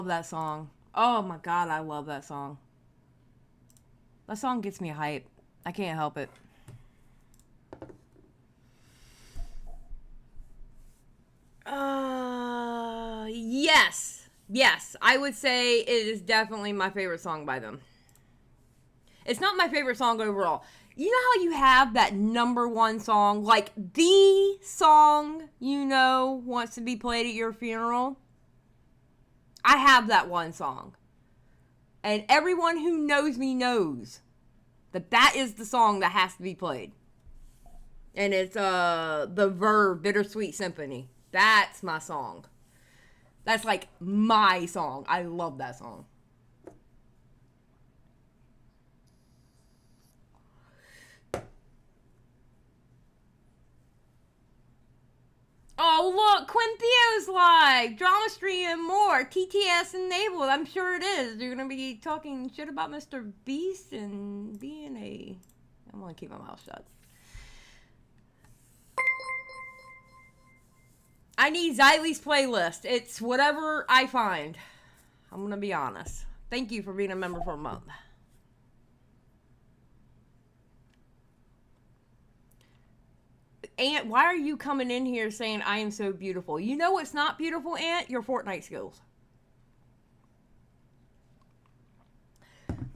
That song. Oh my god, I love that song. That song gets me hype. I can't help it. Yes. Yes, I would say it is definitely my favorite song by them. It's not my favorite song overall. You know how you have that number one song, like the song you know wants to be played at your funeral? I have that one song. And everyone who knows me knows that that is the song that has to be played. And it's the Verve Bittersweet Symphony. That's my song. That's like my song. I love that song. Oh, look, Quintheo's live. Drama Stream and more. TTS enabled. I'm sure it is. You're going to be talking shit about Mr. Beast and being a... I'm going to keep my mouth shut. I need Xylie's playlist. It's whatever I find. I'm going to be honest. Thank you for being a member for a month. Aunt, why are you coming in here saying I am so beautiful? You know what's not beautiful, Aunt? Your Fortnite skills.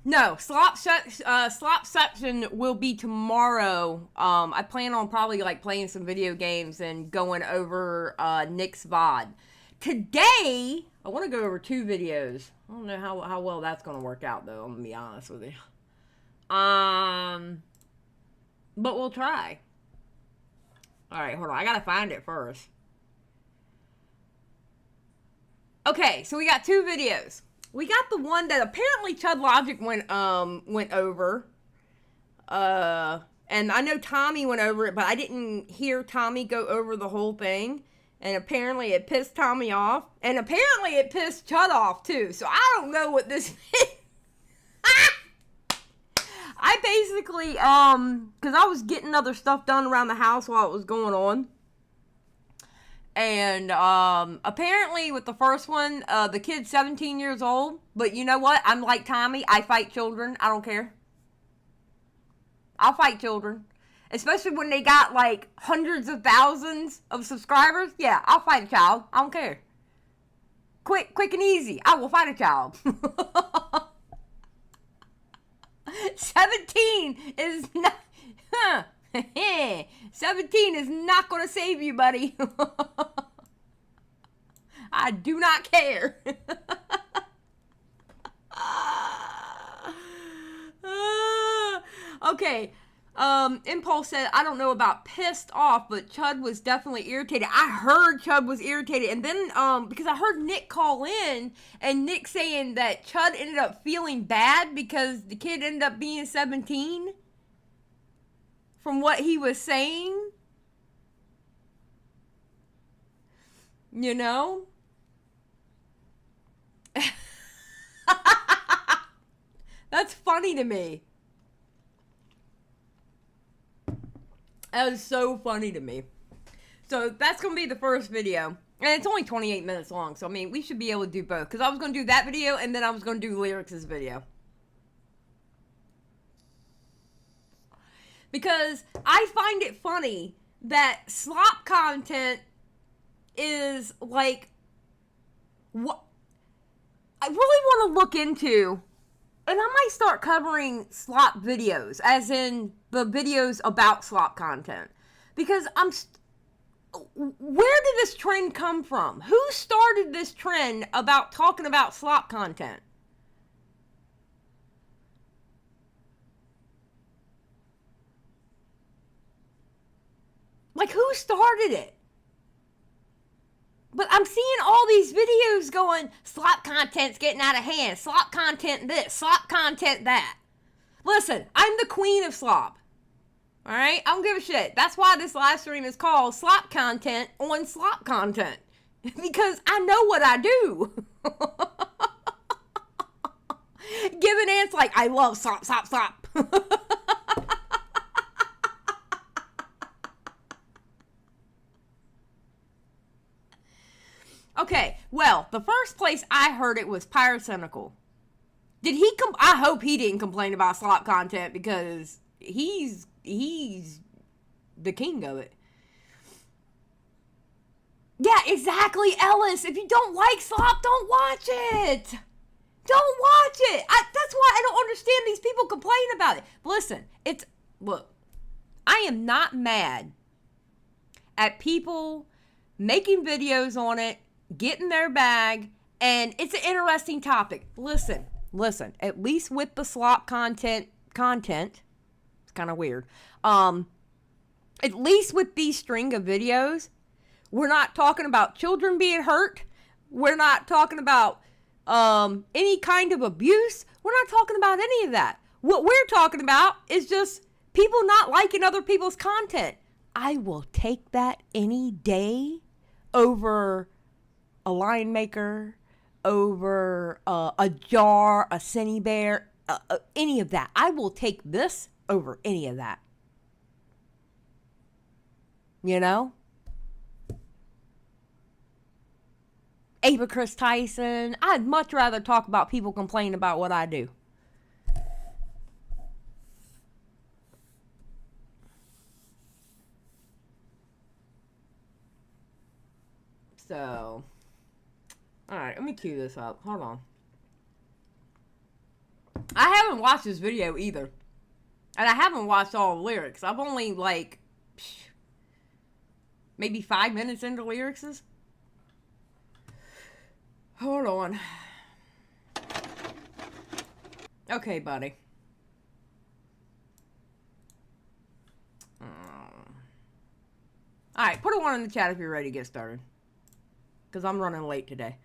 No, Slop section will be tomorrow. I plan on probably like playing some video games and going over Nick's VOD. Today, I want to go over 2 videos. I don't know how well that's going to work out though, I'm going to be honest with you. But we'll try. Alright, hold on. I gotta find it first. Okay, so we got 2 videos. We got the one that apparently Chud Logic went over. And I know Tommy went over it, but I didn't hear Tommy go over the whole thing. And apparently it pissed Tommy off. And apparently it pissed Chud off too. So I don't know what this is. I basically, because I was getting other stuff done around the house while it was going on. And, apparently with the first one, the kid's 17 years old. But you know what? I'm like Tommy. I fight children. I don't care. I'll fight children. Especially when they got, like, hundreds of thousands of subscribers. Yeah, I'll fight a child. I don't care. Quick and easy. I will fight a child. 17 is not... 17 is not going to save you, buddy. I do not care. Okay. Impulse said, I don't know about pissed off, but Chud was definitely irritated. I heard Chud was irritated. And then, because I heard Nick call in, and Nick saying that Chud ended up feeling bad because the kid ended up being 17. From what he was saying. You know? That's funny to me. That is so funny to me. So that's going to be the first video. And it's only 28 minutes long. So, I mean, we should be able to do both. Because I was going to do that video and then I was going to do Lerix's video. Because I find it funny that Slop content is like... what I really want to look into... And I might start covering Slop videos, as in the videos about Slop content. Because where did this trend come from? Who started this trend about talking about Slop content? Like, who started it? But I'm seeing all these videos going, Slop content's getting out of hand. Slop content this. Slop content that. Listen, I'm the queen of Slop. Alright? I don't give a shit. That's why this live stream is called Slop Content on Slop Content. Because I know what I do. Giving ants like, I love Slop, Slop, Slop. Okay, well, the first place I heard it was Pyrocynical. Did he I hope he didn't complain about slop content, because he's the king of it. Yeah, exactly, Ellis. If you don't like slop, don't watch it. Don't watch it. That's why I don't understand these people complain about it. But listen, look, I am not mad at people making videos on it, getting their bag, and it's an interesting topic. Listen, at least with the slop content, it's kind of weird. At least with these string of videos, we're not talking about children being hurt. We're not talking about any kind of abuse. We're not talking about any of that. What we're talking about is just people not liking other people's content. I will take that any day over a line maker, over a jar, a Cinny Bear, any of that. I will take this over any of that. You know? Ava Chris Tyson. I'd much rather talk about people complaining about what I do. So, alright, let me cue this up. Hold on. I haven't watched this video either. And I haven't watched all the lyrics. I've only, like, maybe 5 minutes into lyrics. Hold on. Okay, buddy. Alright, put a 1 in the chat if you're ready to get started. Because I'm running late today.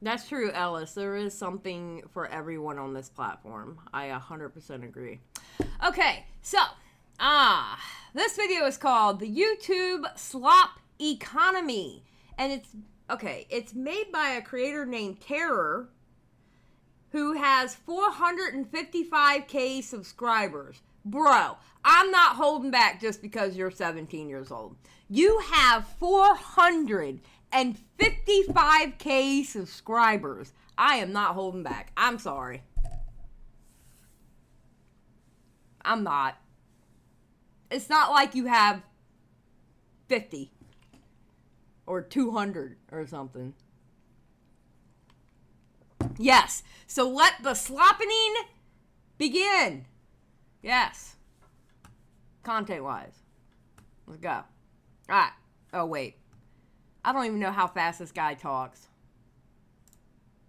That's true, Ellis. There is something for everyone on this platform. I 100% agree. Okay, so, this video is called The YouTube Slop Economy. And it's made by a creator named Terror, who has 455k subscribers. Bro, I'm not holding back just because you're 17 years old. You have 455k subscribers. I am not holding back. I'm sorry. I'm not. It's not like you have 50 or 200 or something. Yes. So let the sloppening begin. Yes. Content-wise. Let's go. Alright. Oh, wait. I don't even know how fast this guy talks.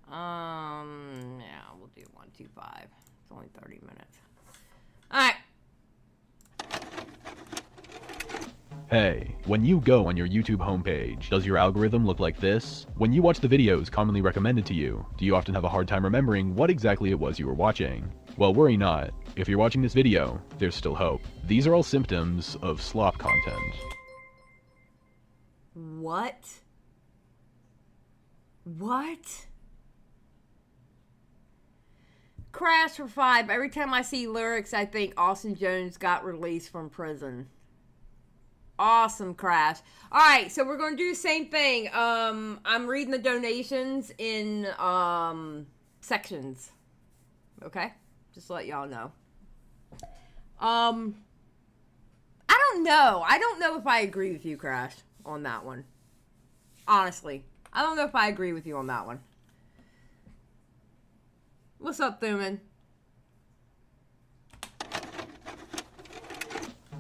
Yeah, we'll do 125. It's only 30 minutes. Alright. Hey, when you go on your YouTube homepage, does your algorithm look like this? When you watch the videos commonly recommended to you, do you often have a hard time remembering what exactly it was you were watching? Well, worry not. If you're watching this video, there's still hope. These are all symptoms of slop content. What? What? Crash for 5. Every time I see Lerix, I think Austin Jones got released from prison. Awesome, Crash. Alright, so we're going to do the same thing. I'm reading the donations in sections. Okay? Just to let y'all know. I don't know. I don't know if I agree with you, Crash, on that one. Honestly. I don't know if I agree with you on that one. What's up, Thuman?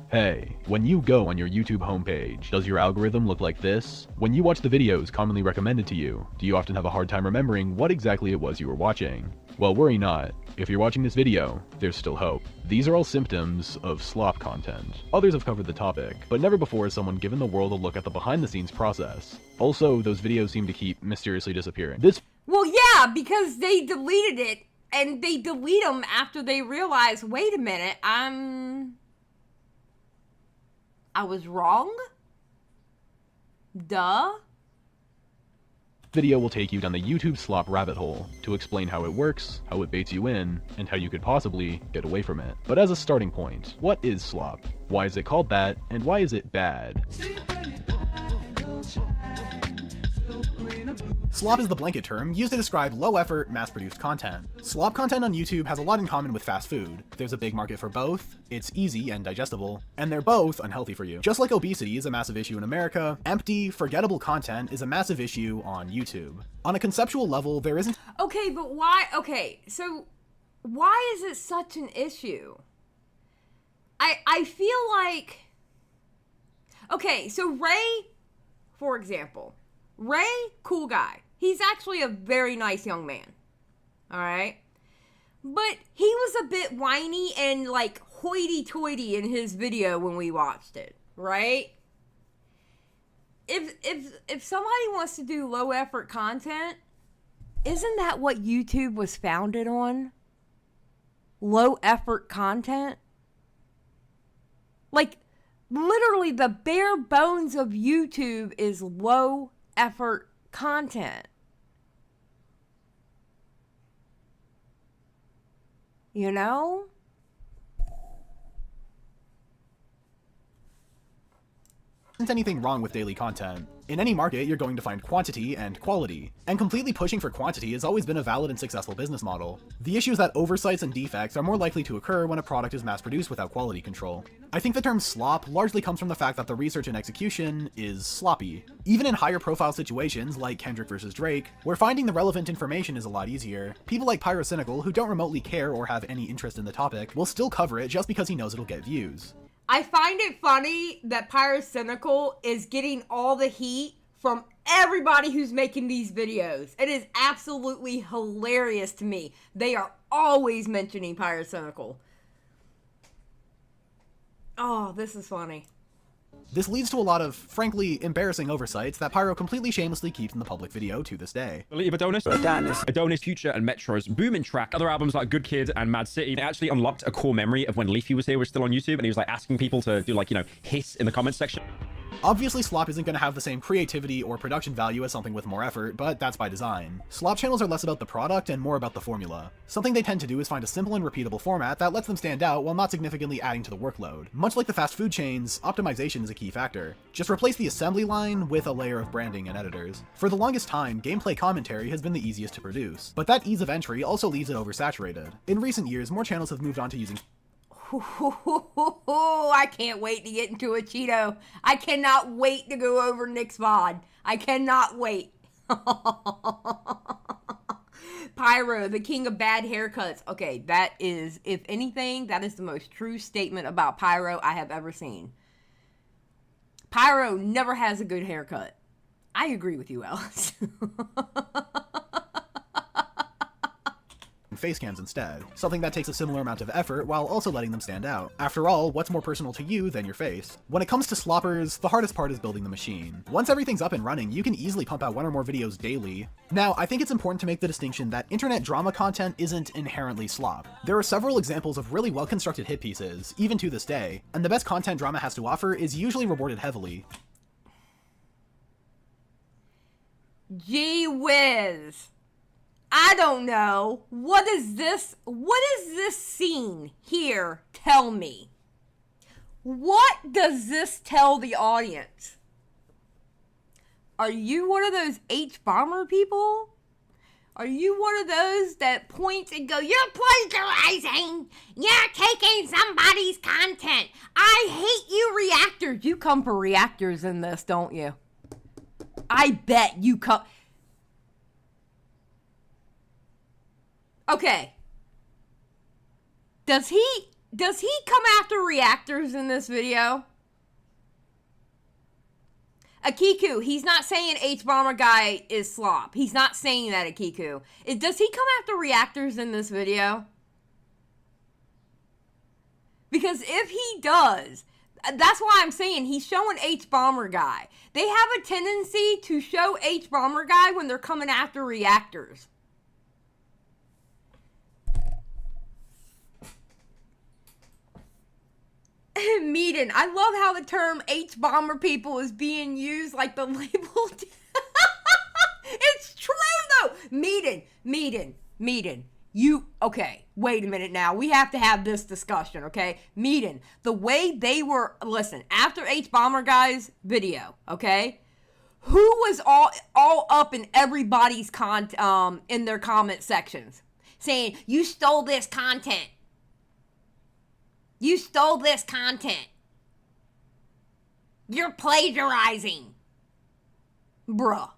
Hey, when you go on your YouTube homepage, does your algorithm look like this? When you watch the videos commonly recommended to you, do you often have a hard time remembering what exactly it was you were watching? Well, worry not. If you're watching this video, there's still hope. These are all symptoms of slop content. Others have covered the topic, but never before has someone given the world a look at the behind-the-scenes process. Also, those videos seem to keep mysteriously disappearing. Well, yeah, because they deleted it, and they delete them after they realize, wait a minute, I was wrong? Duh. Video will take you down the YouTube slop rabbit hole to explain how it works, how it baits you in, and how you could possibly get away from it. But as a starting point, what is slop? Why is it called that, and why is it bad? Slop is the blanket term used to describe low-effort, mass-produced content. Slop content on YouTube has a lot in common with fast food. There's a big market for both, it's easy and digestible, and they're both unhealthy for you. Just like obesity is a massive issue in America, empty, forgettable content is a massive issue on YouTube. On a conceptual level, there isn't— Okay, but why? Okay, so why is it such an issue? I feel like... Okay, so Ray, for example. Ray, cool guy. He's actually a very nice young man. Alright? But he was a bit whiny and like hoity-toity in his video when we watched it. Right? If somebody wants to do low effort content, isn't that what YouTube was founded on? Low effort content? Like, literally the bare bones of YouTube is low effort content. You know? Isn't anything wrong with daily content. In any market, you're going to find quantity and quality, and completely pushing for quantity has always been a valid and successful business model. The issue is that oversights and defects are more likely to occur when a product is mass-produced without quality control. I think the term slop largely comes from the fact that the research and execution is sloppy. Even in higher profile situations like Kendrick versus Drake, where finding the relevant information is a lot easier, people like Pyrocynical, who don't remotely care or have any interest in the topic, will still cover it just because he knows it'll get views. I find it funny that Pyrocynical is getting all the heat from everybody who's making these videos. It is absolutely hilarious to me. They are always mentioning Pyrocynical. Oh, this is funny. This leads to a lot of, frankly, embarrassing oversights that Pyro completely shamelessly keeps in the public video to this day. Believe Adonis, Future, and Metro's booming track. Other albums like Good Kid and Mad City. It actually unlocked a core memory of when Leafy was here, was still on YouTube, and he was like asking people to do like, you know, hiss in the comments section. Obviously, Slop isn't going to have the same creativity or production value as something with more effort, but that's by design. Slop channels are less about the product and more about the formula. Something they tend to do is find a simple and repeatable format that lets them stand out while not significantly adding to the workload. Much like the fast food chains, optimization is a key factor. Just replace the assembly line with a layer of branding and editors. For the longest time, gameplay commentary has been the easiest to produce, but that ease of entry also leaves it oversaturated. In recent years, more channels have moved on to using— I can't wait to get into a Cheeto. I cannot wait to go over Nick's VOD. I cannot wait. Pyro, the king of bad haircuts. Okay, that is, if anything, that is the most true statement about Pyro I have ever seen. Pyro never has a good haircut. I agree with you, Alice. face cams instead, something that takes a similar amount of effort while also letting them stand out. After all, what's more personal to you than your face? When it comes to sloppers, the hardest part is building the machine. Once everything's up and running, you can easily pump out 1 or more videos daily. Now, I think it's important to make the distinction that internet drama content isn't inherently slop. There are several examples of really well-constructed hit pieces, even to this day, and the best content drama has to offer is usually rewarded heavily. Gee whiz. I don't know. What is this scene here tell me? What does this tell the audience? Are you one of those H-bomber people? Are you one of those that points and go, you're plagiarizing, you're taking somebody's content, I hate you reactors. You come for reactors in this, don't you? I bet you come. Okay. Does he come after reactors in this video? Akiku, he's not saying H-Bomber guy is slop. He's not saying that, Akiku. Does he come after reactors in this video? Because if he does, that's why I'm saying he's showing H-Bomber guy. They have a tendency to show H-Bomber guy when they're coming after reactors. Meaden, I love how the term H-Bomber people is being used like the label. It's Meaden. Okay, wait a minute now. We have to have this discussion, okay? Meaden, the way they were, listen, after H-Bomber Guy's video, okay? Who was all up in everybody's in their comment sections saying, you stole this content. You stole this content. You're plagiarizing. Bruh.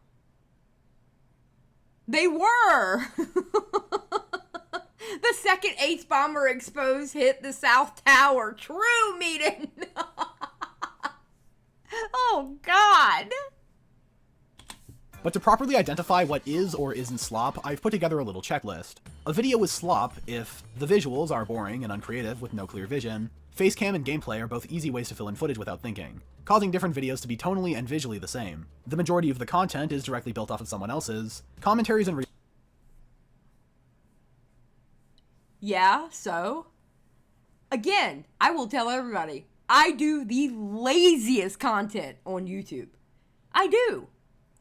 They were. The second H-Bomber Exposed hit the South Tower. True, Meaden. Oh, God. But to properly identify what is or isn't slop, I've put together a little checklist. A video is slop if the visuals are boring and uncreative with no clear vision, facecam and gameplay are both easy ways to fill in footage without thinking, causing different videos to be tonally and visually the same. The majority of the content is directly built off of someone else's. Commentaries and Yeah, so? Again, I will tell everybody, I do the laziest content on YouTube. I do.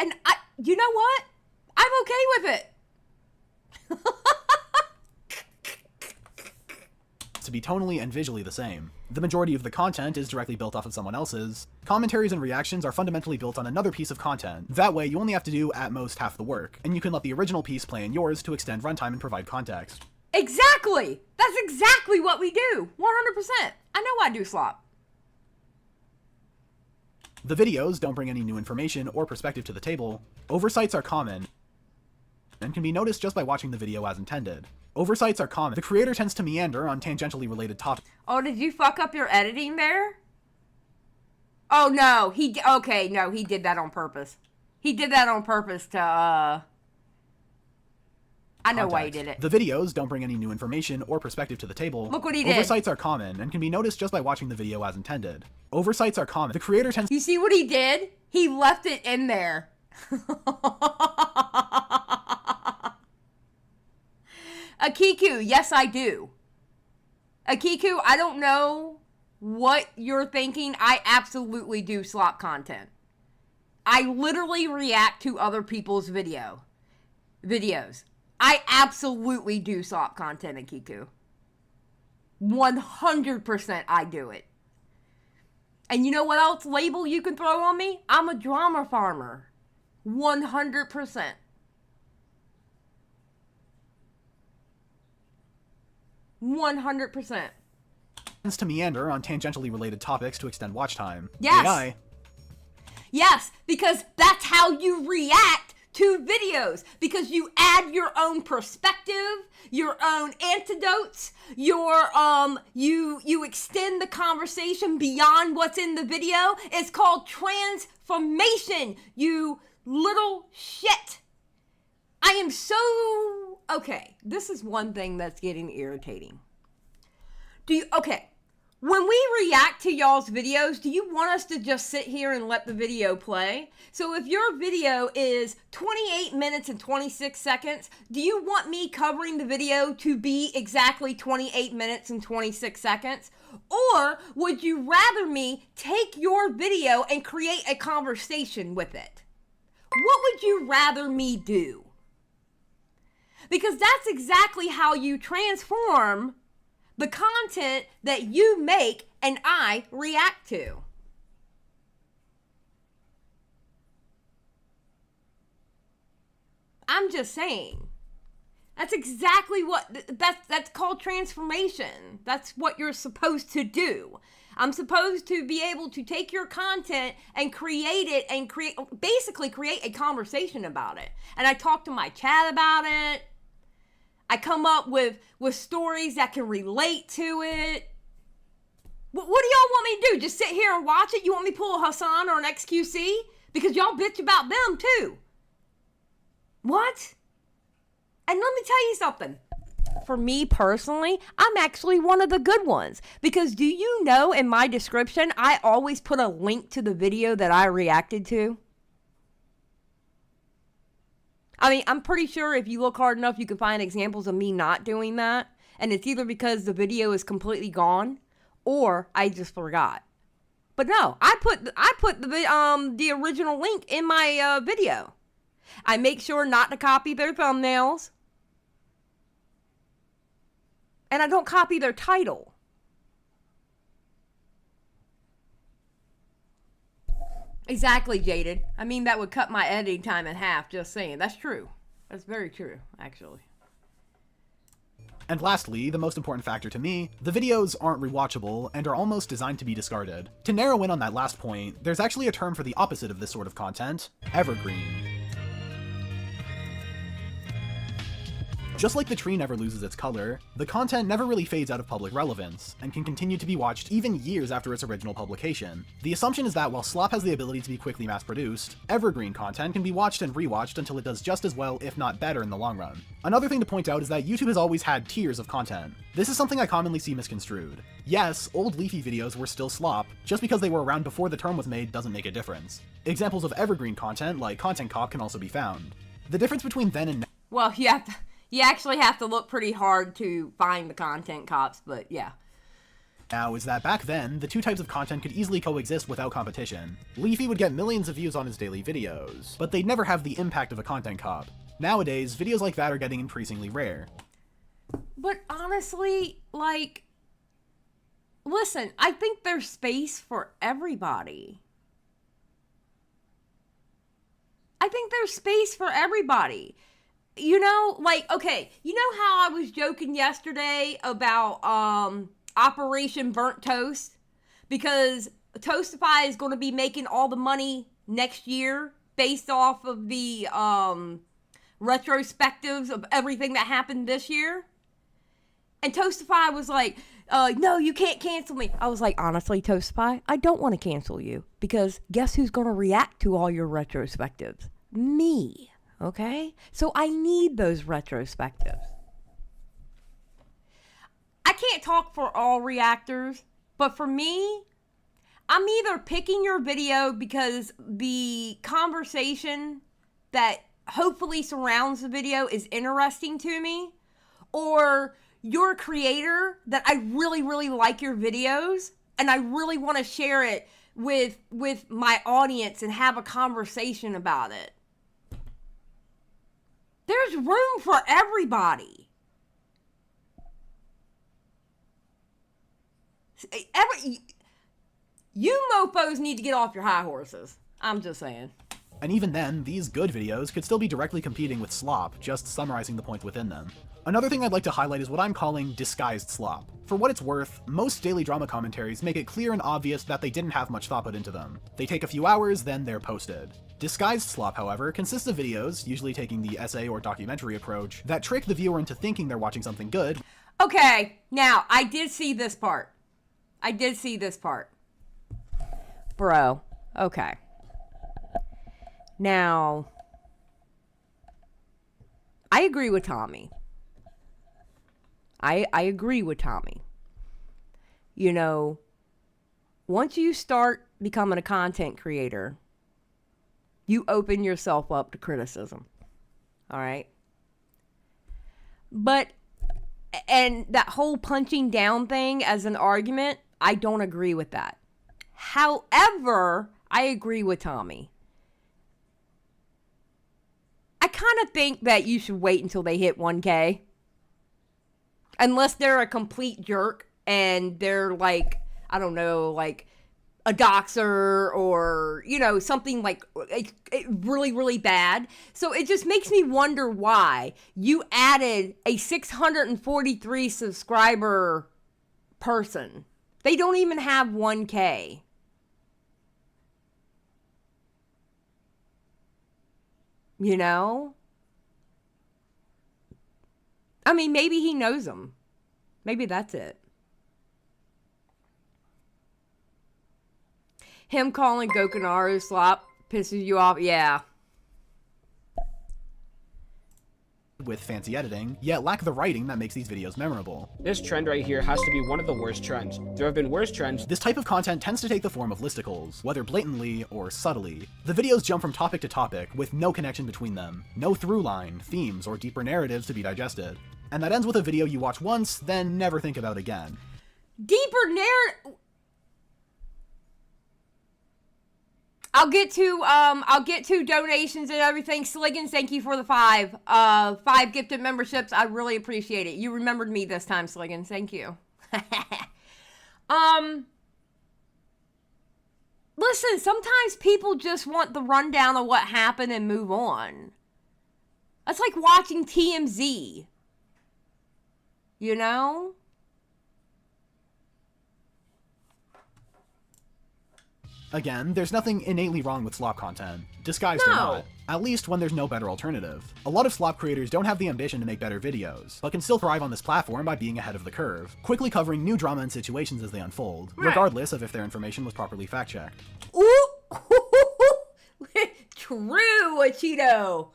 And you know what? I'm okay with it. to be tonally and visually the same. The majority of the content is directly built off of someone else's. Commentaries and reactions are fundamentally built on another piece of content. That way, you only have to do, at most, half the work, and you can let the original piece play in yours to extend runtime and provide context. Exactly! That's exactly what we do! 100%! I know I do slop. The videos don't bring any new information or perspective to the table. Oversights are common, and can be noticed just by watching the video as intended. Oversights are common. The creator tends to meander on tangentially related topics. Oh, did you fuck up your editing there? Oh, no. He did that on purpose. He did that on purpose to, I know why he did it. The videos don't bring any new information or perspective to the table. Look what he did. Oversights are common and can be noticed just by watching the video as intended. Oversights are common. The creator tends... You see what he did? He left it in there. Akiku, yes I do. Akiku, I don't know what you're thinking. I absolutely do slop content. I literally react to other people's videos. I absolutely do slop content, Akiku. 100% I do it. And you know what else label you can throw on me? I'm a drama farmer. 100%. Tends to meander on tangentially related topics to extend watch time. Yes. AI. Yes, because that's how you react to videos. Because you add your own perspective, your own antidotes, you extend the conversation beyond what's in the video. It's called transformation, you little shit. I am so... Okay, this is one thing that's getting irritating. When we react to y'all's videos, do you want us to just sit here and let the video play? So if your video is 28 minutes and 26 seconds, do you want me covering the video to be exactly 28 minutes and 26 seconds? Or would you rather me take your video and create a conversation with it? What would you rather me do? Because that's exactly how you transform the content that you make and I react to. I'm just saying. That's exactly that's called transformation. That's what you're supposed to do. I'm supposed to be able to take your content and create it and basically create a conversation about it. And I talk to my chat about it. I come up with stories that can relate to it. What do y'all want me to do? Just sit here and watch it? You want me to pull a Hassan or an XQC? Because y'all bitch about them too. What? And let me tell you something. For me personally, I'm actually one of the good ones. Because do you know in my description, I always put a link to the video that I reacted to? I mean, I'm pretty sure if you look hard enough, you can find examples of me not doing that. And it's either because the video is completely gone or I just forgot. But no, I put the original link in my video. I make sure not to copy their thumbnails. And I don't copy their title. Exactly, Jaded. I mean, that would cut my editing time in half, just saying. That's true. That's very true, actually. And lastly, the most important factor to me, the videos aren't rewatchable and are almost designed to be discarded. To narrow in on that last point, there's actually a term for the opposite of this sort of content: evergreen. Just like the tree never loses its color, the content never really fades out of public relevance, and can continue to be watched even years after its original publication. The assumption is that while Slop has the ability to be quickly mass-produced, evergreen content can be watched and rewatched until it does just as well, if not better, in the long run. Another thing to point out is that YouTube has always had tiers of content. This is something I commonly see misconstrued. Yes, old Leafy videos were still Slop, just because they were around before the term was made doesn't make a difference. Examples of evergreen content, like Content Cop, can also be found. The difference between then and now— Well, you actually have to look pretty hard to find the Content Cops, but yeah. now is that back then, the two types of content could easily coexist without competition. Leafy would get millions of views on his daily videos, but they'd never have the impact of a Content Cop. Nowadays, videos like that are getting increasingly rare. But honestly, like, listen, I think there's space for everybody. I think there's space for everybody. You know, like, okay, you know how I was joking yesterday about Operation Burnt Toast? Because Toastify is going to be making all the money next year based off of the retrospectives of everything that happened this year. And Toastify was like, no, you can't cancel me. I was like, honestly, Toastify, I don't want to cancel you. Because guess who's going to react to all your retrospectives? Me. Okay? So I need those retrospectives. I can't talk for all reactors, but for me, I'm either picking your video because the conversation that hopefully surrounds the video is interesting to me, or you're a creator that I really, really like your videos, and I really want to share it with my audience and have a conversation about it. There's room for everybody. You mofos need to get off your high horses. I'm just saying. And even then, these good videos could still be directly competing with Slop, just summarizing the points within them. Another thing I'd like to highlight is what I'm calling disguised Slop. For what it's worth, most daily drama commentaries make it clear and obvious that they didn't have much thought put into them. They take a few hours, then they're posted. Disguised Slop, however, consists of videos, usually taking the essay or documentary approach, that trick the viewer into thinking they're watching something good. Okay, now, I did see this part. Bro, okay. Now, I agree with Tommy. I agree with Tommy. You know, once you start becoming a content creator, you open yourself up to criticism. All right? But, and that whole punching down thing as an argument, I don't agree with that. However, I agree with Tommy. I kind of think that you should wait until they hit 1K. Unless they're a complete jerk and they're like, I don't know, like a doxer or, you know, something like really, really bad. So it just makes me wonder why you added a 643 subscriber person. They don't even have 1K. You know? I mean, maybe he knows them. Maybe that's it. Him calling Gokinaru Slop pisses you off? Yeah. With fancy editing, yet lack the writing that makes these videos memorable. This trend right here has to be one of the worst trends. There have been worse trends. This type of content tends to take the form of listicles, whether blatantly or subtly. The videos jump from topic to topic, with no connection between them, no through line, themes, or deeper narratives to be digested. And that ends with a video you watch once, then never think about again. Deeper narrative... I'll get to donations and everything. Sliggins, thank you for the 5 gifted memberships. I really appreciate it. You remembered me this time, Sliggins. Thank you. Listen, sometimes people just want the rundown of what happened and move on. That's like watching TMZ. You know? Again, there's nothing innately wrong with slop content, disguised or not, at least when there's no better alternative. A lot of slop creators don't have the ambition to make better videos, but can still thrive on this platform by being ahead of the curve, quickly covering new drama and situations as they unfold, regardless of if their information was properly fact-checked. Ooh! True, Cheeto!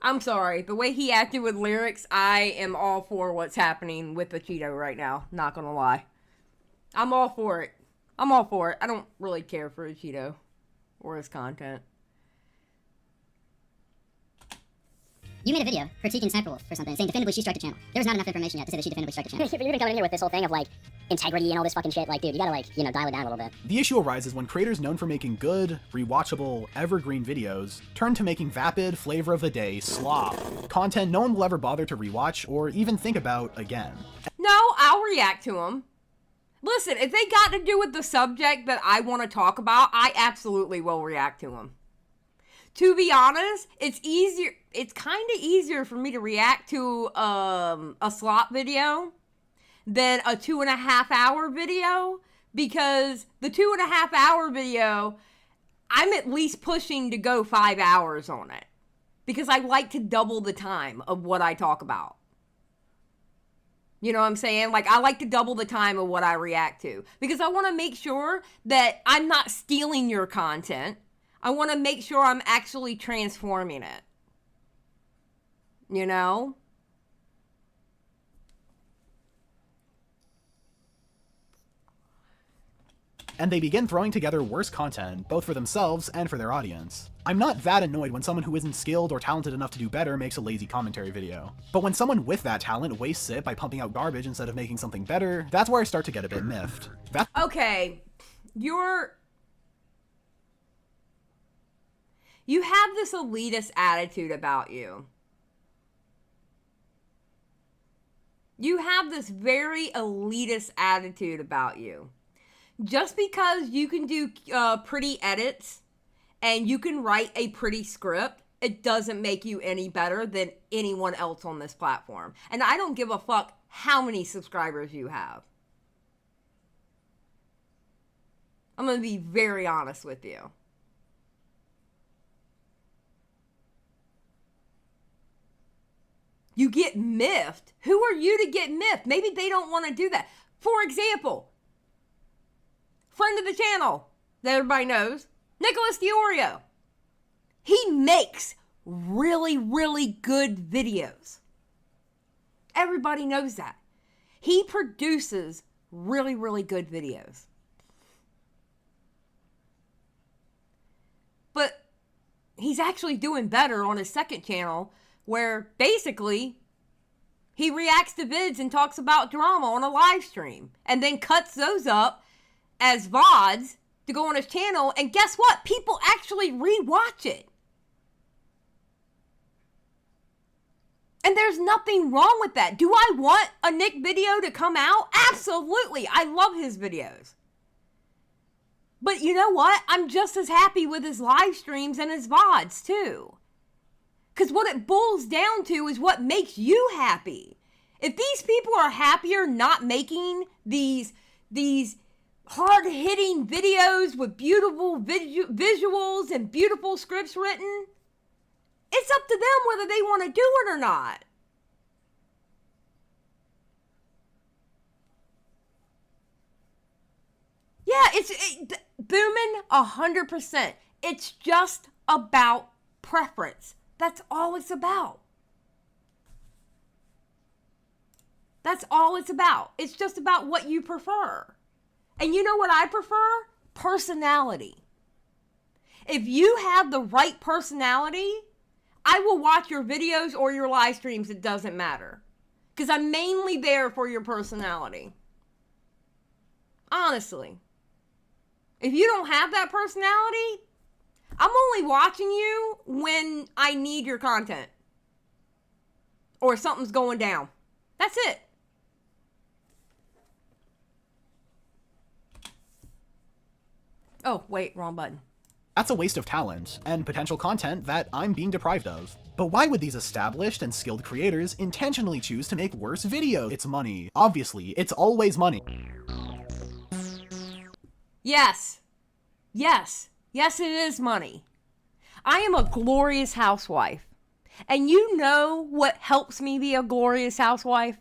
I'm sorry, the way he acted with Lerix, I am all for what's happening with the Cheeto right now, not gonna lie. I'm all for it. I'm all for it. I don't really care for Cheeto or his content. You made a video critiquing Sniper for something, saying definitively she struck the channel. There was not enough information yet to say that she definitively struck the channel. You've been coming in here with this whole thing of, like, integrity and all this fucking shit. Like, dude, you gotta, like, you know, dial it down a little bit. The issue arises when creators known for making good, rewatchable, evergreen videos turn to making vapid, flavor of the day slop. Content no one will ever bother to rewatch or even think about again. No, I'll react to them. Listen, if they got to do with the subject that I want to talk about, I absolutely will react to them. To be honest, it's easier. It's kind of easier for me to react to a slop video than a 2.5 hour video, because the 2.5 hour video, I'm at least pushing to go 5 hours on it, because I like to double the time of what I talk about. You know what I'm saying? Like, I like to double the time of what I react to, because I want to make sure that I'm not stealing your content. I want to make sure I'm actually transforming it. You know? And they begin throwing together worse content, both for themselves and for their audience. I'm not that annoyed when someone who isn't skilled or talented enough to do better makes a lazy commentary video. But when someone with that talent wastes it by pumping out garbage instead of making something better, that's where I start to get a bit miffed. Okay, you have this elitist attitude about you. You have this very elitist attitude about you. Just because you can do pretty edits and you can write a pretty script, it doesn't make you any better than anyone else on this platform. And I don't give a fuck how many subscribers you have. I'm going to be very honest with you. You get miffed. Who are you to get miffed? Maybe they don't want to do that. For example, friend of the channel that everybody knows, Nicholas Diorio. He makes really, really good videos. Everybody knows that. He produces really, really good videos. But he's actually doing better on his second channel, where basically he reacts to vids and talks about drama on a live stream and then cuts those up as VODs to go on his channel. And guess what? People actually rewatch it. And there's nothing wrong with that. Do I want a Nick video to come out? Absolutely. I love his videos. But you know what? I'm just as happy with his live streams and his VODs too. Because what it boils down to is what makes you happy. If these people are happier not making these hard-hitting videos with beautiful visuals and beautiful scripts written, it's up to them whether they want to do it or not. Yeah, it's booming 100%. It's just about preference. That's all it's about. That's all it's about. It's just about what you prefer. And you know what I prefer? Personality. If you have the right personality, I will watch your videos or your live streams. It doesn't matter. Because I'm mainly there for your personality. Honestly. If you don't have that personality, I'm only watching you when I need your content. Or something's going down. That's it. Oh, wait, wrong button. That's a waste of talent, and potential content that I'm being deprived of. But why would these established and skilled creators intentionally choose to make worse videos? It's money. Obviously, it's always money. Yes. Yes. Yes, it is money. I am a glorious housewife. And you know what helps me be a glorious housewife?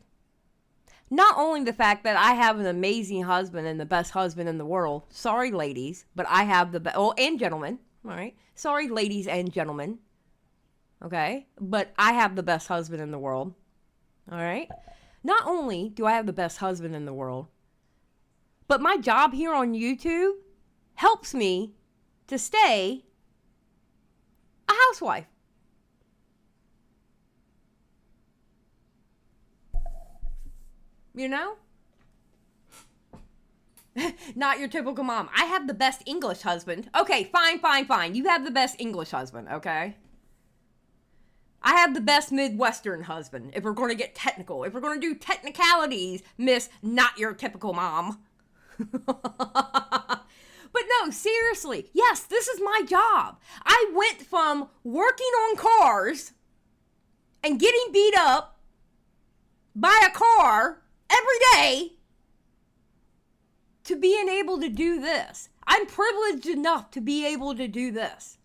Not only the fact that I have an amazing husband and the best husband in the world. Sorry, ladies, but I have the best. Oh, and gentlemen. All right. Sorry, ladies and gentlemen. Okay. But I have the best husband in the world. All right. Not only do I have the best husband in the world, but my job here on YouTube helps me to stay a housewife. You know? Not your typical mom. I have the best English husband. Okay, fine. You have the best English husband, okay? I have the best Midwestern husband, if we're going to get technical. If we're going to do technicalities, Miss Not Your Typical Mom. But no, seriously. Yes, this is my job. I went from working on cars and getting beat up by a car every day to being able to do this. I'm privileged enough to be able to do this.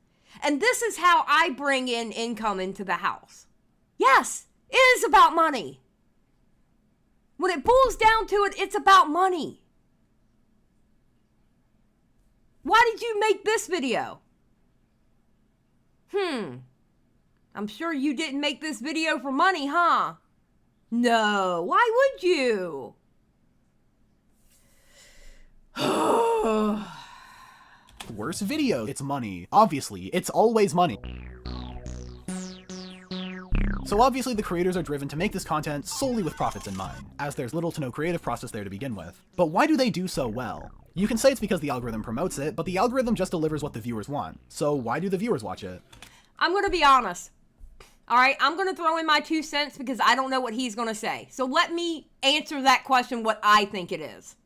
And this is how I bring in income into the house. Yes, it is about money. When it boils down to it, it's about money. Why did you make this video? I'm sure you didn't make this video for money, huh? No, why would you? Worse video. It's money. Obviously, it's always money. So obviously the creators are driven to make this content solely with profits in mind, as there's little to no creative process there to begin with. But why do they do so well? You can say it's because the algorithm promotes it, but the algorithm just delivers what the viewers want. So why do the viewers watch it? I'm going to be honest. All right, I'm going to throw in my 2 cents because I don't know what he's going to say. So let me answer that question what I think it is.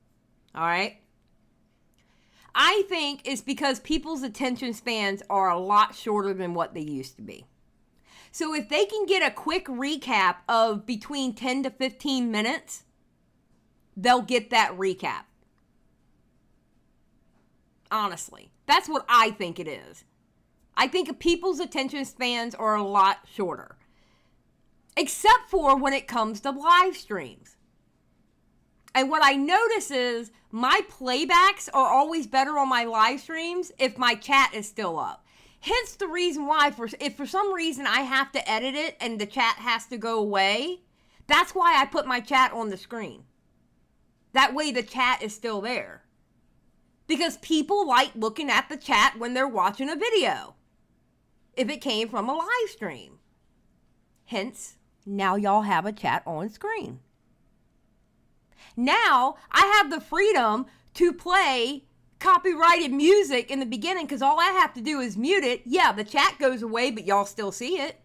All right? I think it's because people's attention spans are a lot shorter than what they used to be. So if they can get a quick recap of between 10 to 15 minutes, they'll get that recap. Honestly, that's what I think it is. I think people's attention spans are a lot shorter. Except for when it comes to live streams. And what I notice is my playbacks are always better on my live streams if my chat is still up. Hence the reason why, if for some reason I have to edit it and the chat has to go away, that's why I put my chat on the screen. That way the chat is still there. Because people like looking at the chat when they're watching a video. If it came from a live stream. Hence, now y'all have a chat on screen. Now, I have the freedom to play copyrighted music in the beginning because all I have to do is mute it. Yeah, the chat goes away, but y'all still see it.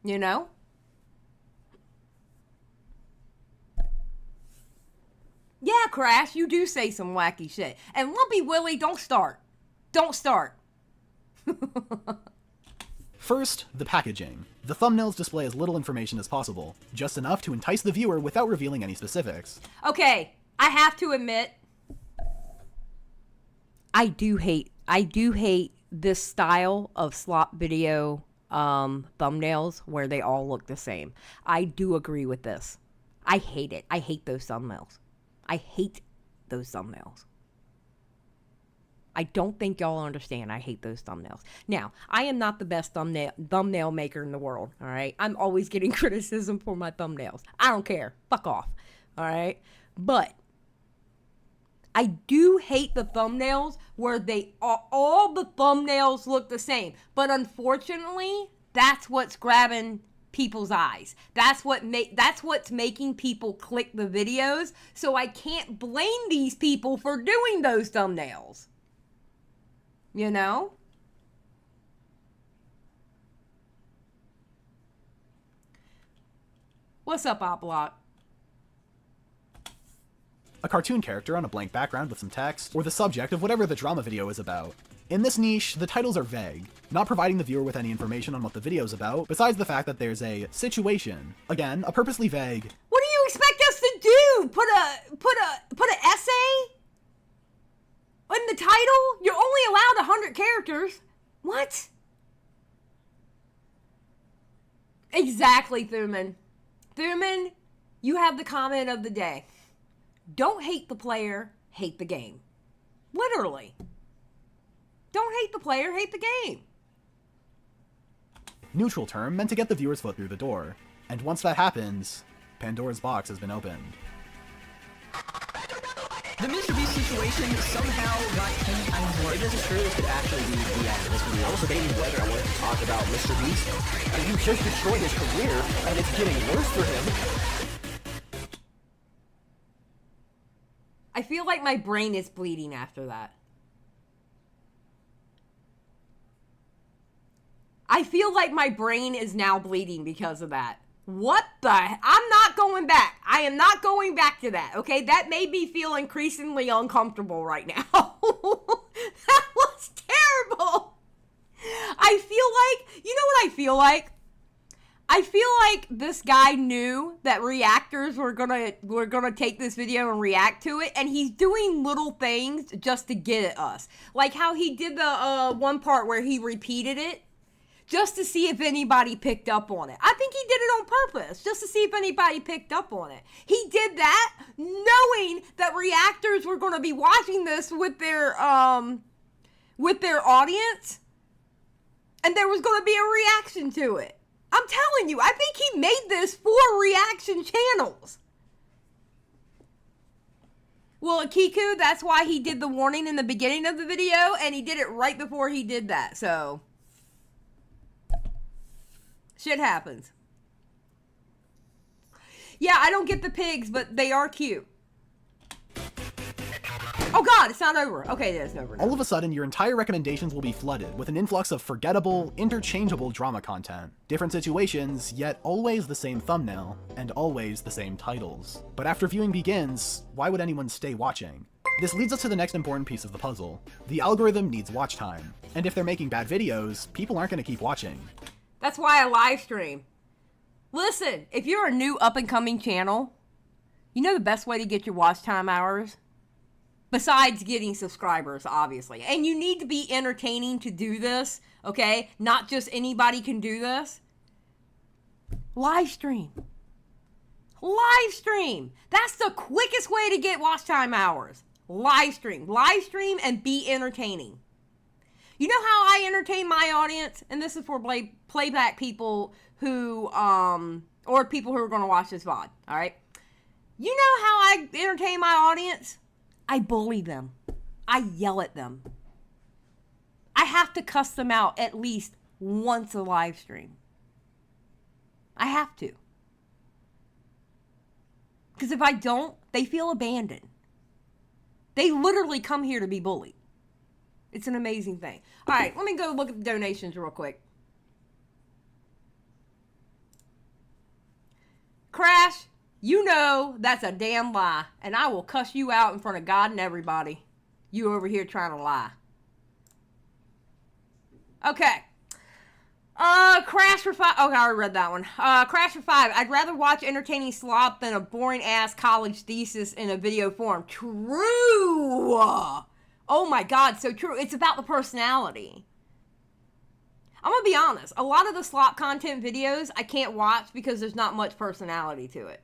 You know? Yeah, Crash, you do say some wacky shit. And Lumpy Willie, don't start. Don't start. First, the packaging. The thumbnails display as little information as possible, just enough to entice the viewer without revealing any specifics. Okay, I have to admit, I do hate this style of slop video thumbnails where they all look the same. I do agree with this. I hate it. I hate those thumbnails. I hate those thumbnails. I don't think y'all understand. I hate those thumbnails. Now, I am not the best thumbnail maker in the world, all right? I'm always getting criticism for my thumbnails. I don't care. Fuck off, all right? But I do hate the thumbnails where all the thumbnails look the same. But unfortunately, that's what's grabbing people's eyes. That's what's making people click the videos. So I can't blame these people for doing those thumbnails. You know? What's up, Oplock? A cartoon character on a blank background with some text, or the subject of whatever the drama video is about. In this niche, the titles are vague, not providing the viewer with any information on what the video is about, besides the fact that there's a situation. Again, a purposely vague. What do you expect us to do? Put an essay in the title? You're only allowed 100 characters. What? Exactly, Thuman. Thuman, you have the comment of the day. Don't hate the player, hate the game. Literally. Don't hate the player, hate the game. Neutral term meant to get the viewer's foot through the door. And once that happens, Pandora's box has been opened. The Mr. Beast situation somehow got him on. It isn't true this could actually be the end of this video. I was debating whether I wanted to talk about Mr. Beast. And you just destroyed his career, and it's getting worse for him. I feel like my brain is bleeding after that. I feel like my brain is now bleeding because of that. What the? I'm not going back. I am not going back to that, okay? That made me feel increasingly uncomfortable right now. That was terrible. I feel like, you know what I feel like? I feel like this guy knew that reactors were gonna take this video and react to it, and he's doing little things just to get at us. Like how he did the one part where he repeated it just to see if anybody picked up on it. I think he did it on purpose, just to see if anybody picked up on it. He did that knowing that reactors were gonna be watching this with their audience, and there was gonna be a reaction to it. I'm telling you, I think he made this for reaction channels. Well, Kiku, that's why he did the warning in the beginning of the video, and he did it right before he did that, so. Shit happens. Yeah, I don't get the pigs, but they are cute. Oh god, it's not over. Okay, it's over now. All of a sudden, your entire recommendations will be flooded with an influx of forgettable, interchangeable drama content. Different situations, yet always the same thumbnail, and always the same titles. But after viewing begins, why would anyone stay watching? This leads us to the next important piece of the puzzle. The algorithm needs watch time. And if they're making bad videos, people aren't going to keep watching. That's why I live stream. Listen, if you're a new up-and-coming channel, you know the best way to get your watch time hours? Besides getting subscribers, obviously. And you need to be entertaining to do this, okay? Not just anybody can do this. Live stream. Live stream. That's the quickest way to get watch time hours. Live stream. Live stream and be entertaining. You know how I entertain my audience? And this is for playback people who, or people who are going to watch this VOD, all right? You know how I entertain my audience? I bully them. I yell at them. I have to cuss them out at least once a live stream. I have to. Because if I don't, they feel abandoned. They literally come here to be bullied. It's an amazing thing. All right, let me go look at the donations real quick. Crash, you know that's a damn lie, and I will cuss you out in front of God and everybody. You over here trying to lie. Okay. Crash for 5. Okay, I already read that one. Crash for 5. I'd rather watch entertaining slop than a boring-ass college thesis in a video form. True! Oh my god, so true. It's about the personality. I'm gonna be honest. A lot of the slop content videos I can't watch because there's not much personality to it.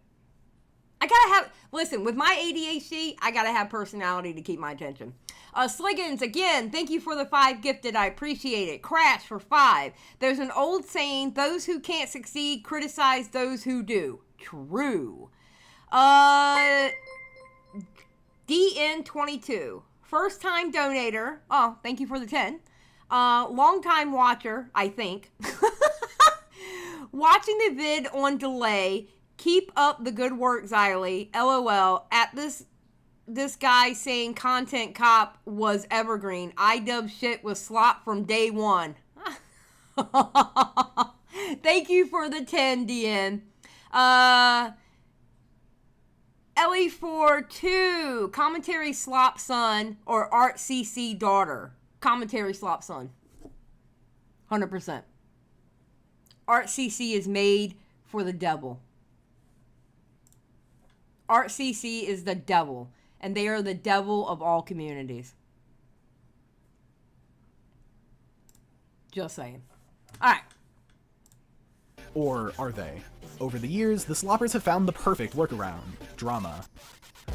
I gotta have, listen, with my ADHD, I gotta have personality to keep my attention. Sliggins, again, thank you for the 5 gifted. I appreciate it. Crash for 5. There's an old saying, those who can't succeed criticize those who do. True. DN22. First time donator. Oh, thank you for the 10. Long time watcher, I think. Watching the vid on delay. Keep up the good work, Xylie. LOL. At this this guy saying Content Cop was evergreen. I dub shit with Slop from day one. Thank you for the 10, DN. Ellie42, commentary Slop son or Art CC daughter. Commentary Slop son. 100%. Art CC is made for the devil. Art CC is the devil, and they are the devil of all communities. Just saying. All right. Or are they? Over the years, the sloppers have found the perfect workaround: drama.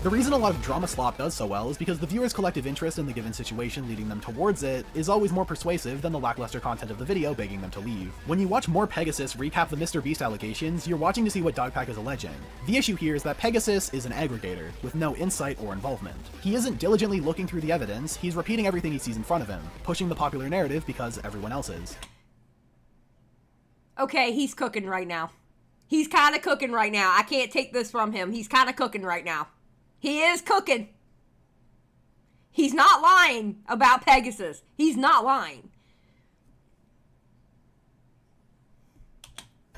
The reason a lot of drama slop does so well is because the viewer's collective interest in the given situation leading them towards it is always more persuasive than the lackluster content of the video begging them to leave. When you watch more Pegasus recap the MrBeast allegations, you're watching to see what Dogpack is alleging. The issue here is that Pegasus is an aggregator, with no insight or involvement. He isn't diligently looking through the evidence, he's repeating everything he sees in front of him, pushing the popular narrative because everyone else is. Okay, he's cooking right now. He's kind of cooking right now. I can't take this from him. He's kind of cooking right now. He is cooking. He's not lying about Pegasus. He's not lying.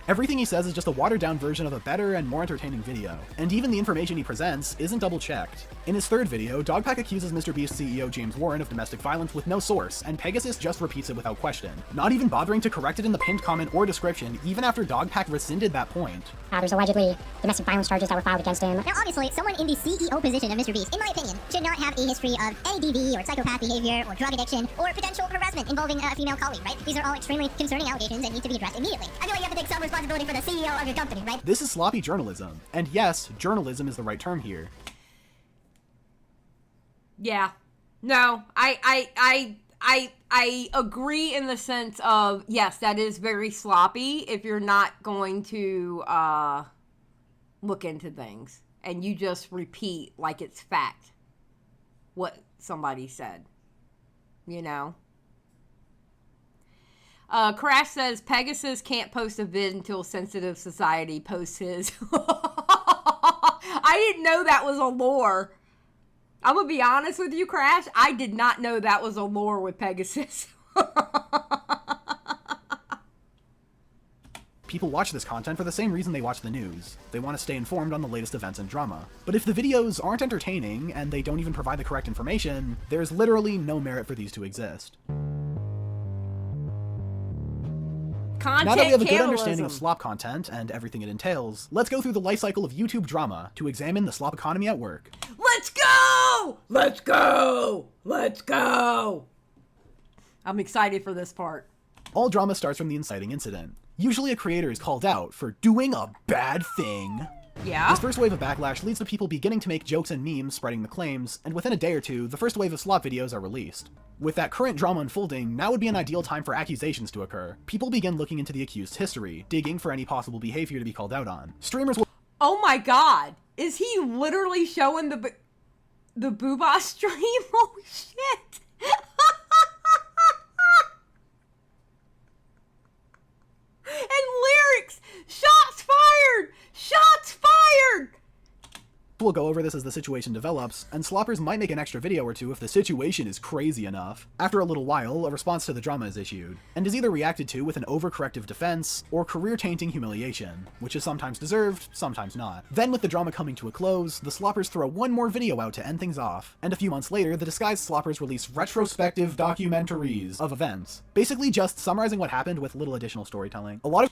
Everything he says is just a watered-down version of a better and more entertaining video, and even the information he presents isn't double-checked. In his third video, Dogpack accuses MrBeast CEO James Warren of domestic violence with no source, and Pegasus just repeats it without question, not even bothering to correct it in the pinned comment or description, even after Dogpack rescinded that point. There's allegedly domestic violence charges that were filed against him. Now, obviously, someone in the CEO position of MrBeast, in my opinion, should not have a history of ADD or psychopath behavior or drug addiction or potential harassment involving a female colleague, right? These are all extremely concerning allegations and need to be addressed immediately. I feel like you have to take some responsibility for the CEO of your company, right? This is sloppy journalism, and yes, journalism is the right term here. Yeah. No, I agree in the sense of, yes, that is very sloppy if you're not going to look into things and you just repeat like it's fact what somebody said, you know? Crash says Pegasus can't post a vid until Sensitive Society posts his. I didn't know that was a lore. I'm gonna be honest with you, Crash. I did not know that was a lore with Pegasus. People watch this content for the same reason they watch the news. They want to stay informed on the latest events and drama. But if the videos aren't entertaining, and they don't even provide the correct information, there's literally no merit for these to exist. Content now that we have a good cannibalism. understanding of slop content and everything it entails, let's go through the life cycle of YouTube drama to examine the slop economy at work. Let's go! Let's go! Let's go! I'm excited for this part. All drama starts from the inciting incident. Usually a creator is called out for doing a bad thing. Yeah? This first wave of backlash leads to people beginning to make jokes and memes spreading the claims, and within a day or two, the first wave of slop videos are released. With that current drama unfolding, now would be an ideal time for accusations to occur. People begin looking into the accused's history, digging for any possible behavior to be called out on. Streamers will— Oh my god! Is he literally showing the Boobah stream? Oh shit! And Lerix! Shots fired! Shots fired! We'll go over this as the situation develops, and sloppers might make an extra video or two if the situation is crazy enough. After a little while, a response to the drama is issued, and is either reacted to with an overcorrective defense, or career-tainting humiliation, which is sometimes deserved, sometimes not. Then with the drama coming to a close, the sloppers throw one more video out to end things off, and a few months later, the disguised sloppers release retrospective documentaries of events, basically just summarizing what happened with little additional storytelling. A lot of—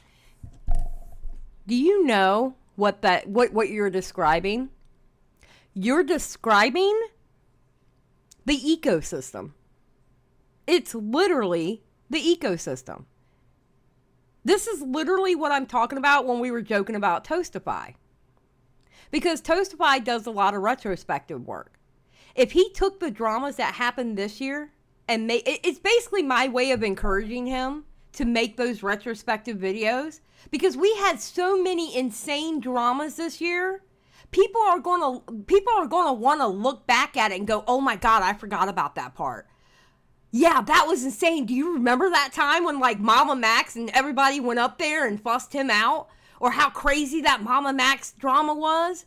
Do you know what you're describing? You're describing the ecosystem. It's literally the ecosystem. This is literally what I'm talking about when we were joking about Toastify. Because Toastify does a lot of retrospective work. If he took the dramas that happened this year and it's basically my way of encouraging him to make those retrospective videos, because we had so many insane dramas this year. People are gonna want to look back at it and go, oh my god, I forgot about that part. Yeah, that was insane. Do you remember that time when like Mama Max and everybody went up there and fussed him out? Or how crazy that Mama Max drama was?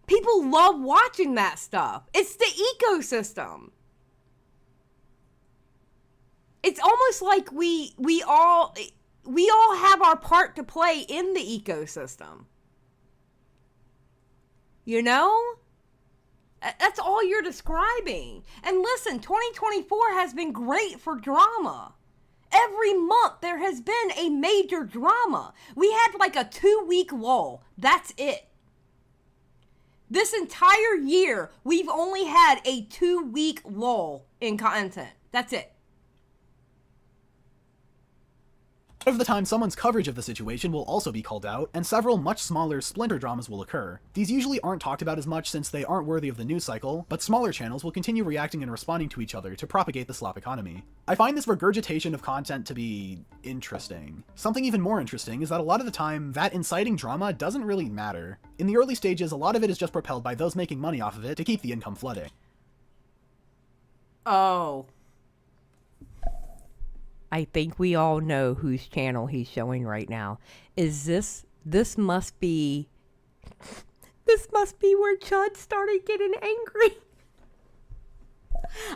People love watching that stuff. It's the ecosystem. It's almost like we all have our part to play in the ecosystem. You know? That's all you're describing. And listen, 2024 has been great for drama. Every month there has been a major drama. We had like a 2-week lull. That's it. This entire year, we've only had a 2-week lull in content. That's it. Of the time, someone's coverage of the situation will also be called out, and several much smaller splinter dramas will occur. These usually aren't talked about as much since they aren't worthy of the news cycle, but smaller channels will continue reacting and responding to each other to propagate the slop economy. I find this regurgitation of content to be interesting. Something even more interesting is that a lot of the time, that inciting drama doesn't really matter. In the early stages, a lot of it is just propelled by those making money off of it to keep the income flooding. Oh. I think we all know whose channel he's showing right now. Is this must be where Chud started getting angry.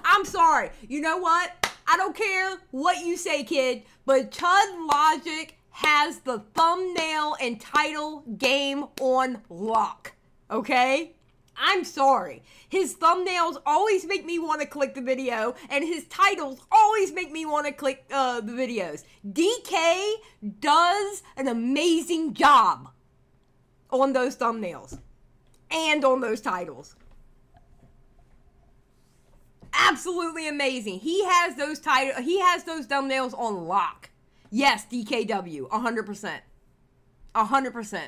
I'm sorry. You know what? I don't care what you say, kid, but Chud Logic has the thumbnail and title game on lock. Okay? I'm sorry. His thumbnails always make me want to click the video, and his titles always make me want to click the videos. DK does an amazing job on those thumbnails and on those titles. Absolutely amazing. He has those thumbnails on lock. Yes, DKW, 100%. 100%.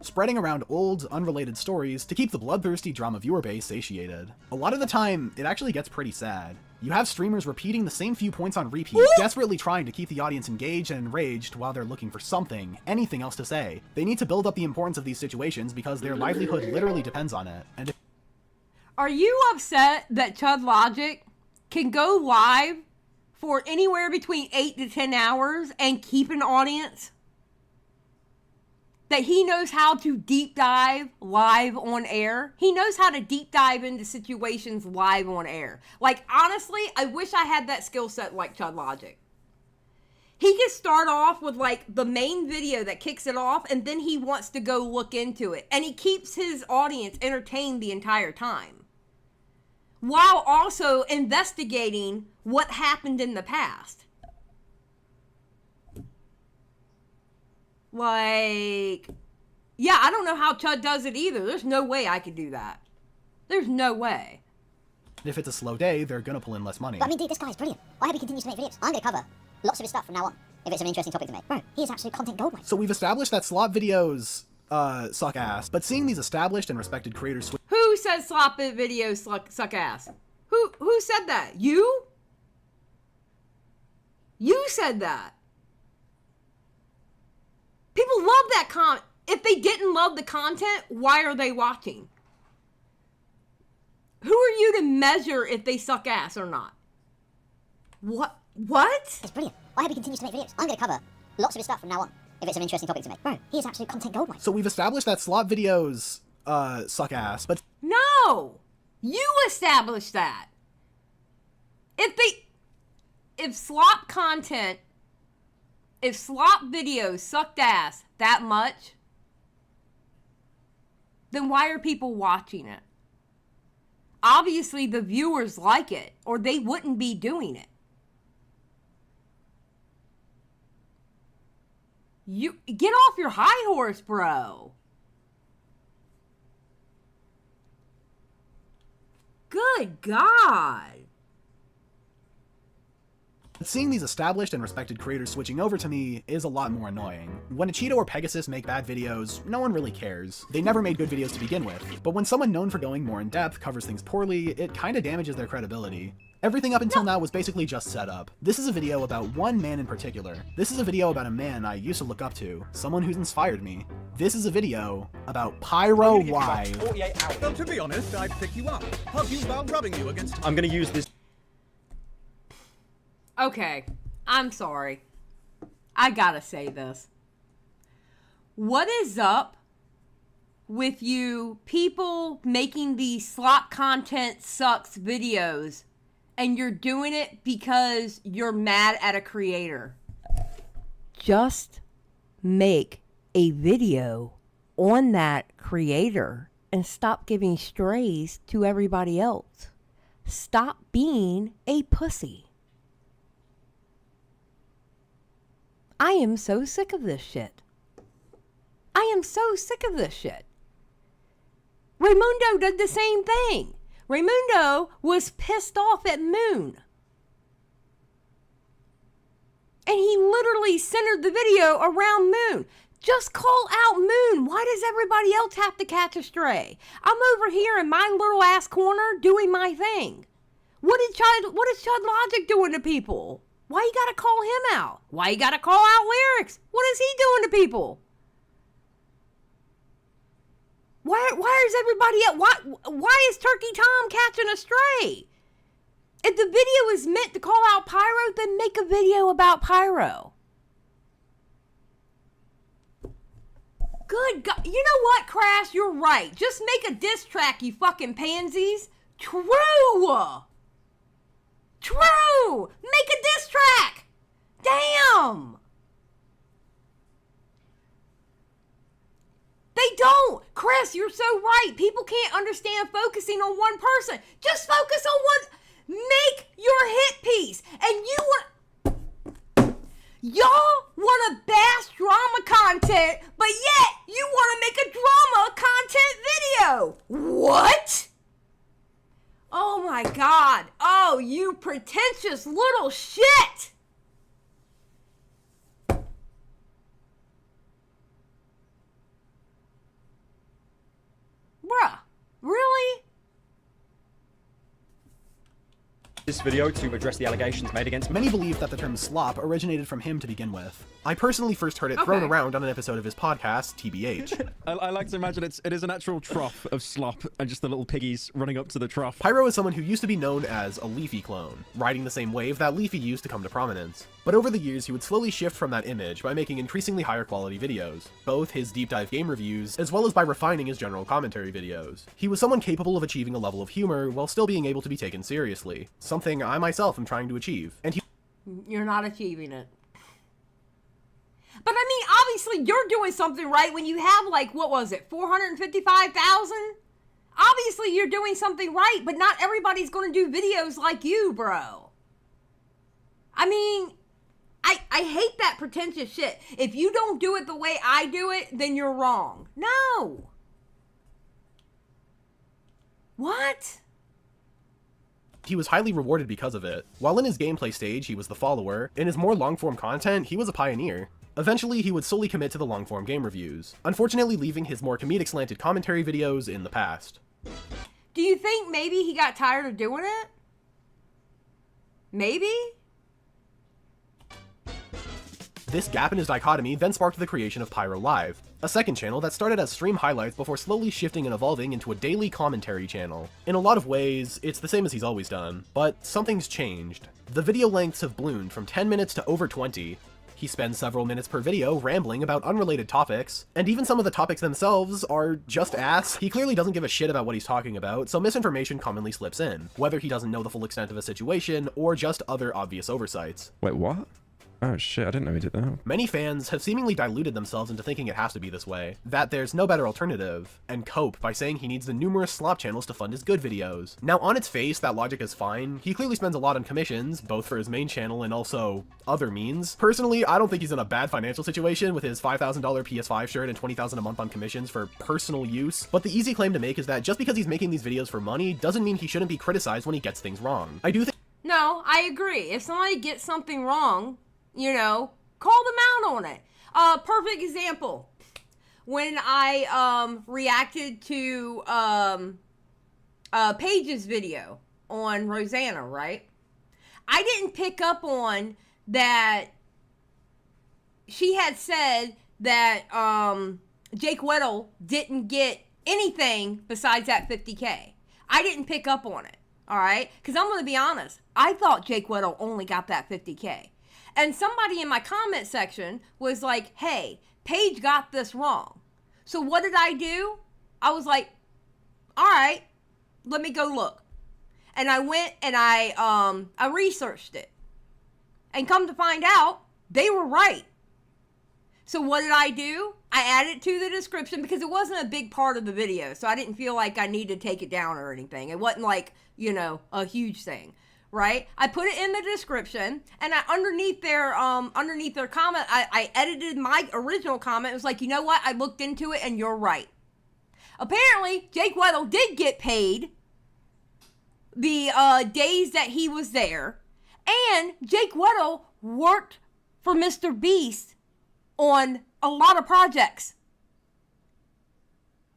Spreading around old, unrelated stories to keep the bloodthirsty drama viewer base satiated. A lot of the time, it actually gets pretty sad. You have streamers repeating the same few points on repeat, desperately trying to keep the audience engaged and enraged while they're looking for something, anything else to say. They need to build up the importance of these situations because their livelihood literally depends on it. And are you upset that Chud Logic can go live for anywhere between 8 to 10 hours and keep an audience? That he knows how to deep dive live on air. He knows how to deep dive into situations live on air. Like, honestly, I wish I had that skill set like Chud Logic. He can start off with, like, the main video that kicks it off, and then he wants to go look into it. And he keeps his audience entertained the entire time, while also investigating what happened in the past. Like, yeah, I don't know how Chud does it either. There's no way I could do that. There's no way. if it's a slow day, they're gonna pull in less money. But I mean, dude, this guy's brilliant. Why hope he continues to make videos. I'm gonna cover lots of his stuff from now on, if it's an interesting topic to make. Bro, he is absolute content gold, mate. So we've established that Slop videos suck ass, but seeing these established and respected creators switch. Who said Slop videos suck ass? Who said that? You? You said that. People love that if they didn't love the content, why are they watching? Who are you to measure if they suck ass or not? What? It's brilliant. I hope he continues to make videos. I'm gonna cover lots of his stuff from now on, if it's an interesting topic to make. Bro, he is absolute content gold, mate. So we've established that Slop videos suck ass, but no! You established that. If Slop videos sucked ass that much, then why are people watching it? Obviously the viewers like it, or they wouldn't be doing it. You get off your high horse, bro. Good God. seeing these established and respected creators switching over to me is a lot more annoying. When a Cheeto or Pegasus make bad videos, no one really cares. They never made good videos to begin with. But when someone known for going more in depth covers things poorly, it kinda damages their credibility. Everything up until now was basically just set up. This is a video about one man in particular. This is a video about a man I used to look up to, someone who's inspired me. This is a video about Pyro Y. Well, to be honest, I'd pick you up, hug you while rubbing you against... I'm gonna use this... Okay, I'm sorry. I gotta say this. what is up with you people making these slop content sucks videos and you're doing it because you're mad at a creator? Just make a video on that creator and stop giving strays to everybody else. Stop being a pussy. I am so sick of this shit. I am so sick of this shit. Raymundo did the same thing. Raymundo was pissed off at Moon. And he literally centered the video around Moon. Just call out Moon. Why does everybody else have to catch a stray? I'm over here in my little ass corner doing my thing. What is Chud Logic doing to people? Why you gotta call him out? Why you gotta call out Lerix? What is he doing to people? Why is everybody else? Why is Turkey Tom catching a stray? If the video is meant to call out Pyro, then make a video about Pyro. Good God. You know what, Crash? You're right. Just make a diss track, you fucking pansies. True. True. Make a diss track. Damn. They don't. Chris, you're so right. People can't understand focusing on one person. Just focus on one. Make your hit piece. And y'all want to bash drama content, but yet you want to make a drama content video. What? Oh my God. Oh, you pretentious little shit. Bruh, really? This video to address the allegations made against him. Many believe that the term slop originated from him to begin with. I personally first heard it thrown around on an episode of his podcast, TBH. I like to imagine it is an actual trough of slop and just the little piggies running up to the trough. Pyro is someone who used to be known as a Leafy clone, riding the same wave that Leafy used to come to prominence. But over the years, he would slowly shift from that image by making increasingly higher quality videos, both his deep dive game reviews, as well as by refining his general commentary videos. He was someone capable of achieving a level of humor while still being able to be taken seriously, something I myself am trying to achieve. And You're not achieving it. But I mean, obviously you're doing something right when you have like, what was it, 455,000? Obviously you're doing something right, but not everybody's going to do videos like you, bro. I mean, I hate that pretentious shit. If you don't do it the way I do it, then you're wrong. No. What? He was highly rewarded because of it. While in his gameplay stage, he was the follower. In his more long-form content, he was a pioneer. Eventually, he would solely commit to the long-form game reviews, unfortunately leaving his more comedic-slanted commentary videos in the past. Do you think maybe he got tired of doing it? Maybe? This gap in his dichotomy then sparked the creation of Pyro Live, a second channel that started as stream highlights before slowly shifting and evolving into a daily commentary channel. In a lot of ways, it's the same as he's always done, but something's changed. The video lengths have ballooned from 10 minutes to over 20. He spends several minutes per video rambling about unrelated topics, and even some of the topics themselves are just ass. He clearly doesn't give a shit about what he's talking about, so misinformation commonly slips in, whether he doesn't know the full extent of a situation or just other obvious oversights. Wait, what? Oh shit, I didn't know he did that. Many fans have seemingly diluted themselves into thinking it has to be this way, that there's no better alternative, and cope by saying he needs the numerous slop channels to fund his good videos. Now on its face, that logic is fine. He clearly spends a lot on commissions, both for his main channel and also other means. Personally, I don't think he's in a bad financial situation with his $5,000 PS5 shirt and $20,000 a month on commissions for personal use, but the easy claim to make is that just because he's making these videos for money doesn't mean he shouldn't be criticized when he gets things wrong. I do think— No, I agree. If somebody gets something wrong, you know, call them out on it. Perfect example. When I reacted to Paige's video on Rosanna, right? I didn't pick up on that she had said that Jake Weddle didn't get anything besides that 50K. I didn't pick up on it, all right? Because I'm going to be honest. I thought Jake Weddle only got that 50K. And somebody in my comment section was like, hey, Paige got this wrong. So what did I do? I was like, all right, let me go look. And I went and I researched it. And come to find out, they were right. So what did I do? I added it to the description because it wasn't a big part of the video. So I didn't feel like I needed to take it down or anything. It wasn't like, you know, a huge thing, right? I put it in the description, and underneath their comment, I edited my original comment. It was like, you know what? I looked into it and you're right. Apparently, Jake Weddle did get paid the days that he was there. And Jake Weddle worked for Mr. Beast on a lot of projects.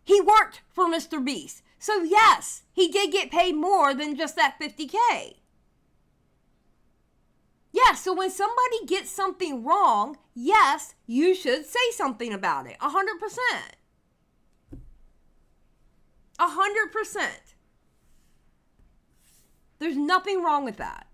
He worked for Mr. Beast. So yes, he did get paid more than just that $50K. Yeah, so when somebody gets something wrong, yes, you should say something about it. 100%. 100%. There's nothing wrong with that.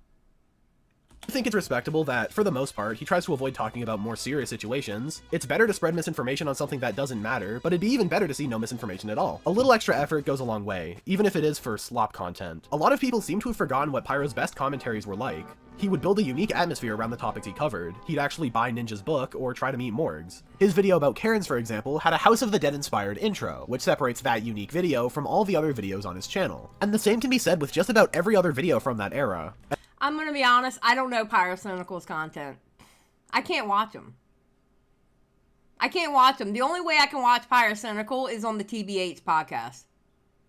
I think it's respectable that, for the most part, he tries to avoid talking about more serious situations. It's better to spread misinformation on something that doesn't matter, but it'd be even better to see no misinformation at all. A little extra effort goes a long way, even if it is for slop content. A lot of people seem to have forgotten what Pyro's best commentaries were like. He would build a unique atmosphere around the topics he covered. He'd actually buy Ninja's book or try to meet Morgs. His video about Karens, for example, had a House of the Dead inspired intro, which separates that unique video from all the other videos on his channel. And the same can be said with just about every other video from that era. I'm going to be honest, I don't know Pyrocynical's content. I can't watch them. I can't watch them. The only way I can watch Pyrocynical is on the TBH podcast.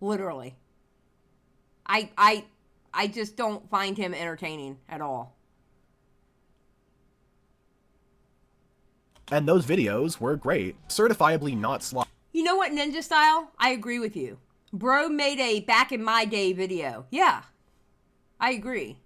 Literally. I just don't find him entertaining at all. And those videos were great. Certifiably not slop. You know what, Ninja Style? I agree with you. Bro made a back in my day video. Yeah. I agree.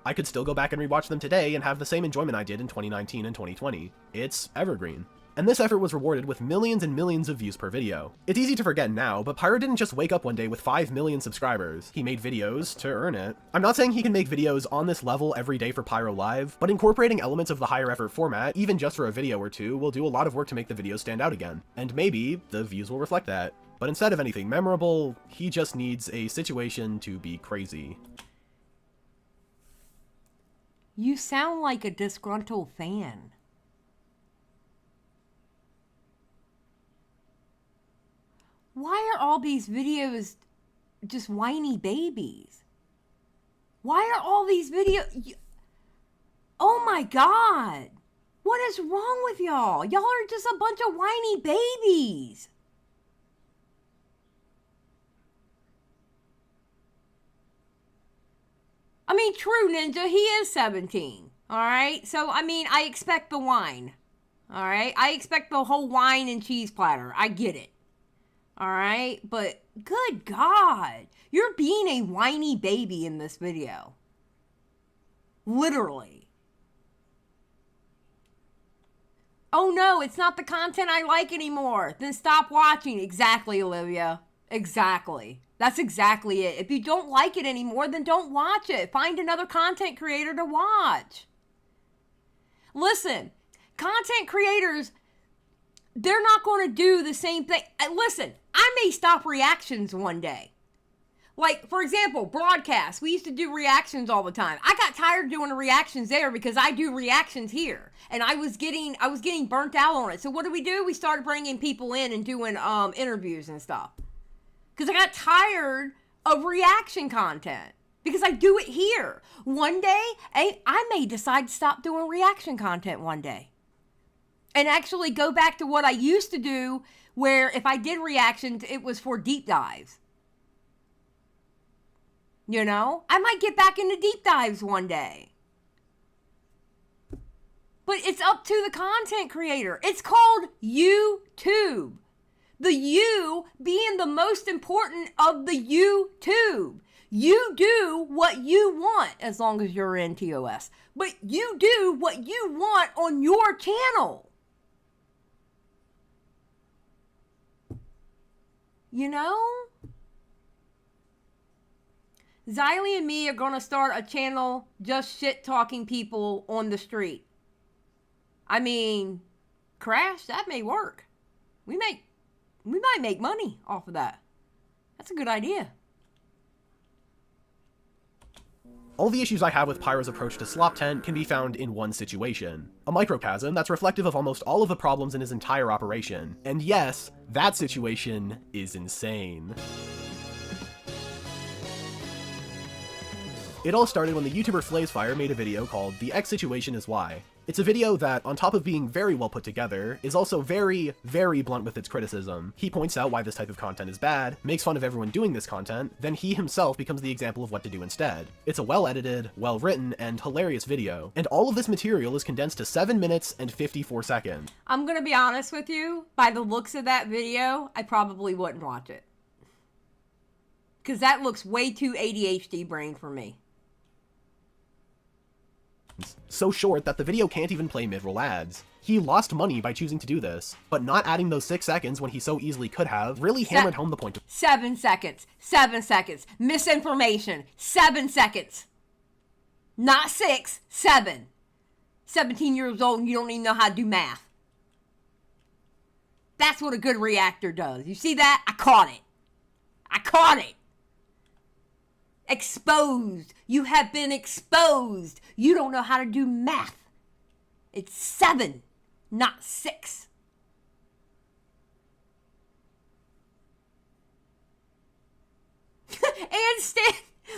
I could still go back and rewatch them today and have the same enjoyment I did in 2019 and 2020. It's evergreen. And this effort was rewarded with millions and millions of views per video. It's easy to forget now, but Pyro didn't just wake up one day with 5 million subscribers. He made videos to earn it. I'm not saying he can make videos on this level every day for Pyro Live, but incorporating elements of the higher effort format, even just for a video or two, will do a lot of work to make the videos stand out again. And maybe the views will reflect that. But instead of anything memorable, he just needs a situation to be crazy. You sound like a disgruntled fan. Why are all these videos just whiny babies? Why are all these videos... Oh my God! What is wrong with y'all? Y'all are just a bunch of whiny babies. I mean, true, Ninja, he is 17, all right? So, I mean, I expect the wine, all right? I expect the whole wine and cheese platter. I get it, all right? But, good God, you're being a whiny baby in this video. Literally. Oh, no, it's not the content I like anymore. Then stop watching. Exactly, Olivia. Exactly. That's exactly it. If you don't like it anymore, then don't watch it. Find another content creator to watch. Listen, content creators, they're not going to do the same thing. Listen, I may stop reactions one day. Like, for example, broadcasts. We used to do reactions all the time. I got tired of doing the reactions there because I do reactions here. And I was getting burnt out on it. So what do? We started bringing people in and doing interviews and stuff. Because I got tired of reaction content. Because I do it here. One day, I may decide to stop doing reaction content one day. And actually go back to what I used to do, where if I did reactions, it was for deep dives. You know? I might get back into deep dives one day. But it's up to the content creator. It's called YouTube. The U being the most important of the YouTube. You do what you want as long as you're in TOS. But you do what you want on your channel. You know? Xylie and me are going to start a channel just shit-talking people on the street. I mean, Crash, that may work. We might make money off of that. That's a good idea. All the issues I have with Pyro's approach to Slop Tent can be found in one situation. A microcosm that's reflective of almost all of the problems in his entire operation. And yes, that situation is insane. It all started when the YouTuber Flaysfire made a video called The X Situation Is Why. It's a video that, on top of being very well put together, is also very, very blunt with its criticism. He points out why this type of content is bad, makes fun of everyone doing this content, then he himself becomes the example of what to do instead. It's a well-edited, well-written, and hilarious video, and all of this material is condensed to 7 minutes and 54 seconds. I'm gonna be honest with you, by the looks of that video, I probably wouldn't watch it. Because that looks way too ADHD brain for me. So short that the video can't even play mid-roll ads. He lost money by choosing to do this, but not adding those 6 seconds when he so easily could have really hammered home the point of 7 seconds. 7 seconds. Misinformation. 7 seconds. Not 6. 7. 17 years old and you don't even know how to do math. That's what a good reactor does. You see that? I caught it. I caught it. Exposed. You have been exposed. You don't know how to do math. It's 7, not 6. And Stan,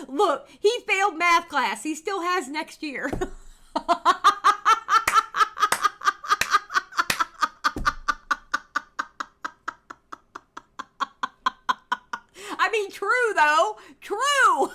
look, he failed math class. He still has next year. I mean, true though. True.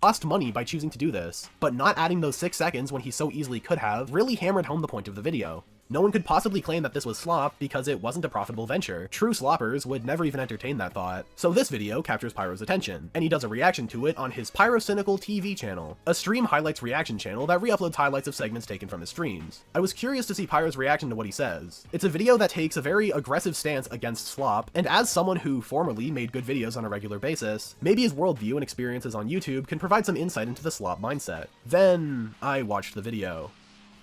lost money by choosing to do this, but not adding those 6 seconds when he so easily could have really hammered home the point of the video. No one could possibly claim that this was slop because it wasn't a profitable venture. True sloppers would never even entertain that thought. So this video captures Pyro's attention, and he does a reaction to it on his Pyrocynical TV channel, a stream highlights reaction channel that re-uploads highlights of segments taken from his streams. I was curious to see Pyro's reaction to what he says. It's a video that takes a very aggressive stance against slop, and as someone who formerly made good videos on a regular basis, maybe his worldview and experiences on YouTube can provide some insight into the slop mindset. Then I watched the video,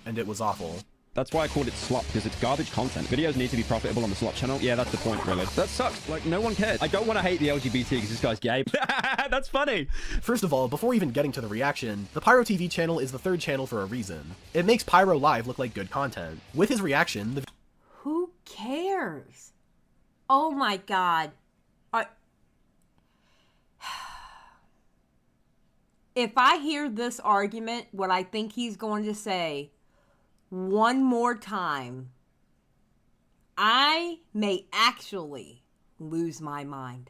and it was awful. That's why I called it Slop, because it's garbage content. Videos need to be profitable on the Slop channel. Yeah, that's the point, really. That sucks. Like, no one cares. I don't want to hate the LGBT because this guy's gay. That's funny. First of all, before even getting to the reaction, the Pyro TV channel is the third channel for a reason. It makes Pyro Live look like good content. With his reaction, the Who cares? Oh my god. If I hear this argument, what I think he's going to say one more time, I may actually lose my mind.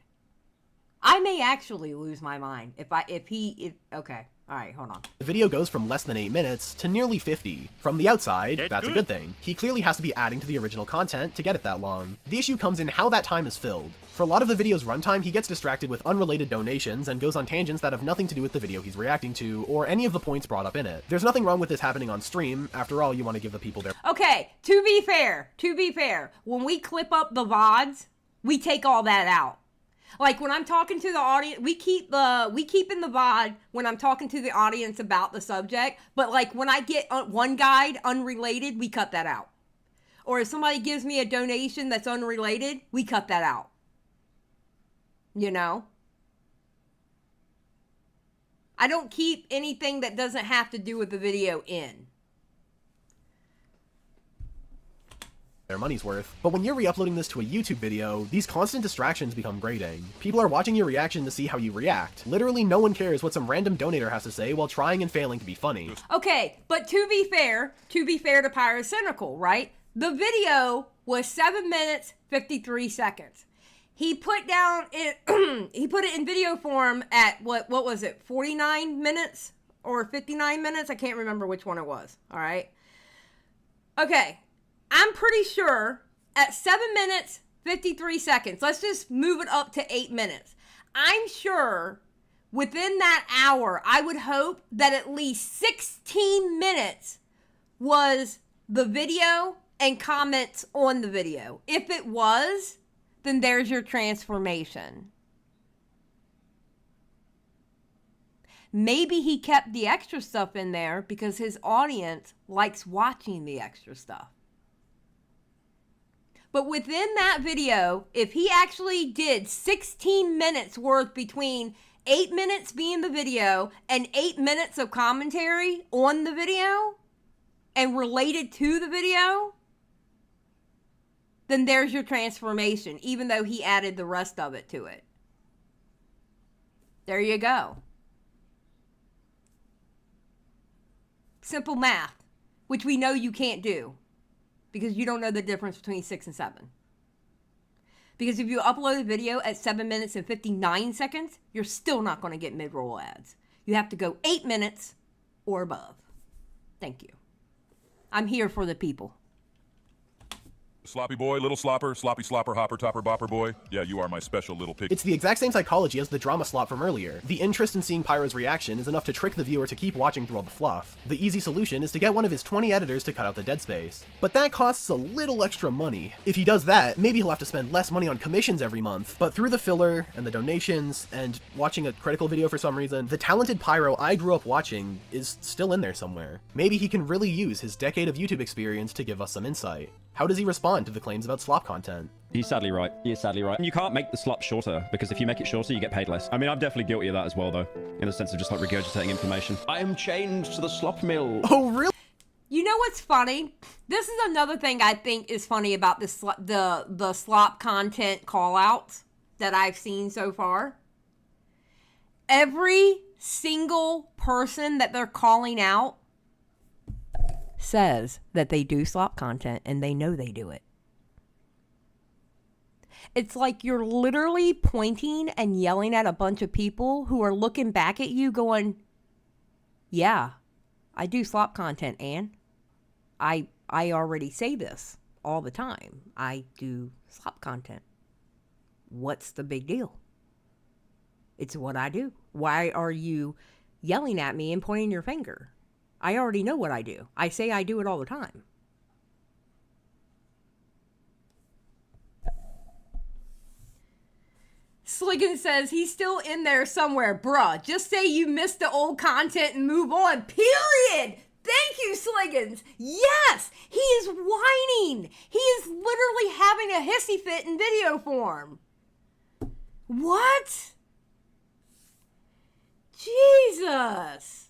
I may actually lose my mind if okay. All right, hold on. The video goes from less than 8 minutes to nearly 50. From the outside, that's a good thing. He clearly has to be adding to the original content to get it that long. The issue comes in how that time is filled. For a lot of the video's runtime, he gets distracted with unrelated donations and goes on tangents that have nothing to do with the video he's reacting to, or any of the points brought up in it. There's nothing wrong with this happening on stream. After all, you want to give the people their— Okay, to be fair, when we clip up the VODs, we take all that out. Like when I'm talking to the audience, we keep in the VOD when I'm talking to the audience about the subject, but like when I get one guide unrelated, we cut that out. Or if somebody gives me a donation that's unrelated, we cut that out. You know? I don't keep anything that doesn't have to do with the video in. Their money's worth. But when you're re-uploading this to a YouTube video, these constant distractions become grating. People are watching your reaction to see how you react. Literally no one cares what some random donator has to say while trying and failing to be funny. Okay, but to be fair to Pyrocynical, right? The video was 7 minutes, 53 seconds. He put down it, he put it in video form at, what was it, 49 minutes or 59 minutes? I can't remember which one it was, all right? Okay. I'm pretty sure at 7 minutes, 53 seconds, let's just move it up to 8 minutes. I'm sure within that hour, I would hope that at least 16 minutes was the video and comments on the video. If it was, then there's your transformation. Maybe he kept the extra stuff in there because his audience likes watching the extra stuff. But within that video, if he actually did 16 minutes worth between 8 minutes being the video and 8 minutes of commentary on the video and related to the video, then there's your transformation, even though he added the rest of it to it. There you go. Simple math, which we know you can't do because you don't know the difference between 6 and 7. Because if you upload a video at 7 minutes and 59 seconds, you're still not going to get mid-roll ads. You have to go 8 minutes or above. Thank you. I'm here for the people. Sloppy boy, little slopper, sloppy slopper, hopper, topper, bopper boy. Yeah, you are my special little pig. It's the exact same psychology as the drama slop from earlier. The interest in seeing Pyro's reaction is enough to trick the viewer to keep watching through all the fluff. The easy solution is to get one of his 20 editors to cut out the dead space. But that costs a little extra money. If he does that, maybe he'll have to spend less money on commissions every month. But through the filler, and the donations, and watching a critical video for some reason, the talented Pyro I grew up watching is still in there somewhere. Maybe he can really use his decade of YouTube experience to give us some insight. How does he respond to the claims about slop content? He's sadly right. He is sadly right. And you can't make the slop shorter, because if you make it shorter, you get paid less. I mean, I'm definitely guilty of that as well, though, in the sense of just like regurgitating information. I am chained to the slop mill. Oh, really? You know what's funny? This is another thing I think is funny about the slop content call-outs that I've seen so far. Every single person that they're calling out says that they do slop content and they know they do it. It's like you're literally pointing and yelling at a bunch of people who are looking back at you going, yeah, I do slop content, and I already say this all the time. I do slop content. What's the big deal? It's what I do. Why are you yelling at me and pointing your finger? I already know what I do. I say I do it all the time. Sliggin says he's still in there somewhere. Bruh, just say you missed the old content and move on. Period. Thank you, Sliggins. Yes, he is whining. He is literally having a hissy fit in video form. What? Jesus.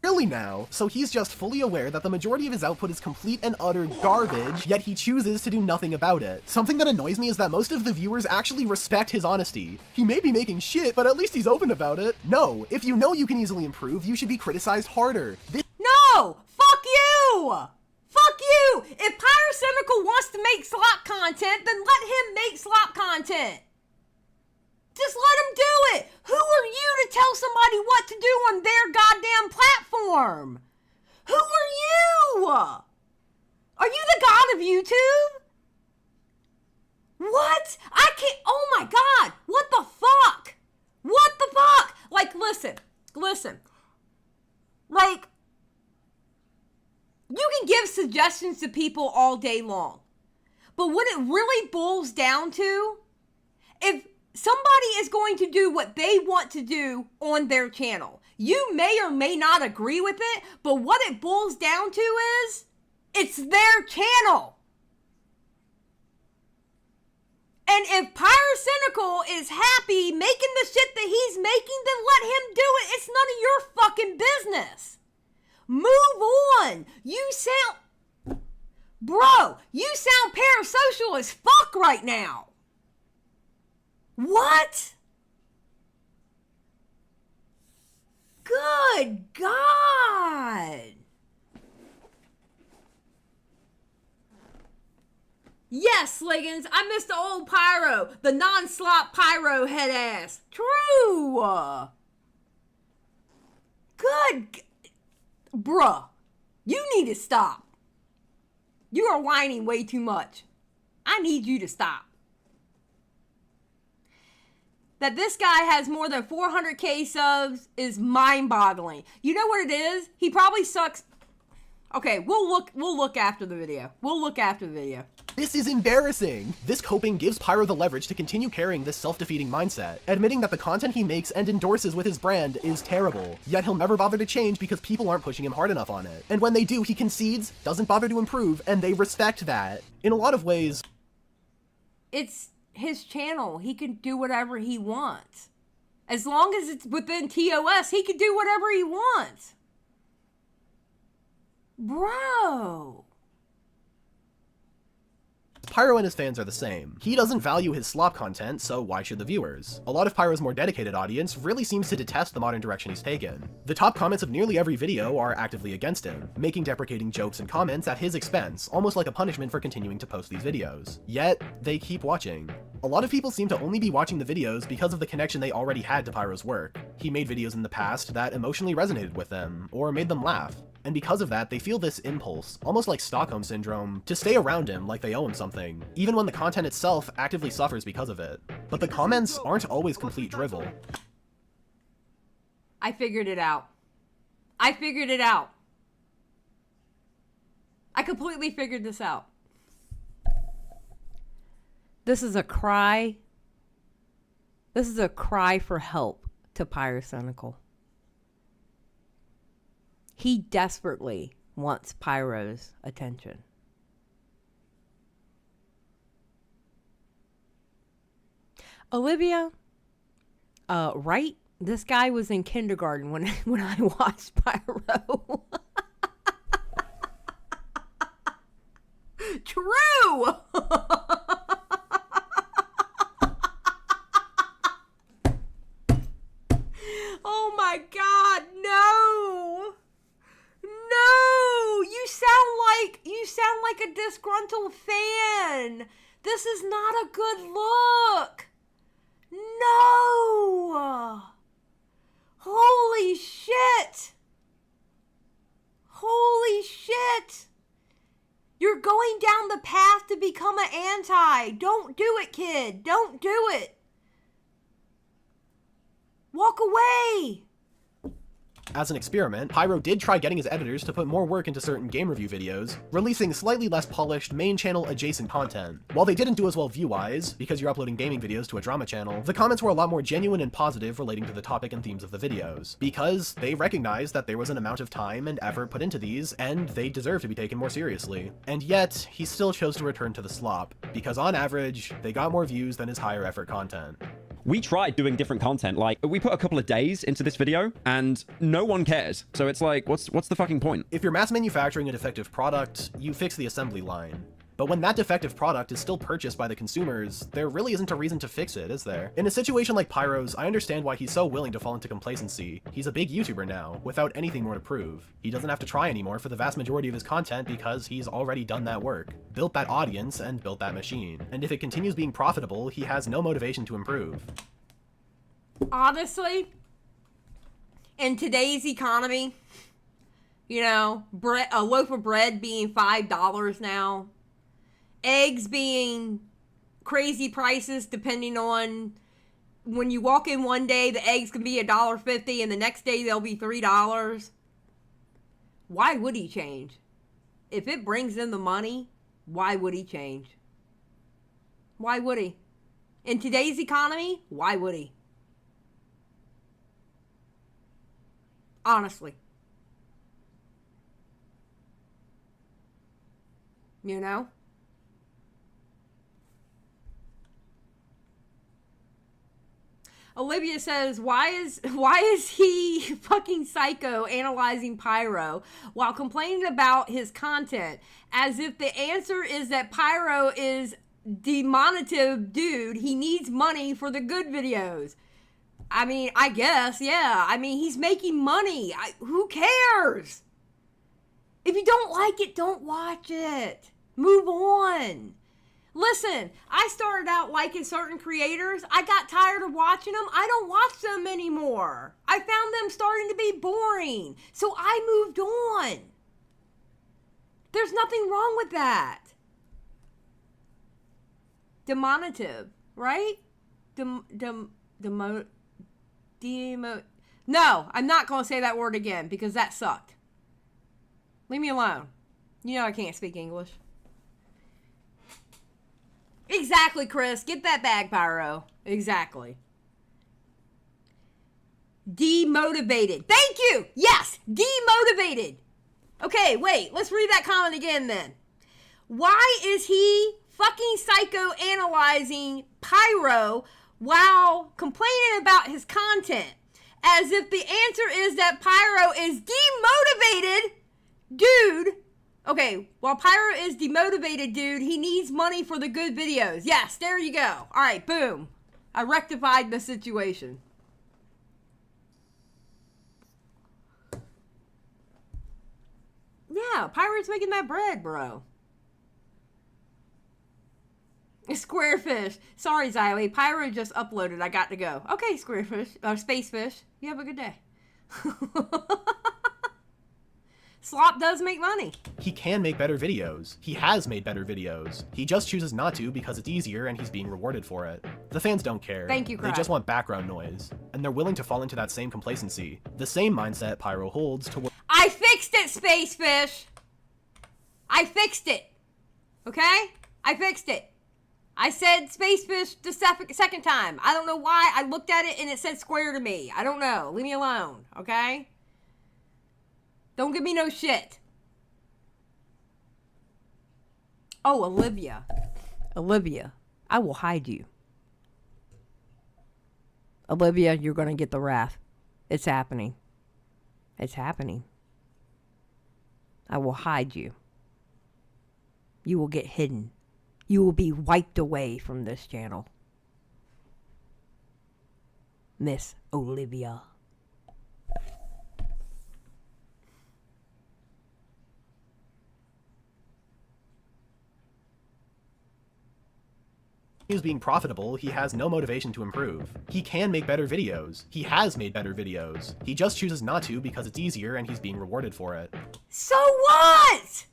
Really now, so he's just fully aware that the majority of his output is complete and utter garbage, yet he chooses to do nothing about it. Something that annoys me is that most of the viewers actually respect his honesty. He may be making shit, but at least he's open about it. No, if you know you can easily improve, you should be criticized harder. No! Fuck you! Fuck you! If Pyrocynical wants to make slop content, then let him make slop content. Just let him do it. Who are you to tell somebody what to do on their goddamn platform? Who are you? Are you the god of YouTube? What? I can't. Oh my god. What the fuck? What the fuck? Like, listen. Like, you can give suggestions to people all day long. But what it really boils down to, if somebody is going to do what they want to do on their channel, you may or may not agree with it, but what it boils down to is, it's their channel. And if Pyrocynical is happy making the shit that he's making, then let him do it. It's none of your fucking business. Move on. You sound... Bro, you sound parasocial as fuck right now. What? Good God. Yes, Sliggins, I missed the old Pyro, the non-slop Pyro head ass. True. Good. Bruh, you need to stop. You are whining way too much. I need you to stop. That this guy has more than 400k subs is mind-boggling. You know what it is? He probably sucks. Okay, we'll look after the video. We'll look after the video. This is embarrassing! This coping gives Pyro the leverage to continue carrying this self-defeating mindset, admitting that the content he makes and endorses with his brand is terrible, yet he'll never bother to change because people aren't pushing him hard enough on it. And when they do, he concedes, doesn't bother to improve, and they respect that. In a lot of ways, it's his channel. He can do whatever he wants. As long as it's within TOS, he can do whatever he wants. Bro. Pyro and his fans are the same. He doesn't value his slop content, so why should the viewers? A lot of Pyro's more dedicated audience really seems to detest the modern direction he's taken. The top comments of nearly every video are actively against him, making deprecating jokes and comments at his expense, almost like a punishment for continuing to post these videos. Yet, they keep watching. A lot of people seem to only be watching the videos because of the connection they already had to Pyro's work. He made videos in the past that emotionally resonated with them, or made them laugh. And because of that, they feel this impulse, almost like Stockholm Syndrome, to stay around him like they owe him something, even when the content itself actively suffers because of it. But the comments aren't always complete drivel. I figured it out. I figured it out. I completely figured this out. This is a cry. This is a cry for help to Pyrocynical. He desperately wants Pyro's attention. Olivia, right? This guy was in kindergarten when I watched Pyro. True! Oh my God, no! No! You sound like a disgruntled fan. This is not a good look. No! Holy shit! Holy shit! You're going down the path to become an anti. Don't do it, kid. Don't do it. Walk away. As an experiment, Pyro did try getting his editors to put more work into certain game review videos, releasing slightly less polished main channel adjacent content. While they didn't do as well view-wise, because you're uploading gaming videos to a drama channel, the comments were a lot more genuine and positive relating to the topic and themes of the videos, because they recognized that there was an amount of time and effort put into these, and they deserve to be taken more seriously. And yet, he still chose to return to the slop, because on average, they got more views than his higher effort content. We tried doing different content, like we put a couple of days into this video and no one cares. So it's like, what's the fucking point? If you're mass manufacturing a defective product, you fix the assembly line. But when that defective product is still purchased by the consumers, there really isn't a reason to fix it, is there? In a situation like Pyro's, I understand why he's so willing to fall into complacency. He's a big YouTuber now, without anything more to prove. He doesn't have to try anymore for the vast majority of his content because he's already done that work, built that audience, and built that machine. And if it continues being profitable, he has no motivation to improve. Honestly, in today's economy, you know, a loaf of bread being $5 now, eggs being crazy prices depending on when you walk in one day, the eggs can be $1.50 and the next day they'll be $3. Why would he change? If it brings in the money, why would he change? Why would he? In today's economy, why would he? Honestly. You know? Olivia says, why is he fucking psycho analyzing Pyro while complaining about his content as if the answer is that Pyro is demonetized dude. He needs money for the good videos. I mean, I guess, yeah. I mean, he's making money. Who cares? If you don't like it, don't watch it. Move on. Listen, I started out liking certain creators. I got tired of watching them. I don't watch them anymore. I found them starting to be boring. So I moved on. There's nothing wrong with that. Demonetized, right? No, I'm not going to say that word again because that sucked. Leave me alone. You know I can't speak English. Exactly, Chris. Get that bag, Pyro. Exactly. Demotivated. Thank you. Yes, demotivated. Okay, wait. Let's read that comment again then. Why is he fucking psychoanalyzing Pyro while complaining about his content? As if the answer is that Pyro is demotivated, dude. Okay, while Pyro is demotivated, dude, he needs money for the good videos. Yes, there you go. All right, boom. I rectified the situation. Yeah, Pyro's making that bread, bro. Squarefish. Sorry, Xylie. Pyro just uploaded. I got to go. Okay, Squarefish. Spacefish. You have a good day. Slop does make money. He can make better videos. He has made better videos. He just chooses not to because it's easier and he's being rewarded for it. The fans don't care. Thank you, They Craig. just want background noise. And they're willing to fall into that same complacency. The same mindset Pyro holds toward... I fixed it, Spacefish. I fixed it. Okay? I fixed it. I said Spacefish the second time. I don't know why. I looked at it and it said square to me. I don't know. Leave me alone. Okay? Don't give me no shit. Oh, Olivia. Olivia, I will hide you. Olivia, you're going to get the wrath. It's happening. It's happening. I will hide you. You will get hidden. You will be wiped away from this channel. Miss Olivia. He is being profitable, he has no motivation to improve. He can make better videos. He has made better videos. He just chooses not to because it's easier and he's being rewarded for it. So what?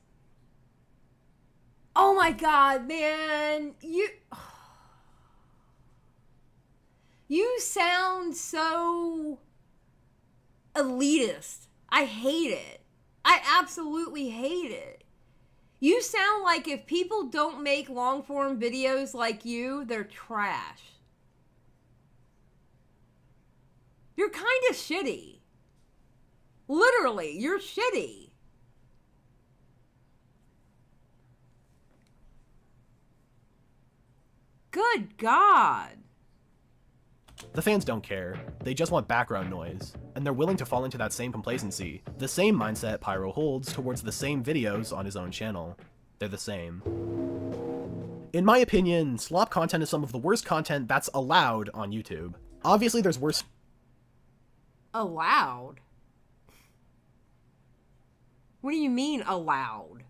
Oh my god, man. You sound so elitist. I hate it. I absolutely hate it. You sound like if people don't make long form videos like you, they're trash. You're kind of shitty. Literally, you're shitty. Good God. The fans don't care. They just want background noise. And they're willing to fall into that same complacency. The same mindset Pyro holds towards the same videos on his own channel. They're the same. In my opinion, slop content is some of the worst content that's allowed on YouTube. Obviously there's worse... Allowed? What do you mean allowed?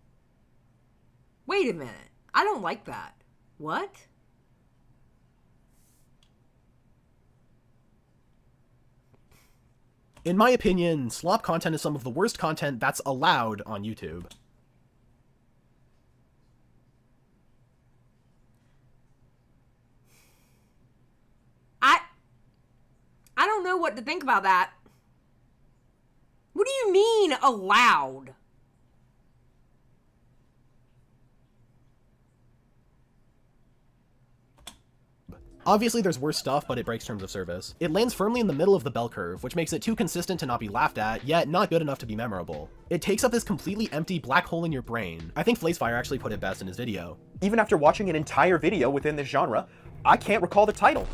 Wait a minute. I don't like that. What? In my opinion, slop content is some of the worst content that's allowed on YouTube. I don't know what to think about that. What do you mean allowed? Obviously there's worse stuff, but it breaks terms of service. It lands firmly in the middle of the bell curve, which makes it too consistent to not be laughed at, yet not good enough to be memorable. It takes up this completely empty black hole in your brain. I think Flazefire actually put it best in his video. Even after watching an entire video within this genre, I can't recall the title,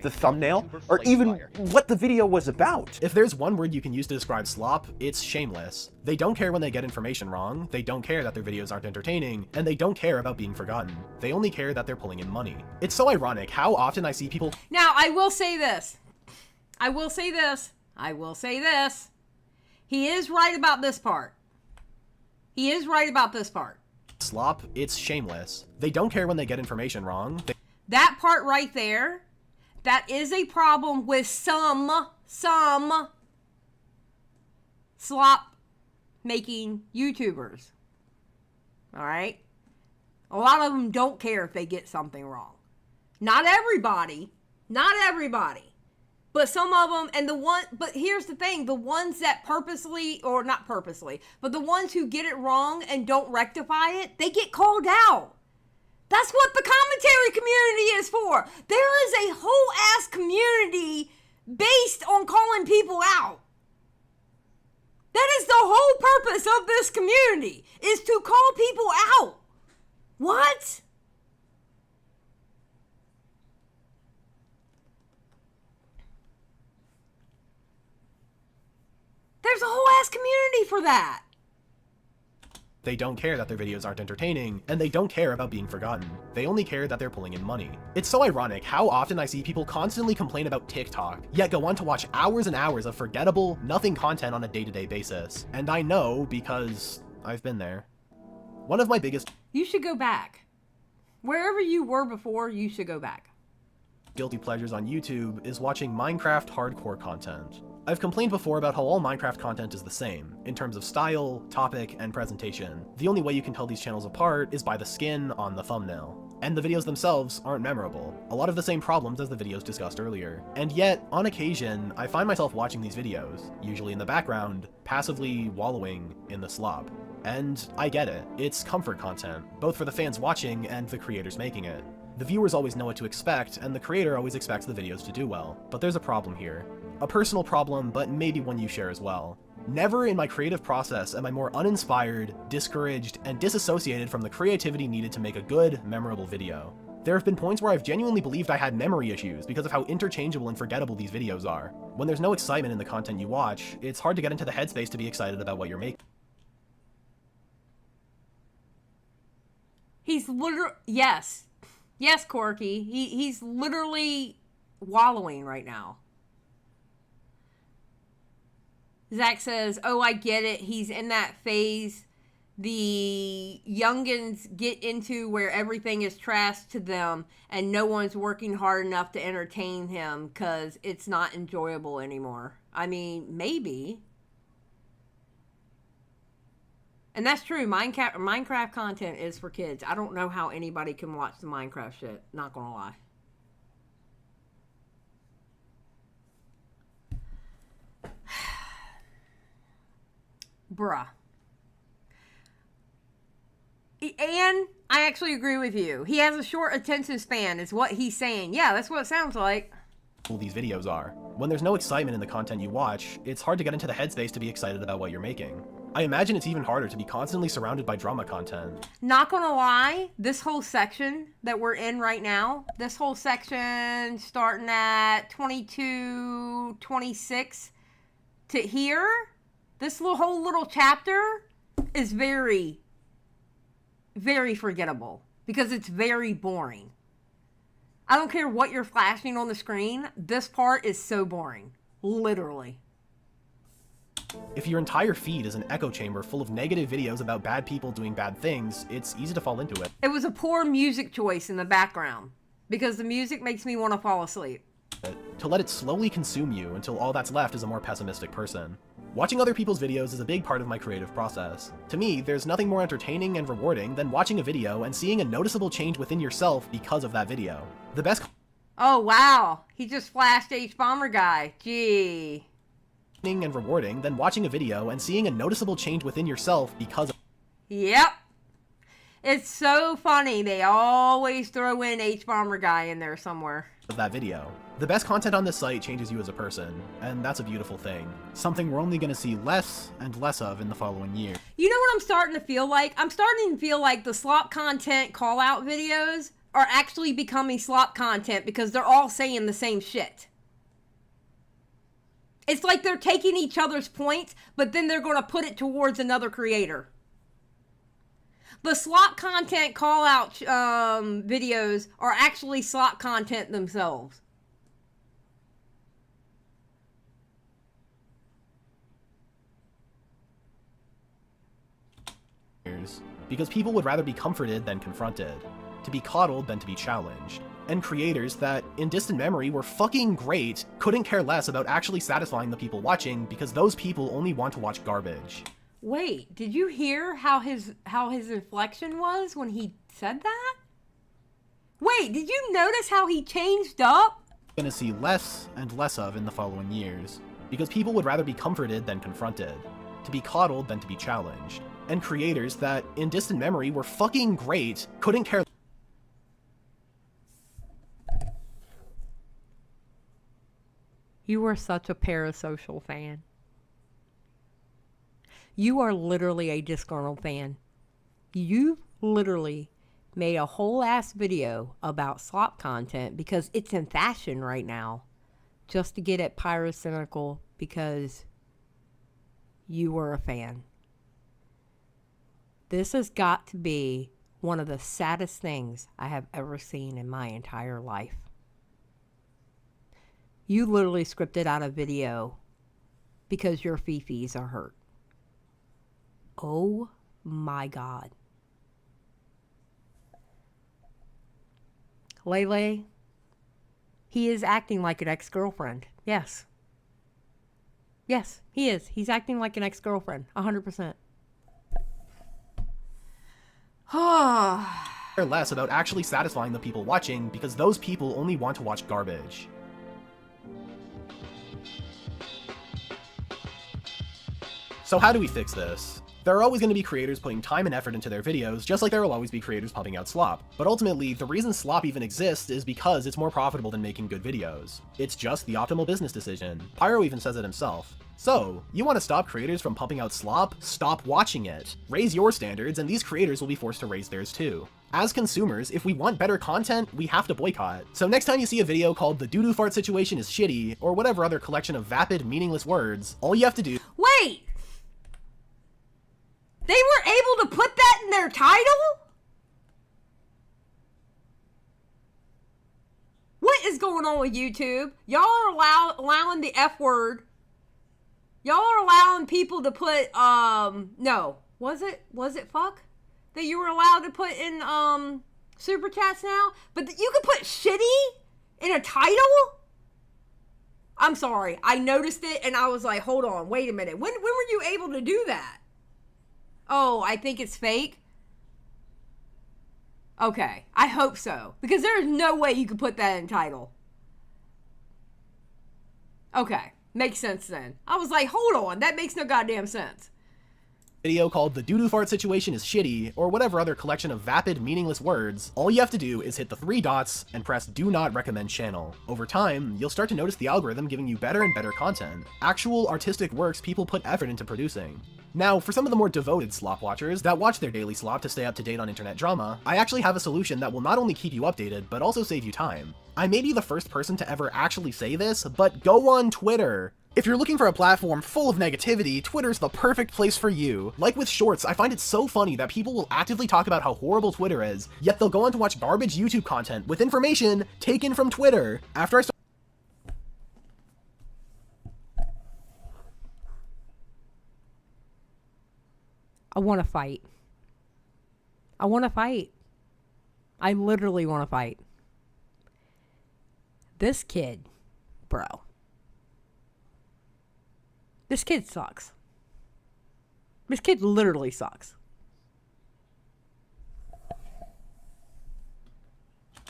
the thumbnail, or even what the video was about. If there's one word you can use to describe slop, it's shameless. They don't care when they get information wrong, they don't care that their videos aren't entertaining, and they don't care about being forgotten. They only care that they're pulling in money. It's so ironic how often I see people— Now, I will say this. I will say this. He is right about this part. He is right about this part. Slop, it's shameless. They don't care when they get information wrong. That part right there, that is a problem with some slop making YouTubers. All right? A lot of them don't care if they get something wrong. Not everybody. But some of them, but here's the thing, the ones that purposely, or not purposely, but the ones who get it wrong and don't rectify it, they get called out. That's what the commentary community is for. There is a whole ass community based on calling people out. That is the whole purpose of this community, is to call people out. What? There's a whole ass community for that. They don't care that their videos aren't entertaining, and they don't care about being forgotten. They only care that they're pulling in money. It's so ironic how often I see people constantly complain about TikTok, yet go on to watch hours and hours of forgettable, nothing content on a day-to-day basis. And I know because I've been there. One of my biggest— You should go back. Wherever you were before, you should go back. guilty pleasures on YouTube is watching Minecraft hardcore content. I've complained before about how all Minecraft content is the same, in terms of style, topic, and presentation. The only way you can tell these channels apart is by the skin on the thumbnail. And the videos themselves aren't memorable. A lot of the same problems as the videos discussed earlier. And yet, on occasion, I find myself watching these videos, usually in the background, passively wallowing in the slop. And I get it. It's comfort content, both for the fans watching and the creators making it. The viewers always know what to expect, and the creator always expects the videos to do well. But there's a problem here. A personal problem, but maybe one you share as well. Never in my creative process am I more uninspired, discouraged, and disassociated from the creativity needed to make a good, memorable video. There have been points where I've genuinely believed I had memory issues because of how interchangeable and forgettable these videos are. When there's no excitement in the content you watch, it's hard to get into the headspace to be excited about what you're making. He's literally, yes, Corky, he's literally wallowing right now. Zach says, oh, I get it. He's in that phase the youngins get into where everything is trash to them and no one's working hard enough to entertain him because it's not enjoyable anymore. I mean, maybe. And that's true. Minecraft content is for kids. I don't know how anybody can watch the Minecraft shit. Not gonna lie. Bruh. And I actually agree with you. He has a short attention span is what he's saying. Yeah, that's what it sounds like. These videos are. When there's no excitement in the content you watch, it's hard to get into the headspace to be excited about what you're making. I imagine it's even harder to be constantly surrounded by drama content. Not gonna lie, this whole section that we're in right now, this whole section starting at 22, 26 to here, this whole little chapter is very, very forgettable because it's very boring. I don't care what you're flashing on the screen, this part is so boring. Literally. If your entire feed is an echo chamber full of negative videos about bad people doing bad things, it's easy to fall into it. It was a poor music choice in the background because the music makes me want to fall asleep. To let it slowly consume you until all that's left is a more pessimistic person. Watching other people's videos is a big part of my creative process. To me, there's nothing more entertaining and rewarding than watching a video and seeing a noticeable change within yourself because of that video. The best— Oh wow, he just flashed H-Bomber guy. Gee. And rewarding than watching a video and seeing a noticeable change within yourself because of— Yep. It's so funny. They always throw in H-Bomber guy in there somewhere. That video. The best content on this site changes you as a person, and that's a beautiful thing. Something we're only going to see less and less of in the following year. You know what I'm starting to feel like? I'm starting to feel like the slop content call-out videos are actually becoming slop content because they're all saying the same shit. It's like they're taking each other's points, but then they're going to put it towards another creator. The slop content call-out videos are actually slop content themselves. Because people would rather be comforted than confronted, to be coddled than to be challenged. And creators that, in distant memory, were fucking great, couldn't care less about actually satisfying the people watching because those people only want to watch garbage. Wait, did you hear how his inflection was when he said that? Wait, did you notice how he changed up? gonna see less and less of in the following years, because people would rather be comforted than confronted, to be coddled than to be challenged, and creators that, in distant memory, were fucking great, couldn't care. You are such a parasocial fan. You are literally a disgruntled fan. You literally made a whole ass video about slop content because it's in fashion right now, just to get at pyrocynical because you were a fan. This has got to be one of the saddest things I have ever seen in my entire life. You literally scripted out a video because your fifis are hurt. Oh my God. Lele, he is acting like an ex-girlfriend. Yes. Yes, he is. He's acting like an ex-girlfriend. 100%. Care less about actually satisfying the people watching because those people only want to watch garbage. So how do we fix this? There are always going to be creators putting time and effort into their videos, just like there will always be creators pumping out slop. But ultimately, the reason slop even exists is because it's more profitable than making good videos. It's just the optimal business decision. Pyro even says it himself. So, you want to stop creators from pumping out slop? Stop watching it. Raise your standards, and these creators will be forced to raise theirs too. As consumers, if we want better content, we have to boycott. So next time you see a video called the doo-doo fart situation is shitty, or whatever other collection of vapid, meaningless words, all you have to do— Wait! They were able to put that in their title? What is going on with YouTube? Y'all are allowing the F word. Y'all are allowing people to put, no. Was it fuck? That you were allowed to put in, super chats now? But you could put shitty in a title? I'm sorry. I noticed it and I was like, hold on, wait a minute. When were you able to do that? Oh, I think it's fake? Okay, I hope so. Because there is no way you could put that in title. Okay, makes sense then. I was like, hold on, that makes no goddamn sense. Video called the doo-doo fart situation is shitty, or whatever other collection of vapid, meaningless words, all you have to do is hit the 3 dots and press do not recommend channel. Over time, you'll start to notice the algorithm giving you better and better content. Actual artistic works people put effort into producing. Now, for some of the more devoted slop watchers that watch their daily slop to stay up to date on internet drama, I actually have a solution that will not only keep you updated, but also save you time. I may be the first person to ever actually say this, but go on Twitter! If you're looking for a platform full of negativity, Twitter's the perfect place for you. Like with shorts, I find it so funny that people will actively talk about how horrible Twitter is, yet they'll go on to watch garbage YouTube content with information taken from Twitter. After I want to fight. I want to fight. I literally want to fight. This kid, bro. This kid sucks. This kid literally sucks.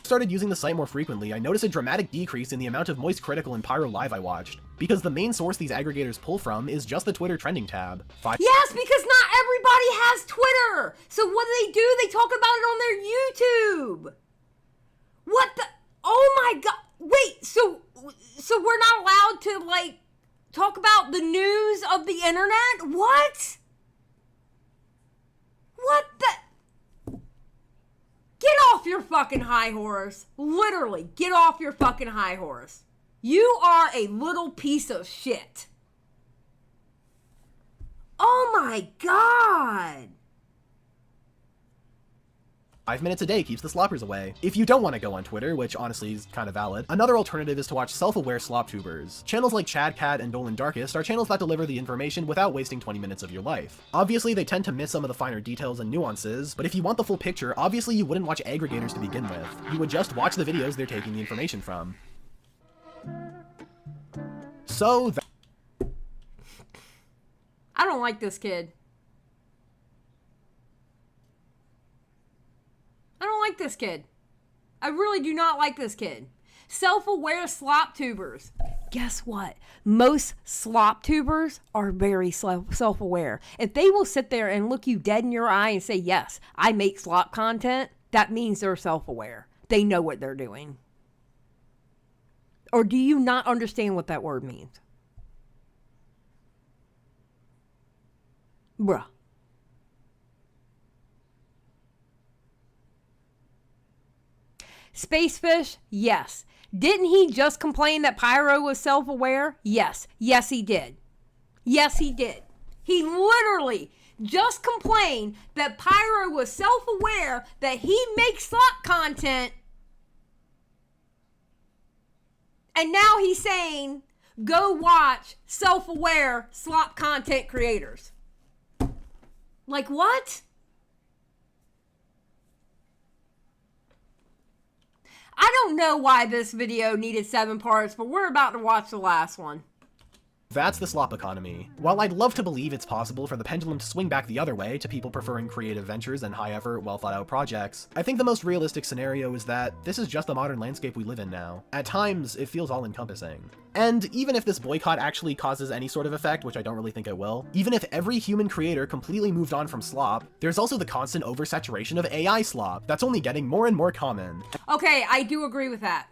started using the site more frequently, I noticed a dramatic decrease in the amount of Moist Critical and Pyro Live I watched, because the main source these aggregators pull from is just the Twitter trending tab. Yes, because not everybody has Twitter! So what do? They talk about it on their YouTube! What the? Oh my god! Wait, so we're not allowed to, like, talk about the news of the internet? What? What the? Get off your fucking high horse. Literally, get off your fucking high horse. You are a little piece of shit. Oh my god. 5 minutes a day keeps the sloppers away. If you don't want to go on Twitter, which honestly is kind of valid, another alternative is to watch self-aware slop tubers. Channels like Chad Cat and Dolan Darkest are channels that deliver the information without wasting 20 minutes of your life. Obviously, they tend to miss some of the finer details and nuances, but if you want the full picture, obviously you wouldn't watch aggregators to begin with. You would just watch the videos they're taking the information from. So I don't like this kid. I don't like this kid. I really do not like this kid. Self-aware slop tubers. Guess what? Most slop tubers are very self-aware. If they will sit there and look you dead in your eye and say, yes, I make slop content, that means they're self-aware. They know what they're doing. Or do you not understand what that word means? Bruh. Spacefish, yes. Didn't he just complain that Pyro was self-aware? Yes. Yes, he did. Yes, he did. He literally just complained that Pyro was self-aware that he makes slop content. And now he's saying, go watch self-aware slop content creators. Like what? I don't know why this video needed 7 parts, but we're about to watch the last one. That's the slop economy. While I'd love to believe it's possible for the pendulum to swing back the other way to people preferring creative ventures and high-effort, well-thought-out projects, I think the most realistic scenario is that this is just the modern landscape we live in now. At times, it feels all-encompassing. And even if this boycott actually causes any sort of effect, which I don't really think it will, even if every human creator completely moved on from slop, there's also the constant oversaturation of AI slop that's only getting more and more common. Okay, I do agree with that.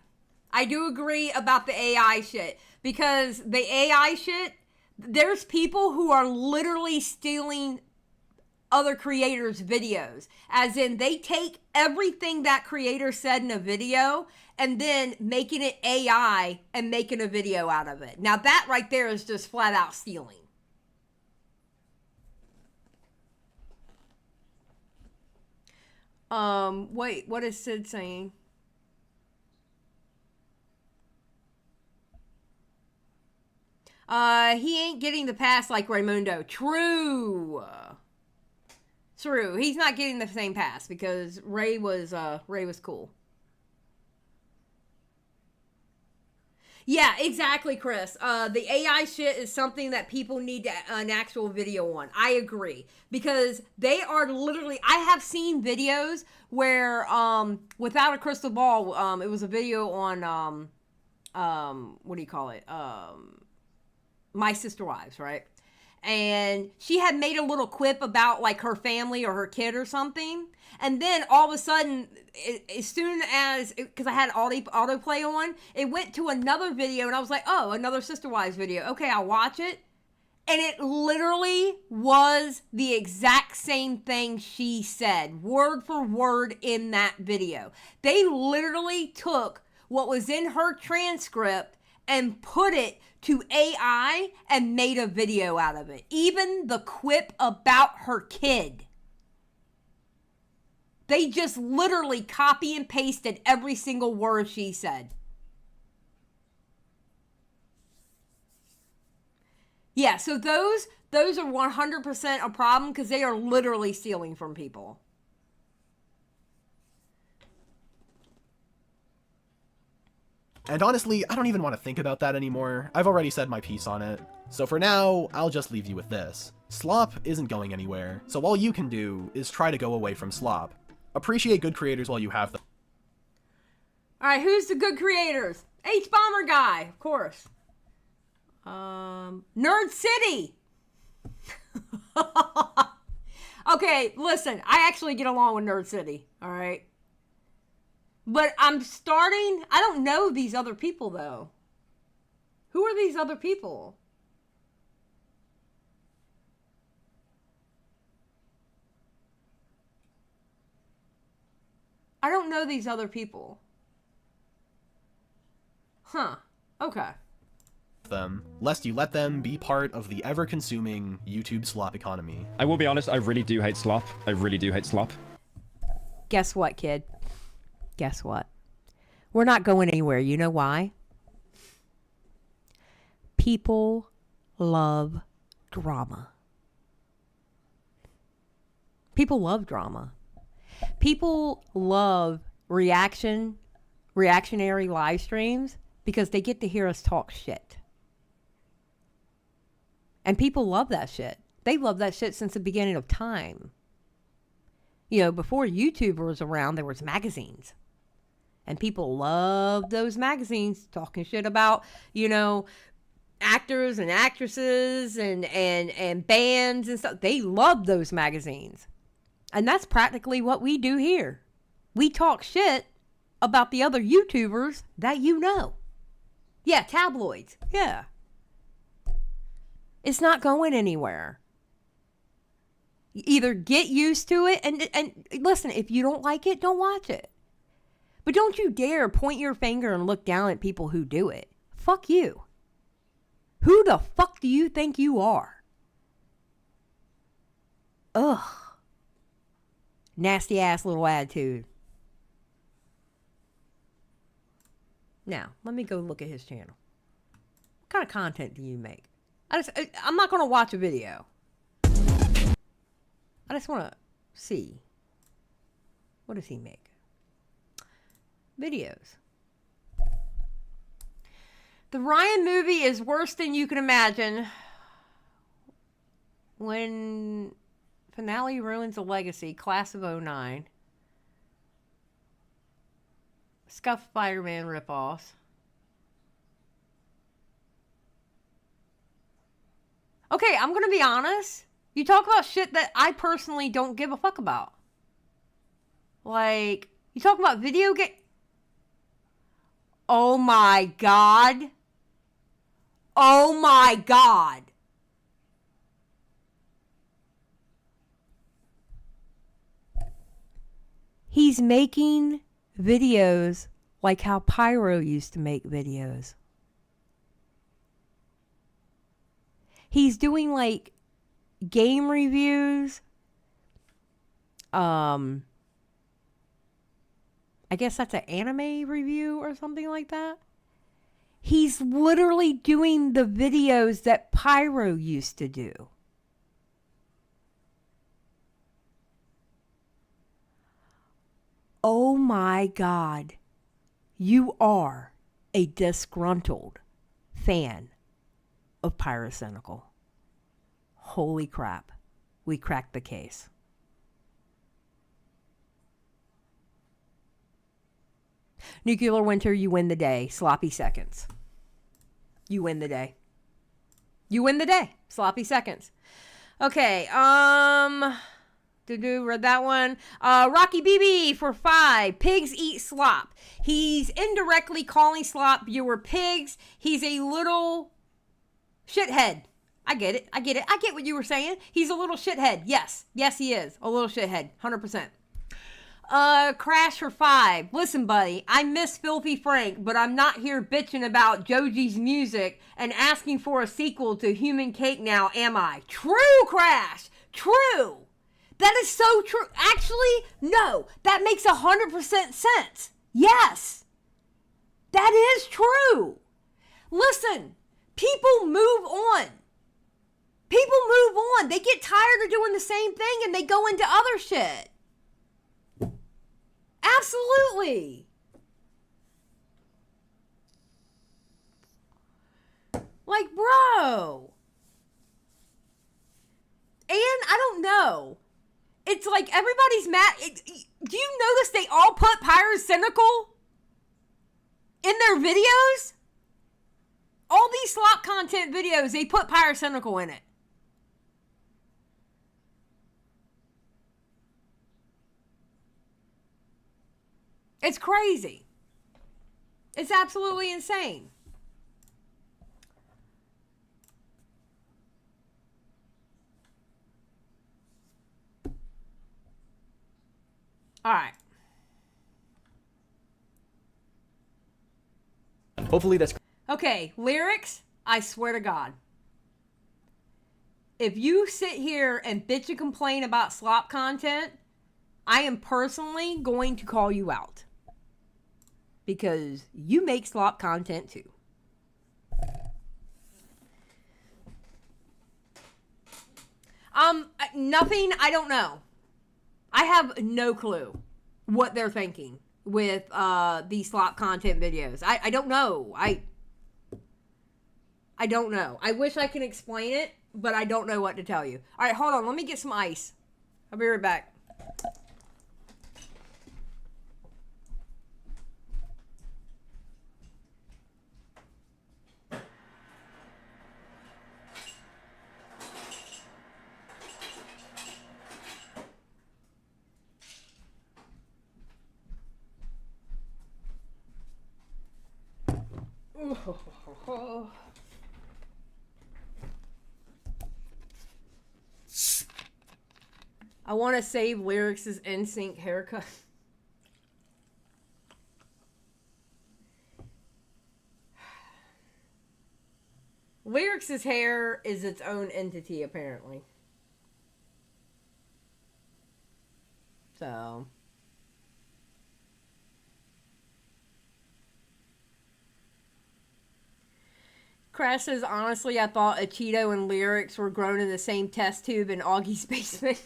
I do agree about the AI shit. Because the AI shit, there's people who are literally stealing other creators' videos. As in, they take everything that creator said in a video and then making it AI and making a video out of it. Now that right there is just flat out stealing. Wait, what is Sid saying? He ain't getting the pass like Raimundo. True. True. He's not getting the same pass because Ray was cool. Yeah, exactly, Chris. The AI shit is something that people need an actual video on. I agree. Because they are literally, I have seen videos where, without a crystal ball, it was a video on, what do you call it? My Sister Wives, right? And she had made a little quip about like her family or her kid or something. And then all of a sudden, as soon as, because I had autoplay on, it went to another video and I was like, oh, another Sister Wives video. Okay, I'll watch it. And it literally was the exact same thing she said, word for word in that video. They literally took what was in her transcript and put it to AI and made a video out of it. Even the quip about her kid. They just literally copy and pasted every single word she said. Yeah, so those are 100% a problem because they are literally stealing from people. And honestly, I don't even want to think about that anymore. I've already said my piece on it. So for now, I'll just leave you with this. Slop isn't going anywhere, so all you can do is try to go away from slop. Appreciate good creators while you have them. Alright, who's the good creators? H-Bomber guy, of course. Nerd City! Okay, listen, I actually get along with Nerd City, alright? But I don't know these other people, though. Who are these other people? I don't know these other people. Huh. Okay. Them, lest you let them be part of the ever-consuming YouTube slop economy. I will be honest, I really do hate slop. I really do hate slop. Guess what, kid? Guess what? We're not going anywhere. You know why? People love drama. People love drama. People love reactionary live streams because they get to hear us talk shit. And people love that shit. They love that shit since the beginning of time. You know, before YouTube was around, there was magazines. And people love those magazines, talking shit about, you know, actors and actresses and bands and stuff. They love those magazines. And that's practically what we do here. We talk shit about the other YouTubers that you know. Yeah, tabloids. Yeah. It's not going anywhere. Either get used to it and listen, if you don't like it, don't watch it. But don't you dare point your finger and look down at people who do it. Fuck you. Who the fuck do you think you are? Ugh. Nasty ass little attitude. Now, let me go look at his channel. What kind of content do you make? I'm not going to watch a video. I just want to see. What does he make? Videos. The Ryan movie is worse than you can imagine. When finale ruins a legacy, class of 09. Scuffed Spider-Man ripoffs. Okay, I'm gonna be honest. You talk about shit that I personally don't give a fuck about. Like, you talk about video game. Oh my God. Oh my God. He's making videos like how Pyro used to make videos. He's doing like game reviews. I guess that's an anime review or something like that. He's literally doing the videos that Pyro used to do. Oh my God. You are a disgruntled fan of Pyrocynical. Holy crap. We cracked the case. Nuclear Winter, you win the day. Sloppy seconds. You win the day. You win the day. Sloppy seconds. Okay, read that one. Rocky BB for 5. Pigs eat slop. He's indirectly calling slop viewer pigs. He's a little shithead. I get it. I get what you were saying. He's a little shithead. Yes. Yes, he is. A little shithead. 100%. Crash for 5. Listen, buddy, I miss Filthy Frank, but I'm not here bitching about Joji's music and asking for a sequel to Human Cake now, am I? True, Crash! True! That is so true. Actually, no. That makes 100% sense. Yes. That is true. Listen, people move on. People move on. They get tired of doing the same thing and they go into other shit. Absolutely. Like, bro. And I don't know. It's like everybody's mad. Do you notice they all put Pyrocynical in their videos? All these slop content videos, they put Pyrocynical in it. It's crazy. It's absolutely insane. All right. Hopefully that's... Okay, Lerix, I swear to God. If you sit here and bitch and complain about slop content, I am personally going to call you out. Because you make slop content too. Nothing, I don't know. I have no clue what they're thinking with these slop content videos. I don't know. I don't know. I wish I could explain it, but I don't know what to tell you. All right, hold on. Let me get some ice. I'll be right back. I want to save Lerix's NSYNC haircut. Lerix's hair is its own entity, apparently. So. Crash says, honestly, I thought Cheeto and Lerix were grown in the same test tube in Augie's basement.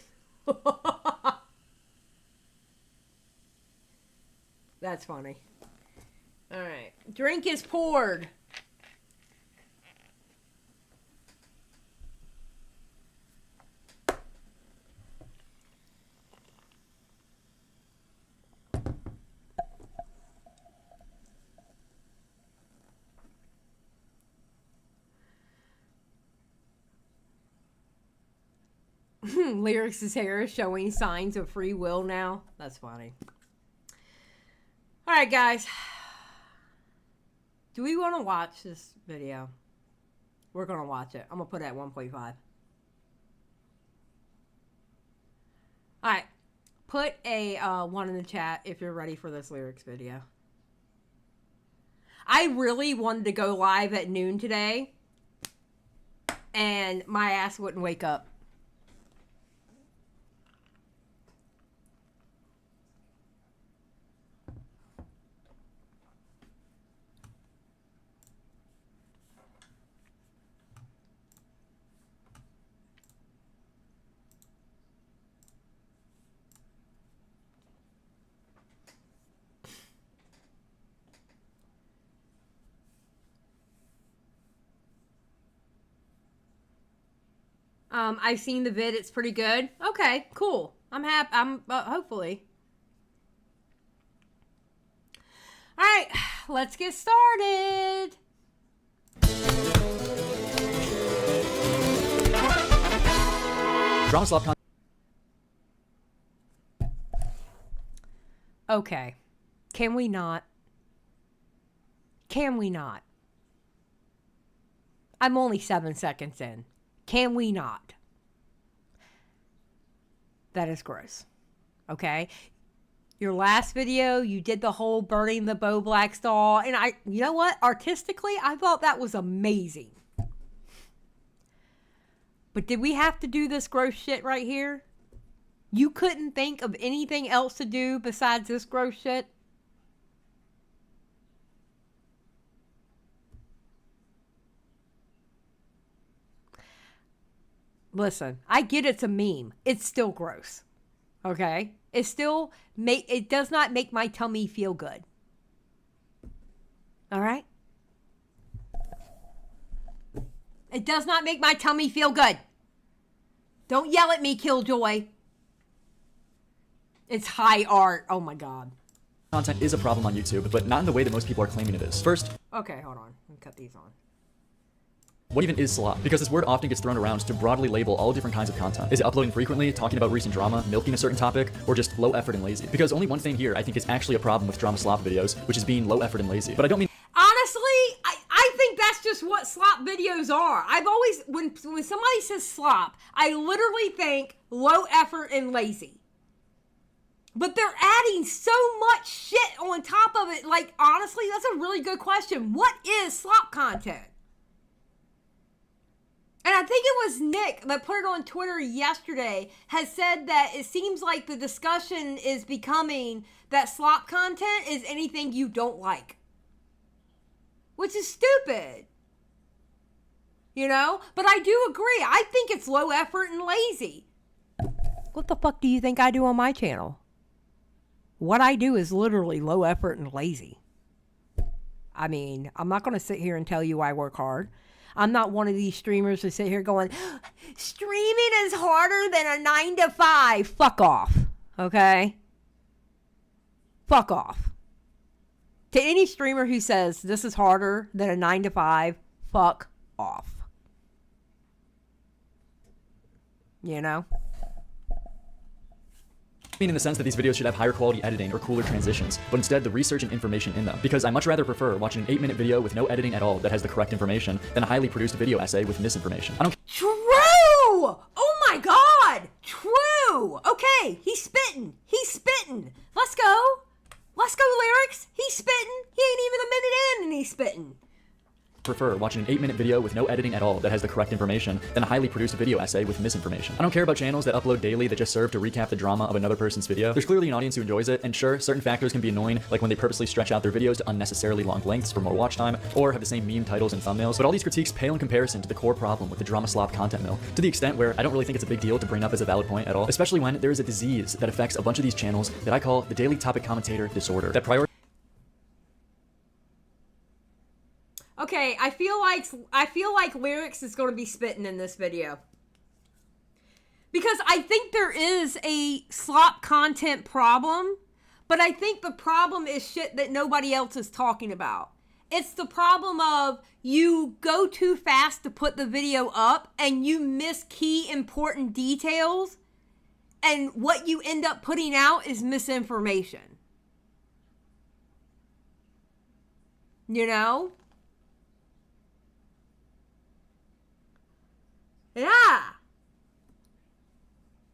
That's funny. Alright. Drink is poured. Lerix's hair is showing signs of free will now. That's funny. Alright, guys. Do we want to watch this video? We're going to watch it. I'm going to put it at 1.5. Alright. Put a 1 in the chat if you're ready for this Lerix video. I really wanted to go live at noon today. And my ass wouldn't wake up. I've seen the vid. It's pretty good. Okay, cool. I'm happy. Hopefully. All right, let's get started. Drama Slop. Okay. Can we not? Can we not? I'm only 7 seconds in. Can we not? That is gross. Okay? Your last video, you did the whole burning the Bo Black doll. And you know what? Artistically, I thought that was amazing. But did we have to do this gross shit right here? You couldn't think of anything else to do besides this gross shit? Listen, I get it's a meme. It's still gross. Okay? It does not make my tummy feel good. All right? It does not make my tummy feel good. Don't yell at me, Killjoy. It's high art. Oh my god. Content is a problem on YouTube, but not in the way that most people are claiming it is. First, okay, hold on. Let me cut these on. what even is slop? Because this word often gets thrown around to broadly label all different kinds of content. Is it uploading frequently, talking about recent drama, milking a certain topic, or just low effort and lazy? Because only one thing here I think is actually a problem with drama slop videos, which is being low effort and lazy. But I don't mean... Honestly, I think that's just what slop videos are. I've always, when somebody says slop, I literally think low effort and lazy. But they're adding so much shit on top of it. Like, honestly, that's a really good question. What is slop content? And I think it was Nick that put it on Twitter yesterday, has said that it seems like the discussion is becoming that slop content is anything you don't like. Which is stupid. You know? But I do agree. I think it's low effort and lazy. What the fuck do you think I do on my channel? What I do is literally low effort and lazy. I mean, I'm not going to sit here and tell you I work hard. I'm not one of these streamers who sit here going, streaming is harder than a 9 to 5. Fuck off. Okay? Fuck off. To any streamer who says this is harder than a 9 to 5, fuck off. You know? mean in the sense that these videos should have higher quality editing or cooler transitions, but instead the research and information in them. Because I much rather prefer watching an 8-minute video with no editing at all that has the correct information than a highly produced video essay with misinformation. I don't True! Oh my god! True! Okay, he's spitting. He's spitting. Let's go. Let's go, Lerix. He's spitting. He ain't even a minute in and he's spitting. prefer watching an 8-minute video with no editing at all that has the correct information than a highly produced video essay with misinformation. I don't care about channels that upload daily that just serve to recap the drama of another person's video. There's clearly an audience who enjoys it, and sure, certain factors can be annoying, like when they purposely stretch out their videos to unnecessarily long lengths for more watch time, or have the same meme titles and thumbnails, but all these critiques pale in comparison to the core problem with the drama slop content mill, to the extent where I don't really think it's a big deal to bring up as a valid point at all, especially when there is a disease that affects a bunch of these channels that I call the daily topic commentator disorder, that Okay, I feel like Lerix is going to be spitting in this video. Because I think there is a slop content problem, but I think the problem is shit that nobody else is talking about. It's the problem of you go too fast to put the video up and you miss key important details, and what you end up putting out is misinformation. You know? Yeah.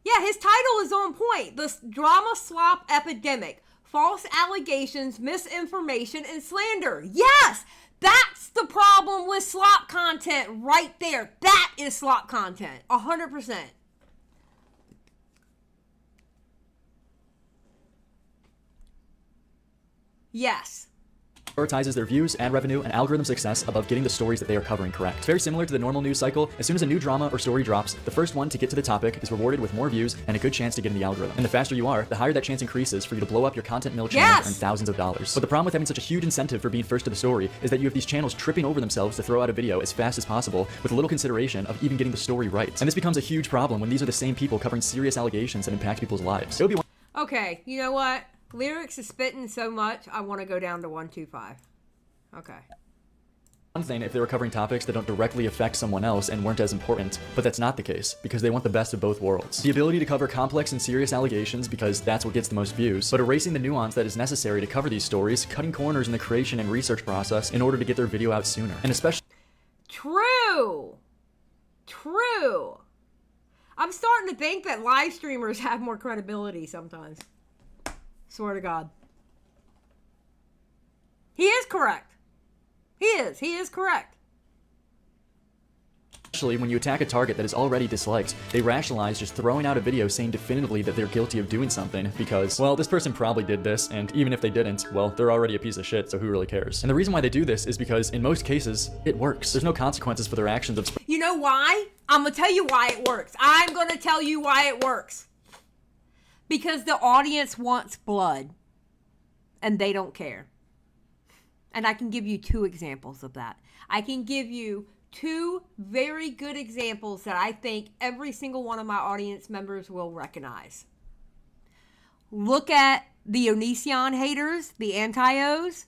Yeah, his title is on point. The drama slop epidemic. False allegations, misinformation, and slander. Yes! That's the problem with slop content right there. That is slop content. 100%. Yes. Prioritizes their views, ad revenue, and algorithm success above getting the stories that they are covering correct. Very similar to the normal news cycle, as soon as a new drama or story drops, the first one to get to the topic is rewarded with more views and a good chance to get in the algorithm. And the faster you are, the higher that chance increases for you to blow up your content mill channel and earn thousands of dollars. But the problem with having such a huge incentive for being first to the story is that you have these channels tripping over themselves to throw out a video as fast as possible with little consideration of even getting the story right. And this becomes a huge problem when these are the same people covering serious allegations that impact people's lives. It would be Okay, you know what? Lerix is spitting so much, I want to go down to 125. Okay. one thing if they were covering topics that don't directly affect someone else and weren't as important, but that's not the case, because they want the best of both worlds. The ability to cover complex and serious allegations because that's what gets the most views, but erasing the nuance that is necessary to cover these stories, cutting corners in the creation and research process in order to get their video out sooner. And especially... True! True! I'm starting to think that live streamers have more credibility sometimes. Swear to God. He is correct. He is correct. Especially when you attack a target that is already disliked, they rationalize just throwing out a video saying definitively that they're guilty of doing something because, well, this person probably did this, and even if they didn't, well, they're already a piece of shit, so who really cares? And the reason why they do this is because, in most cases, it works. There's no consequences for their actions of... You know why? I'm gonna tell you why it works. I'm gonna tell you why it works. Because the audience wants blood, and they don't care. And I can give you 2 examples of that. I can give you 2 very good examples that I think every single one of my audience members will recognize. Look at the Onision haters, the anti-Os,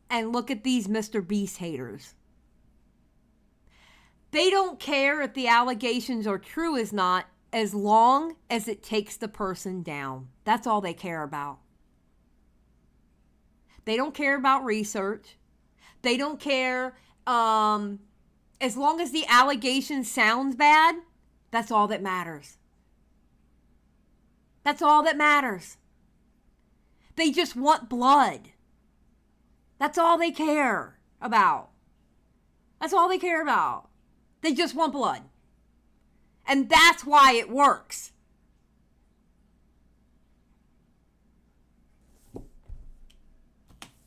and look at these Mr. Beast haters. They don't care if the allegations are true or not, as long as it takes the person down. That's all they care about. They don't care about research. They don't care, as long as the allegation sounds bad, that's all that matters. That's all that matters. They just want blood. That's all they care about. That's all they care about. They just want blood. And that's why it works.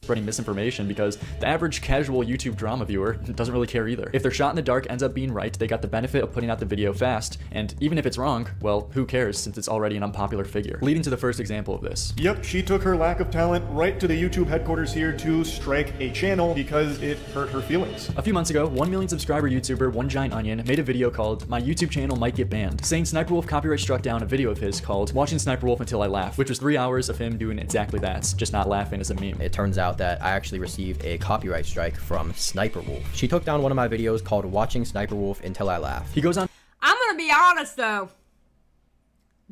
Spreading misinformation because the average casual YouTube drama viewer doesn't really care either. If their shot in the dark ends up being right, they got the benefit of putting out the video fast, and even if it's wrong, well, who cares since it's already an unpopular figure. Leading to the first example of this. Yep, she took her lack of talent right to the YouTube headquarters here to strike a channel because it hurt her feelings. A few months ago, 1 million subscriber YouTuber One Giant Onion made a video called "My YouTube Channel Might Get Banned," saying Sniper Wolf copyright struck down a video of his called "Watching Sniper Wolf Until I Laugh," which was 3 hours of him doing exactly that, just not laughing as a meme. It turns out that I actually received a copyright strike from Sniper Wolf. She took down one of my videos called "Watching Sniper Wolf Until I Laugh." He goes on. I'm gonna be honest though.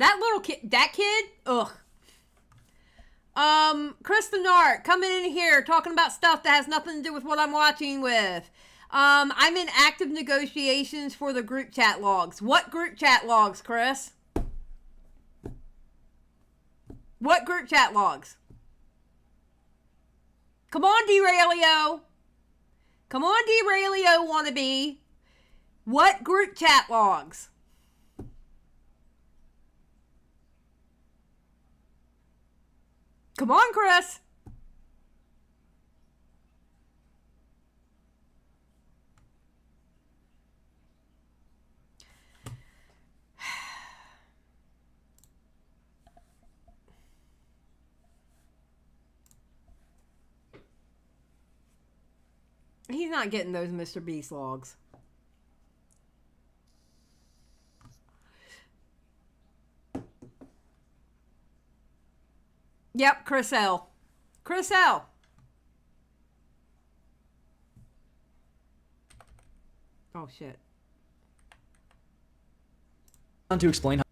That little kid, ugh. Kristen Art coming in here talking about stuff that has nothing to do with what I'm watching with. I'm in active negotiations for the group chat logs. What group chat logs, Chris? What group chat logs? Come on, Derailio. Come on, Derailio wannabe. What group chat logs? Come on, Chris. He's not getting those Mr. Beast logs. Yep, Chris L. Chris L. Oh, shit. To explain how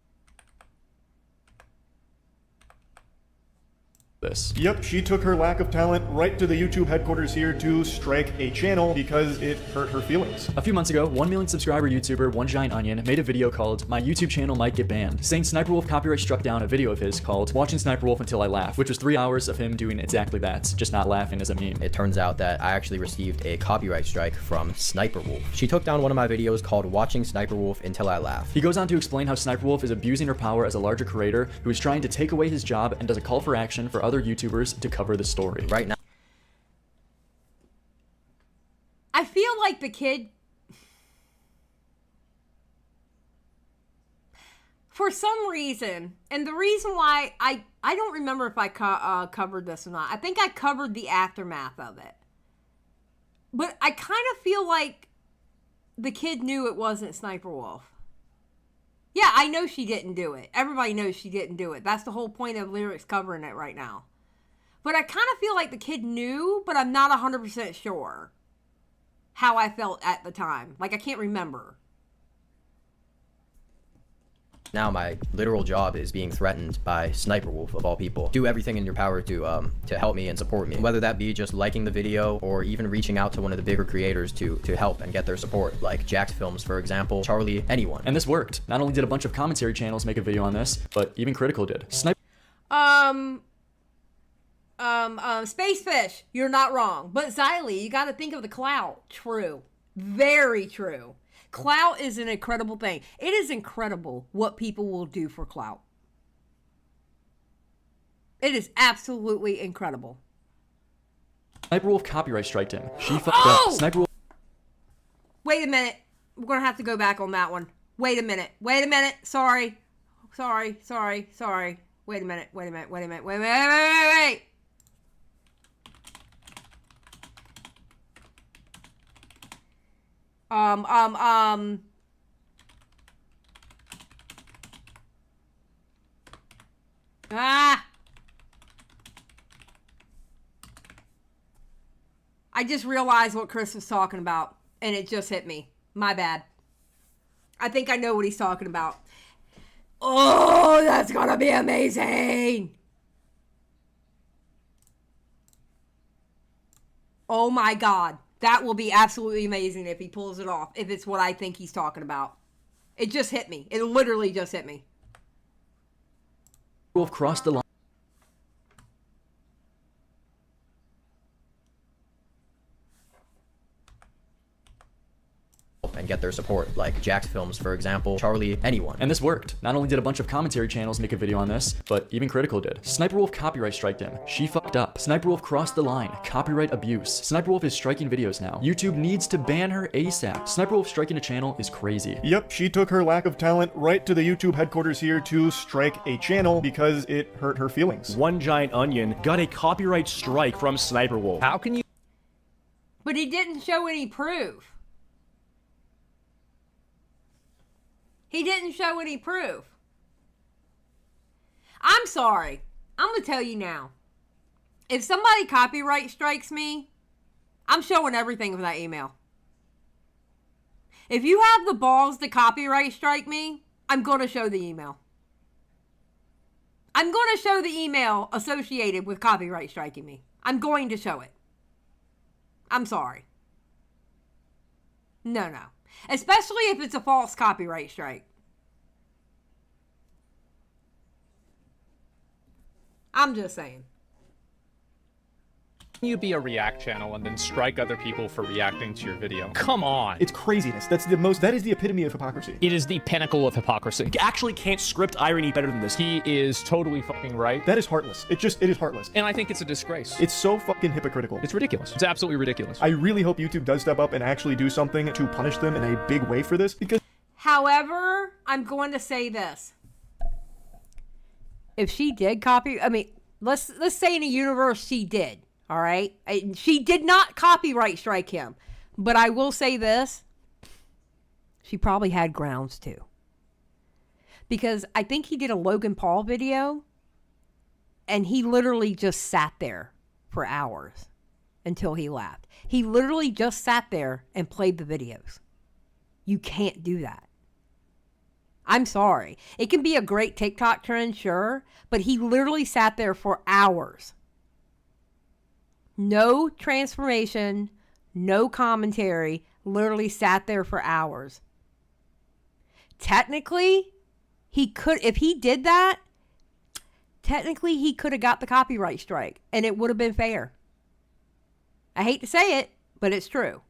this. Yep, she took her lack of talent right to the YouTube headquarters here to strike a channel because it hurt her feelings. A few months ago, 1 million subscriber YouTuber One Giant Onion made a video called "My YouTube Channel Might Get Banned," saying Sniper Wolf copyright struck down a video of his called "Watching Sniper Wolf Until I Laugh," which was 3 hours of him doing exactly that, just not laughing as a meme. It turns out that I actually received a copyright strike from Sniper Wolf. She took down one of my videos called "Watching Sniper Wolf Until I Laugh." He goes on to explain how Sniper Wolf is abusing her power as a larger creator who is trying to take away his job and does a call for action for other YouTubers to cover the story. Right now, I feel like the kid, for some reason, and the reason why I don't remember if I covered this or not. I think I covered the aftermath of it. But I kind of feel like the kid knew it wasn't Sniper Wolf. Yeah, I know she didn't do it. Everybody knows she didn't do it. That's the whole point of Lerix covering it right now. But I kind of feel like the kid knew, but I'm not 100% sure how I felt at the time. Like, I can't remember. Now my literal job is being threatened by Sniper Wolf, of all people. Do everything in your power to help me and support me. Whether that be just liking the video or even reaching out to one of the bigger creators to help and get their support, like Jack's Films, for example, Charlie, anyone. And this worked. Not only did a bunch of commentary channels make a video on this, but even Critical did. Space Fish, you're not wrong. But Xylie, you got to think of the clout. True. Very true. Clout is an incredible thing. It is incredible what people will do for clout. It is absolutely incredible. Sniper Wolf copyright striked him. She fucked up. Sniper Wolf. Wait a minute. We're going to have to go back on that one. Wait a minute. Wait a minute. Sorry. Wait a minute. Wait. I just realized what Chris was talking about, and it just hit me. My bad. I think I know what he's talking about. Oh, that's gonna be amazing! Oh my god. That will be absolutely amazing if he pulls it off, if it's what I think he's talking about. It just hit me. It literally just hit me. Wolf crossed the line. And get their support, like Jack's Films, for example, Charlie, anyone. And this worked. Not only did a bunch of commentary channels make a video on this, but even Critical did. Sniper Wolf copyright striked him. She fucked up. Sniper Wolf crossed the line. Copyright abuse. Sniper Wolf is striking videos now. YouTube needs to ban her ASAP. Sniper Wolf striking a channel is crazy. Yep, she took her lack of talent right to the YouTube headquarters here to strike a channel because it hurt her feelings. One Giant Onion got a copyright strike from Sniper Wolf. How can you... But he didn't show any proof. He didn't show any proof. I'm sorry. I'm going to tell you now. If somebody copyright strikes me, I'm showing everything for that email. If you have the balls to copyright strike me, I'm going to show the email. I'm going to show the email associated with copyright striking me. I'm going to show it. I'm sorry. No. Especially if it's a false copyright strike. I'm just saying. You be a React channel and then strike other people for reacting to your video. Come on. It's craziness. That is the epitome of hypocrisy. It is the pinnacle of hypocrisy. You actually can't script irony better than this. He is totally fucking right. That is heartless. It is heartless. And I think it's a disgrace. It's so fucking hypocritical. It's ridiculous. It's absolutely ridiculous. I really hope YouTube does step up and actually do something to punish them in a big way for this, because... However, I'm going to say this. If she did let's say in a universe she did. All right. She did not copyright strike him. But I will say this. She probably had grounds to. Because I think he did a Logan Paul video. And he literally just sat there for hours until he left. He literally just sat there and played the videos. You can't do that. I'm sorry. It can be a great TikTok trend, sure. But he literally sat there for hours. No transformation, no commentary, literally sat there for hours. Technically, if he did that, technically he could have got the copyright strike and it would have been fair. I hate to say it, but it's true.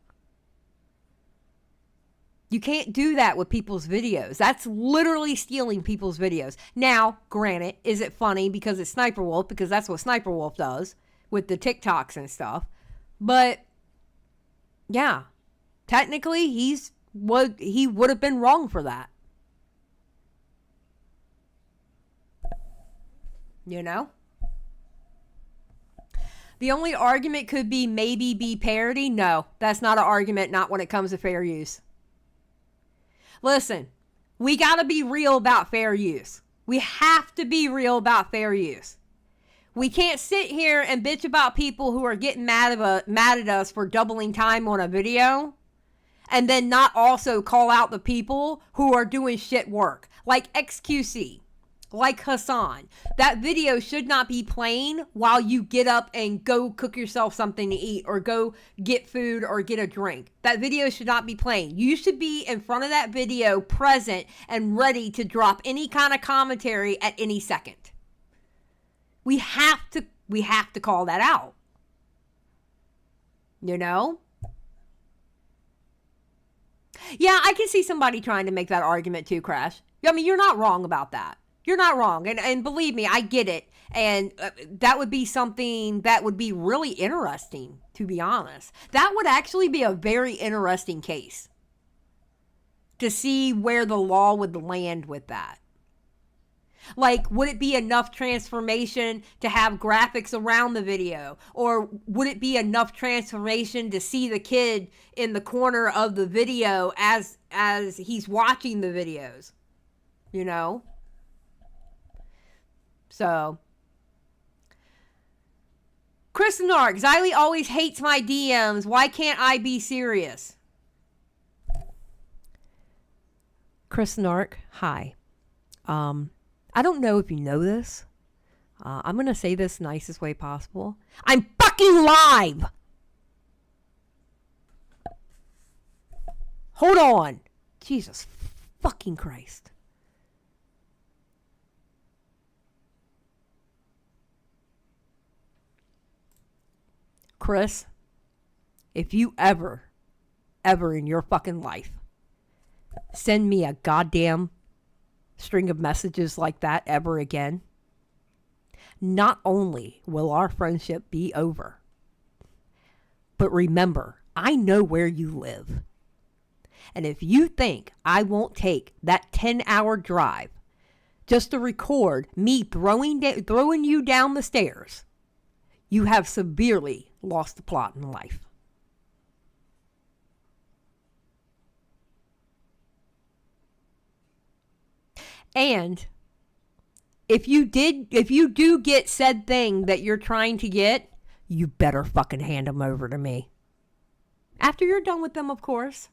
You can't do that with people's videos. That's literally stealing people's videos. Now, granted, is it funny because it's Sniper Wolf? Because that's what Sniper Wolf does with the TikToks and stuff. But yeah, technically he would have been wrong for that. You know? The only argument could be maybe be parody. No, that's not an argument, not when it comes to fair use. Listen, we got to be real about fair use. We have to be real about fair use. We can't sit here and bitch about people who are getting mad at us for doubling time on a video and then not also call out the people who are doing shit work. Like XQC, like Hassan. That video should not be playing while you get up and go cook yourself something to eat or go get food or get a drink. That video should not be playing. You should be in front of that video, present and ready to drop any kind of commentary at any second. We have to call that out. You know? Yeah, I can see somebody trying to make that argument too, Crash. I mean, you're not wrong about that. You're not wrong. And believe me, I get it. And that would be something that would be really interesting, to be honest. That would actually be a very interesting case to see where the law would land with that. Like, would it be enough transformation to have graphics around the video? Or would it be enough transformation to see the kid in the corner of the video as he's watching the videos? You know? So. Chris Nark, Xylie always hates my DMs. Why can't I be serious? Chris Nark, hi. I don't know if you know this. I'm going to say this nicest way possible. I'm fucking live! Hold on. Jesus fucking Christ. Chris, if you ever in your fucking life send me a goddamn string of messages like that ever again, not only will our friendship be over, but remember, I know where you live. And if you think I won't take that 10-hour drive just to record me throwing you down the stairs, you have severely lost the plot in life. And if you do get said thing that you're trying to get, you better fucking hand them over to me. After you're done with them, of course.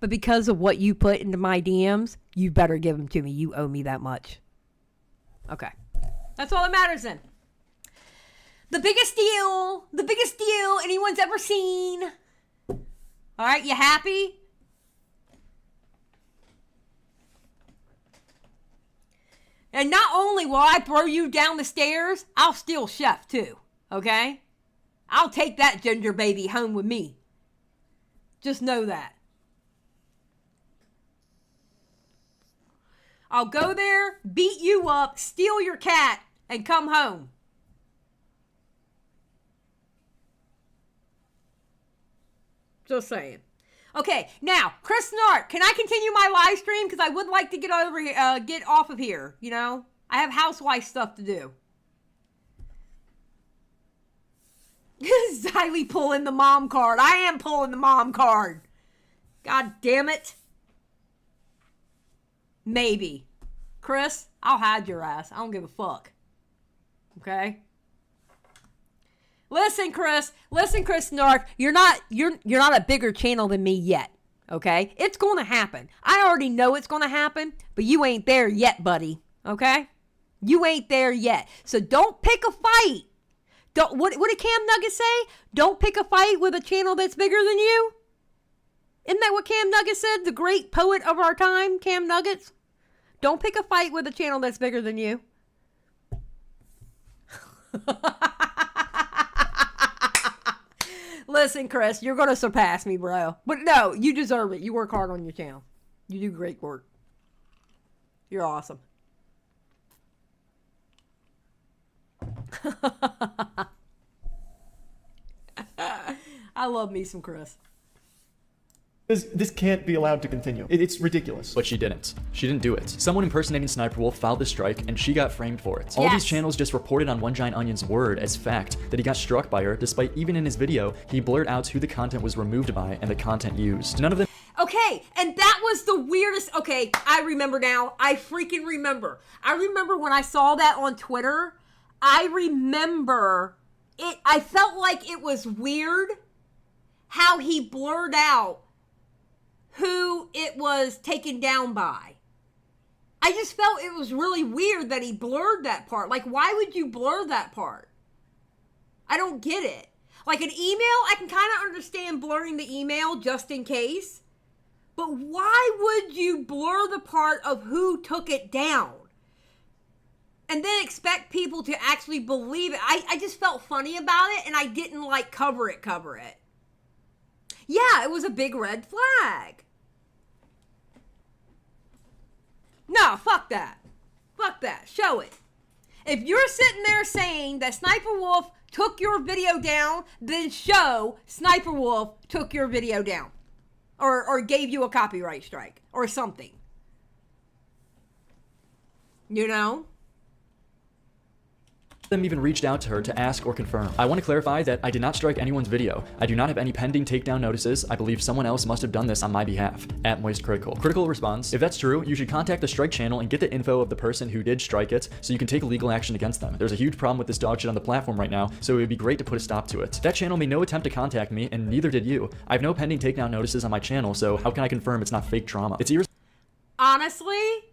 But because of what you put into my DMs, you better give them to me. You owe me that much. Okay. That's all that matters then. The biggest deal anyone's ever seen. All right, you happy? And not only will I throw you down the stairs, I'll steal Chef too, okay? I'll take that ginger baby home with me. Just know that. I'll go there, beat you up, steal your cat, and come home. Just saying. Okay, now, Chris Snart, can I continue my live stream? Because I would like to get over here, get off of here, you know? I have housewife stuff to do. Xylie pulling the mom card. I am pulling the mom card. God damn it. Maybe. Chris, I'll hide your ass. I don't give a fuck. Okay? Listen, Chris Snark, you're not a bigger channel than me yet. Okay? It's going to happen. I already know it's going to happen, but you ain't there yet, buddy. Okay? You ain't there yet. So don't pick a fight. What did Cam Nuggets say? Don't pick a fight with a channel that's bigger than you? Isn't that what Cam Nuggets said? The great poet of our time, Cam Nuggets? Don't pick a fight with a channel that's bigger than you. Listen, Chris, you're going to surpass me, bro. But no, you deserve it. You work hard on your channel. You do great work. You're awesome. I love me some Chris. This can't be allowed to continue. It's ridiculous. But she didn't. She didn't do it. Someone impersonating Sniper Wolf filed the strike, and she got framed for it. All these channels just reported on One Giant Onion's word as fact that he got struck by her, despite even in his video, he blurred out who the content was removed by and the content used. None of them... Okay, and that was the weirdest... Okay, I remember now. I freaking remember. I remember when I saw that on Twitter. I remember it. I felt like it was weird how he blurred out who it was taken down by. I just felt it was really weird that he blurred that part. Like, why would you blur that part? I don't get it. Like an email, I can kind of understand blurring the email just in case. But why would you blur the part of who took it down? And then expect people to actually believe it. I just felt funny about it, and I didn't like cover it. Yeah, it was a big red flag. No, fuck that. Fuck that. Show it. If you're sitting there saying that Sniper Wolf took your video down, then show Sniper Wolf took your video down. Or gave you a copyright strike. Or something. You know? Them even reached out to her to ask or confirm. I want to clarify that I did not strike anyone's video. I do not have any pending takedown notices. I believe someone else must have done this on my behalf. At Moist Critical. Critical response: if that's true, you should contact the strike channel and get the info of the person who did strike it so you can take legal action against them. There's a huge problem with this dog shit on the platform right now, so it would be great to put a stop to it. That channel made no attempt to contact me, and neither did you. I have no pending takedown notices on my channel, so how can I confirm it's not fake drama? It's honestly,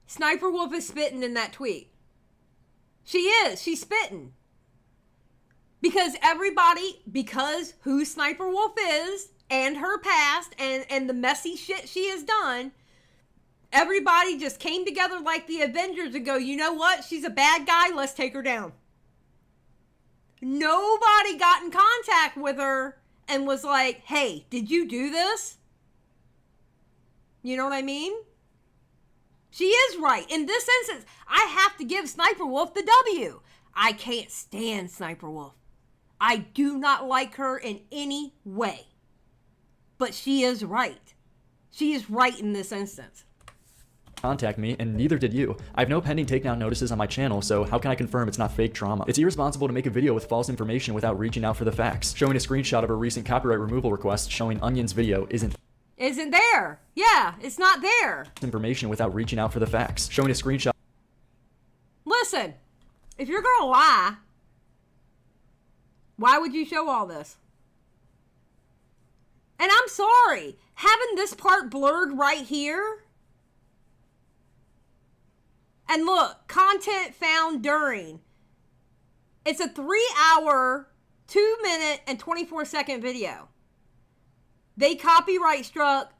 Sniper Wolf is spitting in that tweet. She is. She's spitting. Because who Sniper Wolf is, and her past, and the messy shit she has done, everybody just came together like the Avengers to go, you know what? She's a bad guy. Let's take her down. Nobody got in contact with her and was like, hey, did you do this? You know what I mean? She is right. In this instance, I have to give Sniper Wolf the W. I can't stand Sniper Wolf. I do not like her in any way. But she is right. She is right in this instance. Contact me, and neither did you. I have no pending takedown notices on my channel, so how can I confirm it's not fake drama? It's irresponsible to make a video with false information without reaching out for the facts. Showing a screenshot of a recent copyright removal request showing Onion's video isn't there. Yeah, it's not there. Information without reaching out for the facts. Showing a screenshot. Listen, if you're gonna lie, why would you show all this? And I'm sorry, having this part blurred right here, And look, content found during. It's a 3-hour, 2-minute, and 24-second video. They copyright struck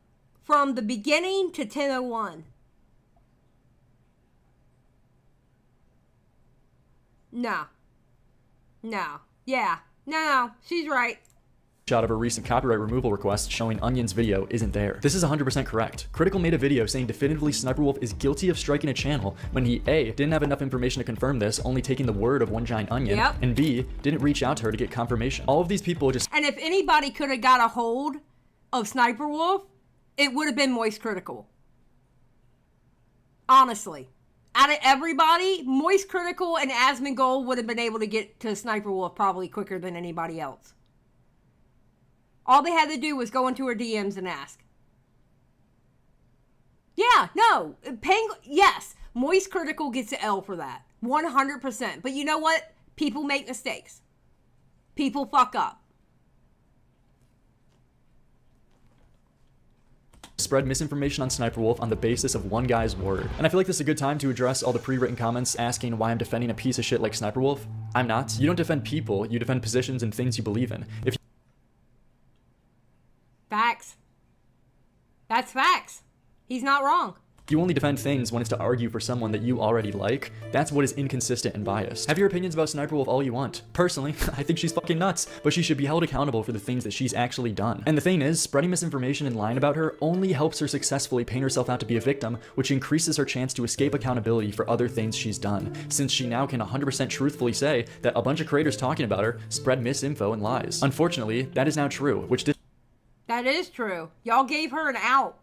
from the beginning to 10:01. No. No. Yeah. No, she's right. Shot of a recent copyright removal request showing Onion's video isn't there. This is 100% correct. Critical made a video saying definitively Sniperwolf is guilty of striking a channel when he A, didn't have enough information to confirm this, only taking the word of one giant onion, and B, didn't reach out to her to get confirmation. All of these people just... And if anybody could have got a hold of Sniperwolf, it would have been Moist Critical. Honestly. Out of everybody, Moist Critical and Asmongold would have been able to get to Sniperwolf probably quicker than anybody else. All they had to do was go into her DMs and ask. Yeah, no. Yes, Moist Critical gets an L for that. 100%. But you know what? People make mistakes. People fuck up. Spread misinformation on Sniperwolf on the basis of one guy's word. And I feel like this is a good time to address all the pre-written comments asking why I'm defending a piece of shit like Sniperwolf. I'm not. You don't defend people, you defend positions and things you believe in. Facts. That's facts. He's not wrong. You only defend things when it's to argue for someone that you already like. That's what is inconsistent and biased. Have your opinions about Sniperwolf all you want. Personally, I think she's fucking nuts, but she should be held accountable for the things that she's actually done. And the thing is, spreading misinformation and lying about her only helps her successfully paint herself out to be a victim, which increases her chance to escape accountability for other things she's done, since she now can 100% truthfully say that a bunch of creators talking about her spread misinfo and lies. Unfortunately, that is now true, which That is true. Y'all gave her an out.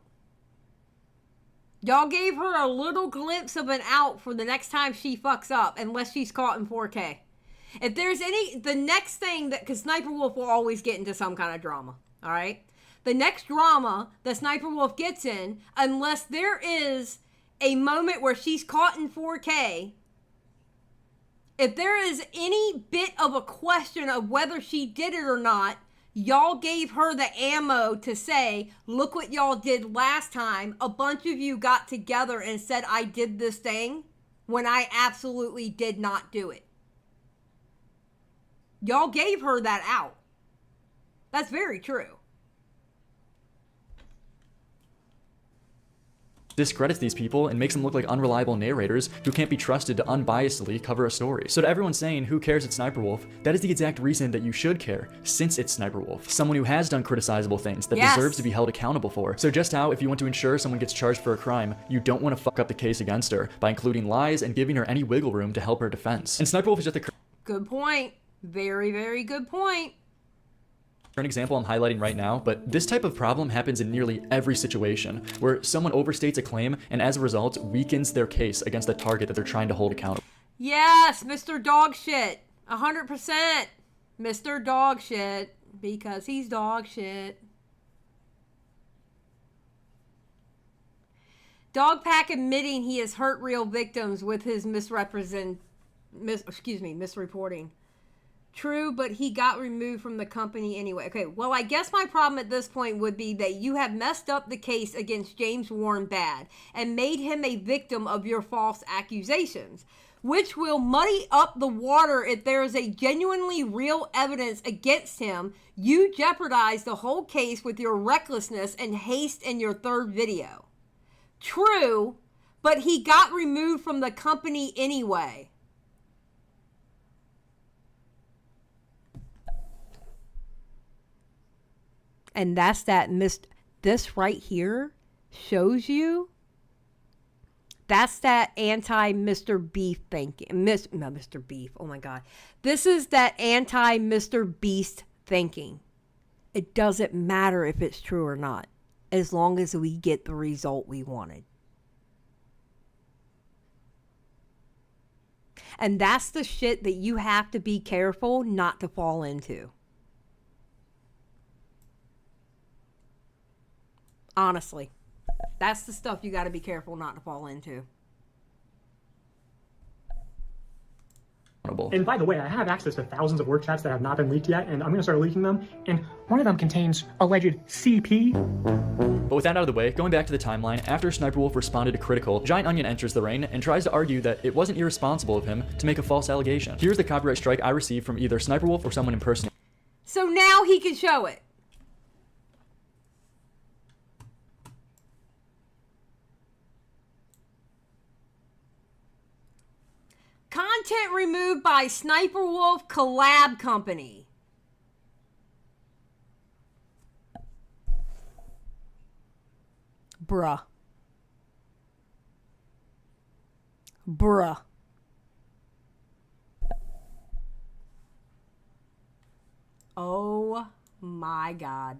Y'all gave her a little glimpse of an out for the next time she fucks up, unless she's caught in 4K. If there's the next thing that, because Sniperwolf will always get into some kind of drama, all right? The next drama that Sniperwolf gets in, unless there is a moment where she's caught in 4K, if there is any bit of a question of whether she did it or not, y'all gave her the ammo to say, look what y'all did last time. A bunch of you got together and said I did this thing when I absolutely did not do it. Y'all gave her that out. That's very true. discredits these people and makes them look like unreliable narrators who can't be trusted to unbiasedly cover a story. So to everyone saying, who cares it's Sniperwolf, that is the exact reason that you should care, since it's Sniperwolf. Someone who has done criticizable things that deserves to be held accountable for. So just how, if you want to ensure someone gets charged for a crime, you don't want to fuck up the case against her by including lies and giving her any wiggle room to help her defense. And Sniperwolf is just a good point. Very, very good point. An example I'm highlighting right now, but this type of problem happens in nearly every situation, where someone overstates a claim and as a result weakens their case against the target that they're trying to hold accountable. Yes, Mr. Dog Shit. 100%. Mr. Dog Shit. Because he's dog shit. Dogpack admitting he has hurt real victims with his misreporting. True, but he got removed from the company anyway. Okay, well, I guess my problem at this point would be that you have messed up the case against James Warren bad and made him a victim of your false accusations, which will muddy up the water if there is a genuinely real evidence against him. You jeopardize the whole case with your recklessness and haste in your third video. True, but he got removed from the company anyway. And that's that this right here shows you. That's that anti-Mr. Beef thinking. Mr. Beef. Oh my God. This is that anti-Mr. Beast thinking. It doesn't matter if it's true or not, as long as we get the result we wanted. And that's the shit that you have to be careful not to fall into. Honestly, that's the stuff you got to be careful not to fall into. And by the way, I have access to thousands of work chats that have not been leaked yet, and I'm going to start leaking them, and one of them contains alleged CP. But with that out of the way, going back to the timeline, after Sniper Wolf responded to Critical, Giant Onion enters the ring and tries to argue that it wasn't irresponsible of him to make a false allegation. Here's the copyright strike I received from either Sniper Wolf or someone impersonating. So now he can show it. Content removed by Sniper Wolf Collab Company. Bruh. Bruh. Oh my God.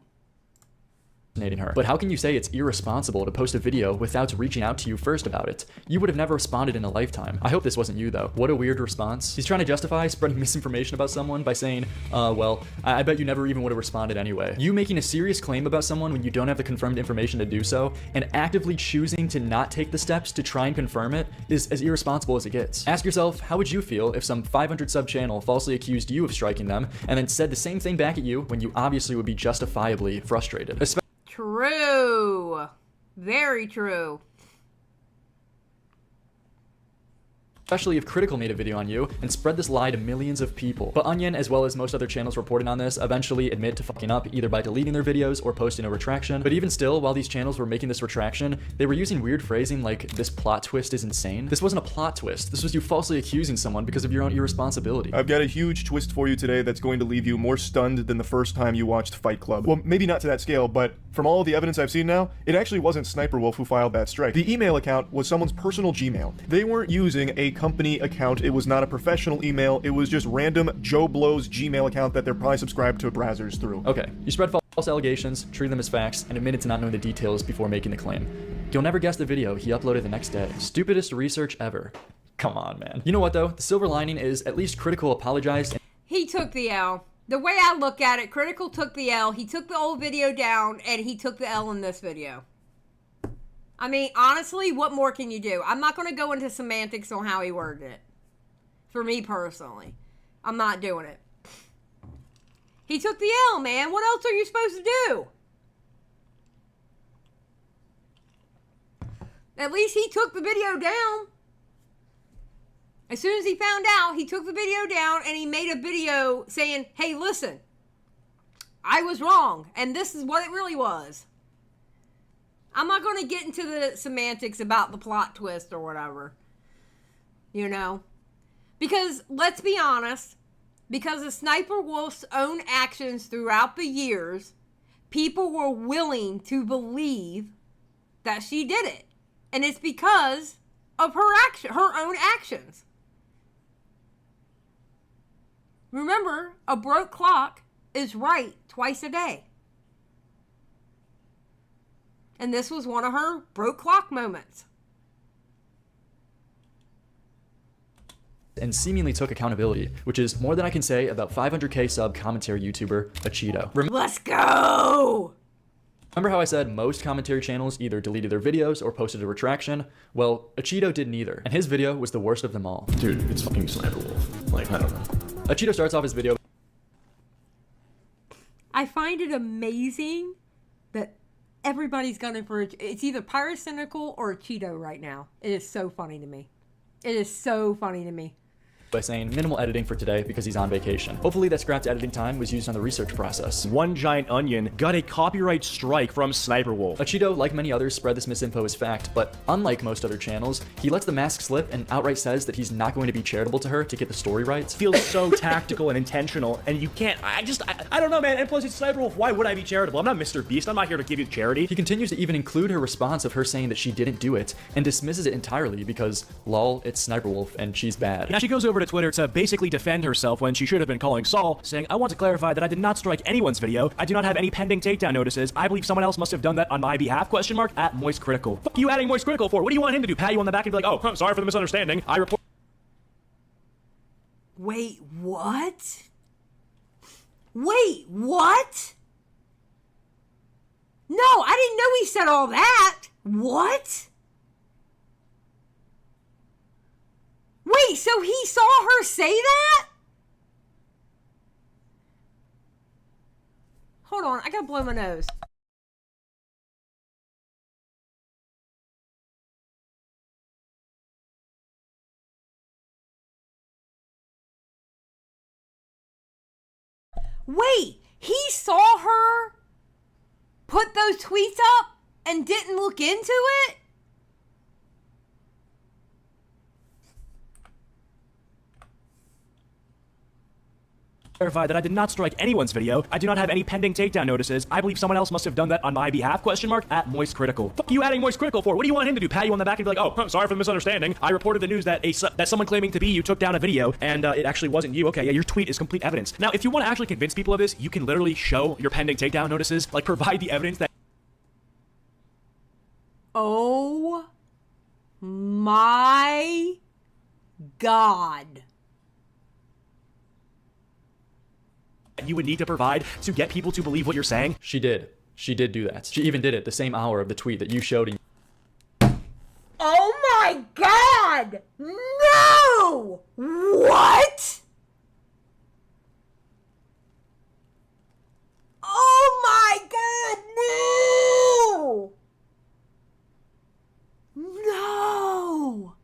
Her. But how can you say it's irresponsible to post a video without reaching out to you first about it? You would have never responded in a lifetime. I hope this wasn't you though. What a weird response. He's trying to justify spreading misinformation about someone by saying, well, I bet you never even would have responded anyway. You making a serious claim about someone when you don't have the confirmed information to do so, and actively choosing to not take the steps to try and confirm it is as irresponsible as it gets. Ask yourself, how would you feel if some 500 sub channel falsely accused you of striking them and then said the same thing back at you when you obviously would be justifiably frustrated? True. Very true. Especially if Critical made a video on you and spread this lie to millions of people. But Onion, as well as most other channels reporting on this, eventually admit to fucking up either by deleting their videos or posting a retraction. But even still, while these channels were making this retraction, they were using weird phrasing like, this plot twist is insane. This wasn't a plot twist. This was you falsely accusing someone because of your own irresponsibility. I've got a huge twist for you today that's going to leave you more stunned than the first time you watched Fight Club. Well, maybe not to that scale, but from all the evidence I've seen now, it actually wasn't Sniper Wolf who filed that strike. The email account was someone's personal Gmail. They weren't using a company account. It was not a professional email. It was just random Joe Blow's Gmail account that they're probably subscribed to browsers through. Okay, you spread false allegations, treat them as facts, and admitted to not knowing the details before making the claim. You'll never guess the video he uploaded the next day. Stupidest research ever. Come on, man. You know what though? The silver lining is at least Critical apologized. He took the L. The way I look at it, Critical took the L. He took the old video down, and he took the L in this video. I mean, honestly, what more can you do? I'm not going to go into semantics on how he worded it. For me personally. I'm not doing it. He took the L, man. What else are you supposed to do? At least he took the video down. As soon as he found out, he took the video down and he made a video saying, hey, listen, I was wrong, and this is what it really was. I'm not going to get into the semantics about the plot twist or whatever. You know? Because, let's be honest, because of Sniper Wolf's own actions throughout the years, people were willing to believe that she did it. And it's because of her own actions. Remember, a broke clock is right twice a day. And this was one of her broke clock moments. And seemingly took accountability, which is more than I can say about 500k sub commentary YouTuber Cheeto. Let's go! Remember how I said most commentary channels either deleted their videos or posted a retraction? Well, Cheeto did neither, and his video was the worst of them all. Dude, it's fucking Sniper Wolf. Like, I don't know. Cheeto starts off his video. I find it amazing that everybody's gunning for it's either Pyrocynical or Cheeto right now. It is so funny to me. It is so funny to me. By saying minimal editing for today because he's on vacation. Hopefully that scrapped editing time was used on the research process. One Giant Onion got a copyright strike from Sniper Wolf. Cheeto, like many others, spread this misinfo as fact, but unlike most other channels, he lets the mask slip and outright says that he's not going to be charitable to her to get the story right. Feels so tactical and intentional, and you can't, I don't know, man, and plus it's Sniper Wolf, why would I be charitable? I'm not Mr. Beast, I'm not here to give you charity. He continues to even include her response of her saying that she didn't do it, and dismisses it entirely because, lol, it's Sniper Wolf, and she's bad. Now she goes over to Twitter to basically defend herself when she should have been calling Saul, saying, I want to clarify that I did not strike anyone's video. I do not have any pending takedown notices. I believe someone else must have done that on my behalf, question mark, at Moist Critical. Fuck you adding Moist Critical for? What do you want him to do? Pat you on the back and be like, oh, I'm sorry for the misunderstanding. I report. Wait, what? Wait, what? No, I didn't know he said all that. What? Wait, Wait, so he saw her say that? Hold on, I gotta blow my nose. Wait, he saw her put those tweets up and didn't look into it? Clarify that I did not strike anyone's video. I do not have any pending takedown notices. I believe someone else must have done that on my behalf, question mark, at Moist Critical. Fuck you adding Moist Critical for? What do you want him to do? Pat you on the back and be like, oh, sorry for the misunderstanding. I reported the news that that someone claiming to be you took down a video and it actually wasn't you. Okay, yeah, your tweet is complete evidence. Now, if you want to actually convince people of this, you can literally show your pending takedown notices, like provide the evidence that... Oh my God. You would need to provide to get people to believe what you're saying. She did. She did do that. She even did it the same hour of the tweet that you showed in... Oh my God! No! What? Oh my God, no! No!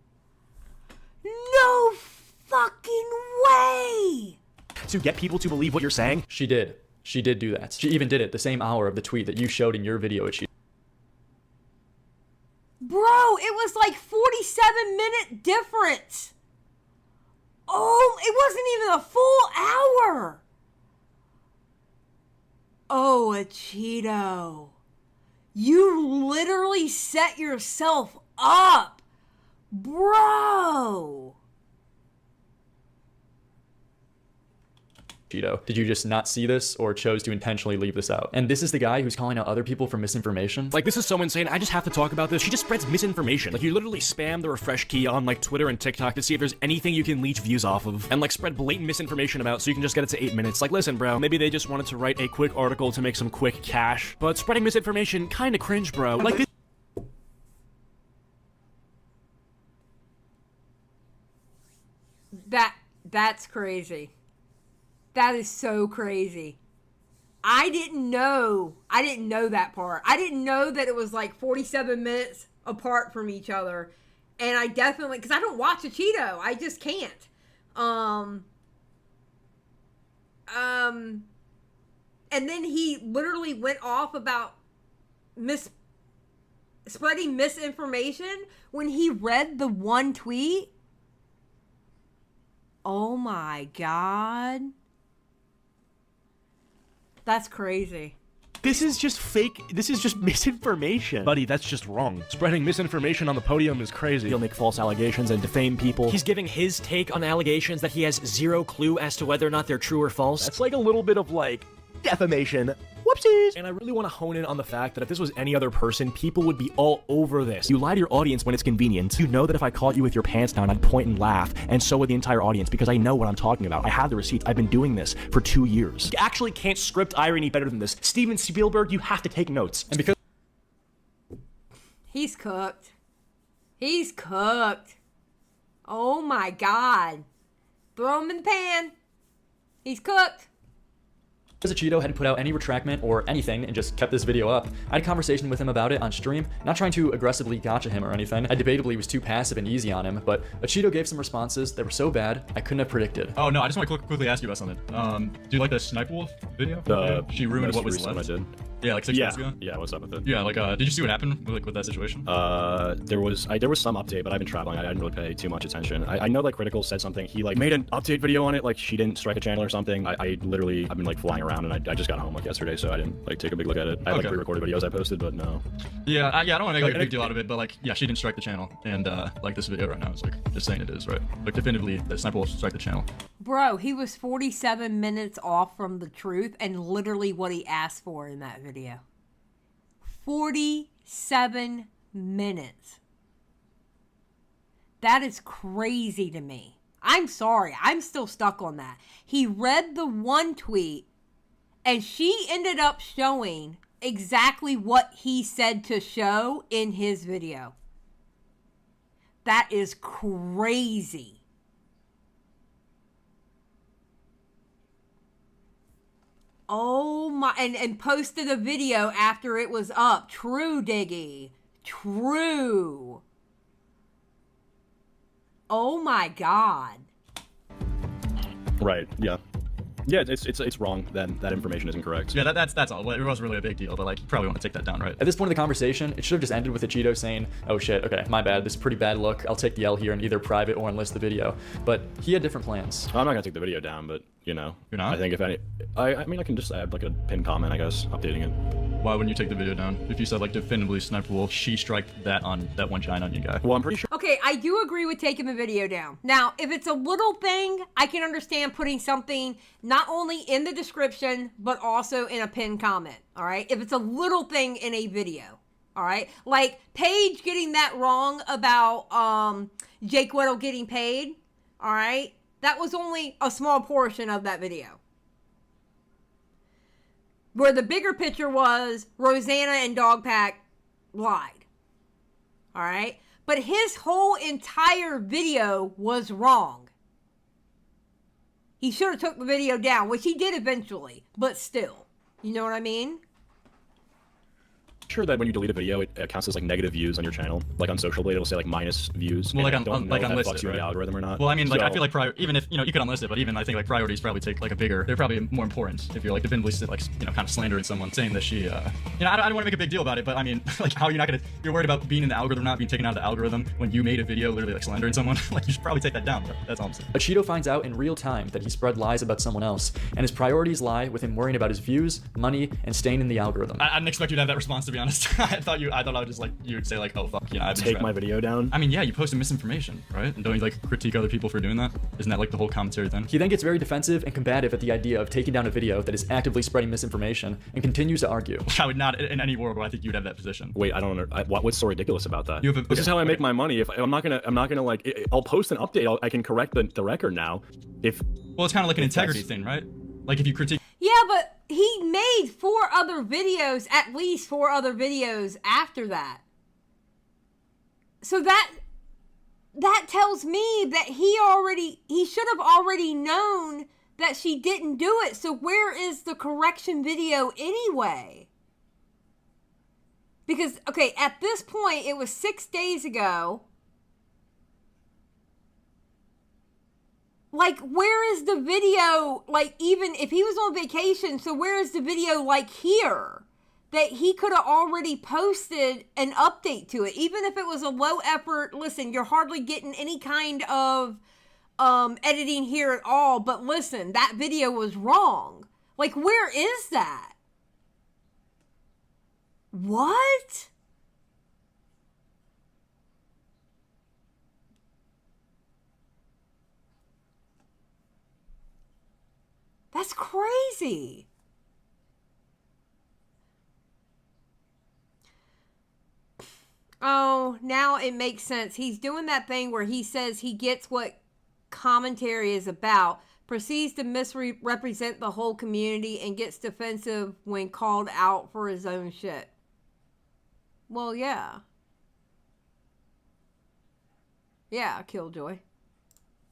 No fucking way! To get people to believe what you're saying. She did. She did do that. She even did it the same hour of the tweet that you showed in your video. Bro, it was like 47-minute difference. Oh, it wasn't even a full hour. Oh, a Cheeto. You literally set yourself up. Bro. Cheeto. Did you just not see this or chose to intentionally leave this out? And this is the guy who's calling out other people for misinformation? Like, this is so insane. I just have to talk about this. She just spreads misinformation. Like, you literally spam the refresh key on, like, Twitter and TikTok to see if there's anything you can leech views off of. And, like, spread blatant misinformation about so you can just get it to 8 minutes. Like, listen, bro, maybe they just wanted to write a quick article to make some quick cash. But spreading misinformation, kinda cringe, bro. Like, this... That's crazy. That is so crazy. I didn't know that part. I didn't know that it was like 47 minutes apart from each other. And I definitely, because I don't watch a Cheeto. I just can't. And then he literally went off about spreading misinformation when he read the one tweet. Oh my God. That's crazy. This is just fake. This is just misinformation. Buddy, that's just wrong. Spreading misinformation on the podium is crazy. He'll make false allegations and defame people. He's giving his take on allegations that he has zero clue as to whether or not they're true or false. That's like a little bit of, like, defamation. Whoopsies! And I really want to hone in on the fact that if this was any other person, people would be all over this. You lie to your audience when it's convenient. You know that if I caught you with your pants down, I'd point and laugh, and so would the entire audience, because I know what I'm talking about. I have the receipts. I've been doing this for 2 years. You actually can't script irony better than this. Steven Spielberg, you have to take notes. And because... He's cooked. He's cooked. Oh my God. Throw him in the pan. He's cooked. Because Cheeto hadn't put out any retractment or anything and just kept this video up, I had a conversation with him about it on stream, not trying to aggressively gotcha him or anything. I debatably was too passive and easy on him, but Cheeto gave some responses that were so bad, I couldn't have predicted. Oh no, I just want to quickly ask you about something. Do you like the Sniper Wolf video? She ruined what was left. I did. Yeah, like 6 months ago? Yeah, what's up with it? Yeah, like, did you see what happened with that situation? There was some update, but I've been traveling. I didn't really pay too much attention. I know, like, Critical said something. He, like, made an update video on it, like, she didn't strike a channel or something. I've been, like, flying around, and I just got home, like, yesterday, so I didn't, like, take a big look at it. I had, like, pre-recorded videos I posted, but no. Yeah, I don't want to make, like, a big deal out of it, but, like, yeah, she didn't strike the channel, and, like, this video right now is, like, just saying it is, right? Like, definitively, the Sniper Wolf strike the channel. Bro, he was 47 minutes off from the truth, and literally what he asked for in that video. 47 minutes. That is crazy to me. I'm sorry. I'm still stuck on that. He read the one tweet and she ended up showing exactly what he said to show in his video. That is crazy. Oh my, and posted a video after it was up. True, Diggy. True. Oh my God. Right. Yeah. Yeah, it's wrong. Then that information isn't correct. Yeah, that's all. It wasn't really a big deal, but like, you probably want to take that down, right? At this point of the conversation, it should have just ended with Cheeto saying, "Oh shit, okay, my bad. This is a pretty bad look. I'll take the L here and either private or enlist the video." But he had different plans. I'm not gonna take the video down, but you know, you're not. I think if any, I mean, I can just add like a pinned comment, I guess, updating it. Why wouldn't you take the video down? If you said like definitively Sniper Wolf, she striked that on that one giant onion guy. Well, I'm pretty sure. Okay, I do agree with taking the video down. Now, if it's a little thing, I can understand putting something not only in the description, but also in a pinned comment, all right? If it's a little thing in a video, all right? Like Paige getting that wrong about Jake Weddle getting paid, all right? That was only a small portion of that video. Where the bigger picture was Rosanna and Dogpack lied. All right? But his whole entire video was wrong. He should have took the video down, which he did eventually, but still. You know what I mean? Sure that when you delete a video, it counts as like negative views on your channel. Like on Social Blade, it'll say like minus views. Well, like I don't know if that unlisted, fucks you in the algorithm or not. Well, I mean, like, so, I feel like even if, you know, you could unlist it, but even I think like priorities probably take like a bigger, they're probably more important if you're like definitively like, you know, kind of slandering someone, saying that she, you know, I don't want to make a big deal about it, but I mean, like, how you're not gonna, you're worried about being in the algorithm, not being taken out of the algorithm when you made a video literally like slandering someone. Like, you should probably take that down, bro. That's all I'm saying. Cheeto finds out in real time that he spread lies about someone else, and his priorities lie with him worrying about his views, money, and staying in the algorithm. I didn't expect you to have that response, to be honest. I thought I would just like, you would say like, oh fuck, you know, I've been take my video down. I mean, yeah, you posted misinformation, right? And don't you like critique other people for doing that? Isn't that like the whole commentary then? He then gets very defensive and combative at the idea of taking down a video that is actively spreading misinformation and continues to argue. I would not, in any world where I think you'd have that position. Wait, I don't know. What's so ridiculous about that? You have this is how I make my money. If I'm not gonna like, I'll post an update. I can correct the record now. Well, it's kind of like an integrity thing, right? Like if you critique. Yeah, but he made 4 other videos, at least 4 other videos after that. So that tells me that he should have already known that she didn't do it. So where is the correction video anyway? Because, okay, at this point, it was 6 days ago. Like, where is the video, like, even if he was on vacation, so where is the video, like, here? That he could have already posted an update to it. Even if it was a low effort, listen, you're hardly getting any kind of editing here at all, but listen, that video was wrong. Like, where is that? What? That's crazy. Oh, now it makes sense. He's doing that thing where he says he gets what commentary is about, proceeds to misrepresent the whole community, and gets defensive when called out for his own shit. Well, yeah. Yeah, Killjoy.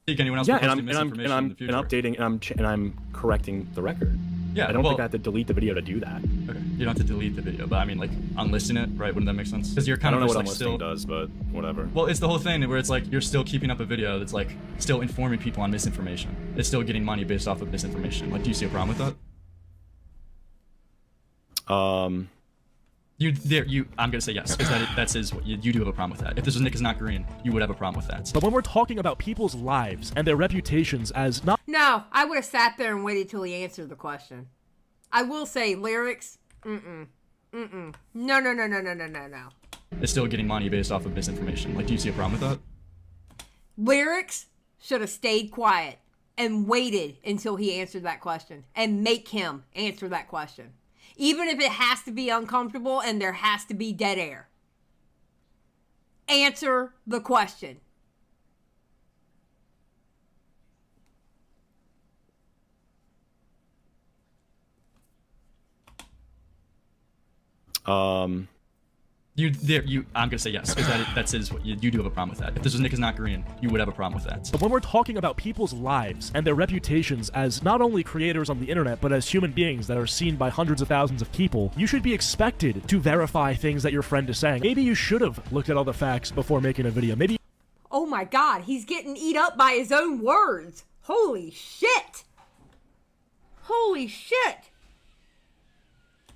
Anyone else yeah, and I'm updating and I'm correcting the record. Yeah, I don't think I have to delete the video to do that. Okay, you don't have to delete the video, but I mean, like, unlisting it, right? Wouldn't that make sense? Because you're kind of I don't know like what unlisting does, but whatever. Well, it's the whole thing where it's like you're still keeping up a video that's like still informing people on misinformation. It's still getting money based off of misinformation. Like, do you see a problem with that? I'm gonna say yes, because that says what you do have a problem with that. If this was Nick is not green, you would have a problem with that. But when we're talking about people's lives and their reputations as not— No, I would have sat there and waited till he answered the question. I will say, Lerix, no. It's still getting money based off of misinformation. Like, do you see a problem with that? Lerix should have stayed quiet and waited until he answered that question and make him answer that question. Even if it has to be uncomfortable and there has to be dead air. Answer the question. I'm gonna say yes, because that says what you do have a problem with that. If this was Nick is not Korean, you would have a problem with that. But when we're talking about people's lives and their reputations as not only creators on the internet, but as human beings that are seen by hundreds of thousands of people, you should be expected to verify things that your friend is saying. Maybe you should have looked at all the facts before making a video. Maybe. Oh my God, he's getting eat up by his own words. Holy shit. Holy shit.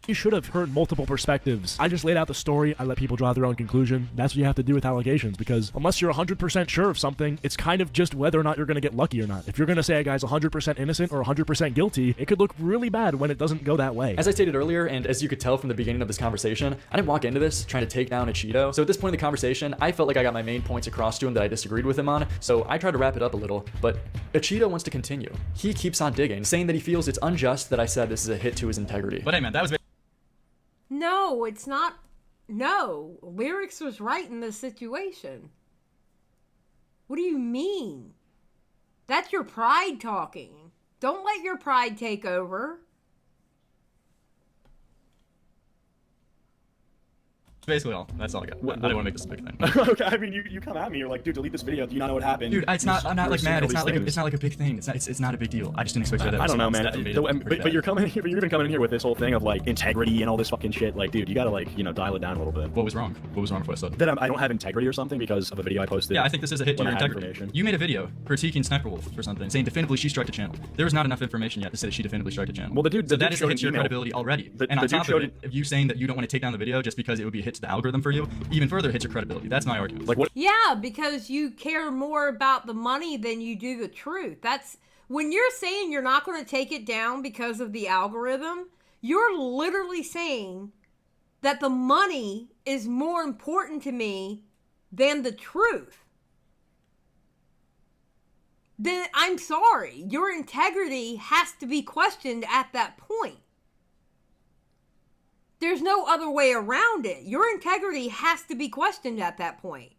You should have heard multiple perspectives. I just laid out the story. I let people draw their own conclusion. That's what you have to do with allegations, because unless you're 100% sure of something, it's kind of just whether or not you're going to get lucky or not. If you're going to say a guy's 100% innocent or 100% guilty, it could look really bad when it doesn't go that way. As I stated earlier, and as you could tell from the beginning of this conversation, I didn't walk into this trying to take down a Cheeto. So at this point in the conversation, I felt like I got my main points across to him that I disagreed with him on, so I tried to wrap it up a little, but Cheeto wants to continue. He keeps on digging, saying that he feels it's unjust that I said this is a hit to his integrity. But hey man, that was... No, it's not. No, Lerix was right in this situation. What do you mean? That's your pride talking. Don't let your pride take over. Basically all. That's all I got. I didn't want to make this a big thing. Okay, I mean, you come at me, you're like, dude, delete this video. Do you not know what happened? Dude, it's not. I'm not like mad. It's not like a big thing. It's not a big deal. I just didn't expect that. I don't know, man. But you're coming here. You're even coming in here with this whole thing of like integrity and all this fucking shit. Like, dude, you gotta like dial it down a little bit. What was wrong? What was wrong with what I said? That I don't have integrity or something because of a video I posted. Yeah, I think this is a hit to your integrity. You made a video critiquing Sniper Wolf for something, saying definitively she struck a channel. There was not enough information yet to say that she definitively struck a channel. Well, the dude. So that is a hit to your credibility already. And on top of it, if you saying that you don't want to take down the video just because it would be a hit to the algorithm for you, even further hits your credibility. That's my argument. Like what? Yeah, because you care more about the money than you do the truth. That's when you're saying you're not going to take it down because of the algorithm, you're literally saying that the money is more important to me than the truth. Then I'm sorry, your integrity has to be questioned at that point. There's no other way around it. Your integrity has to be questioned at that point.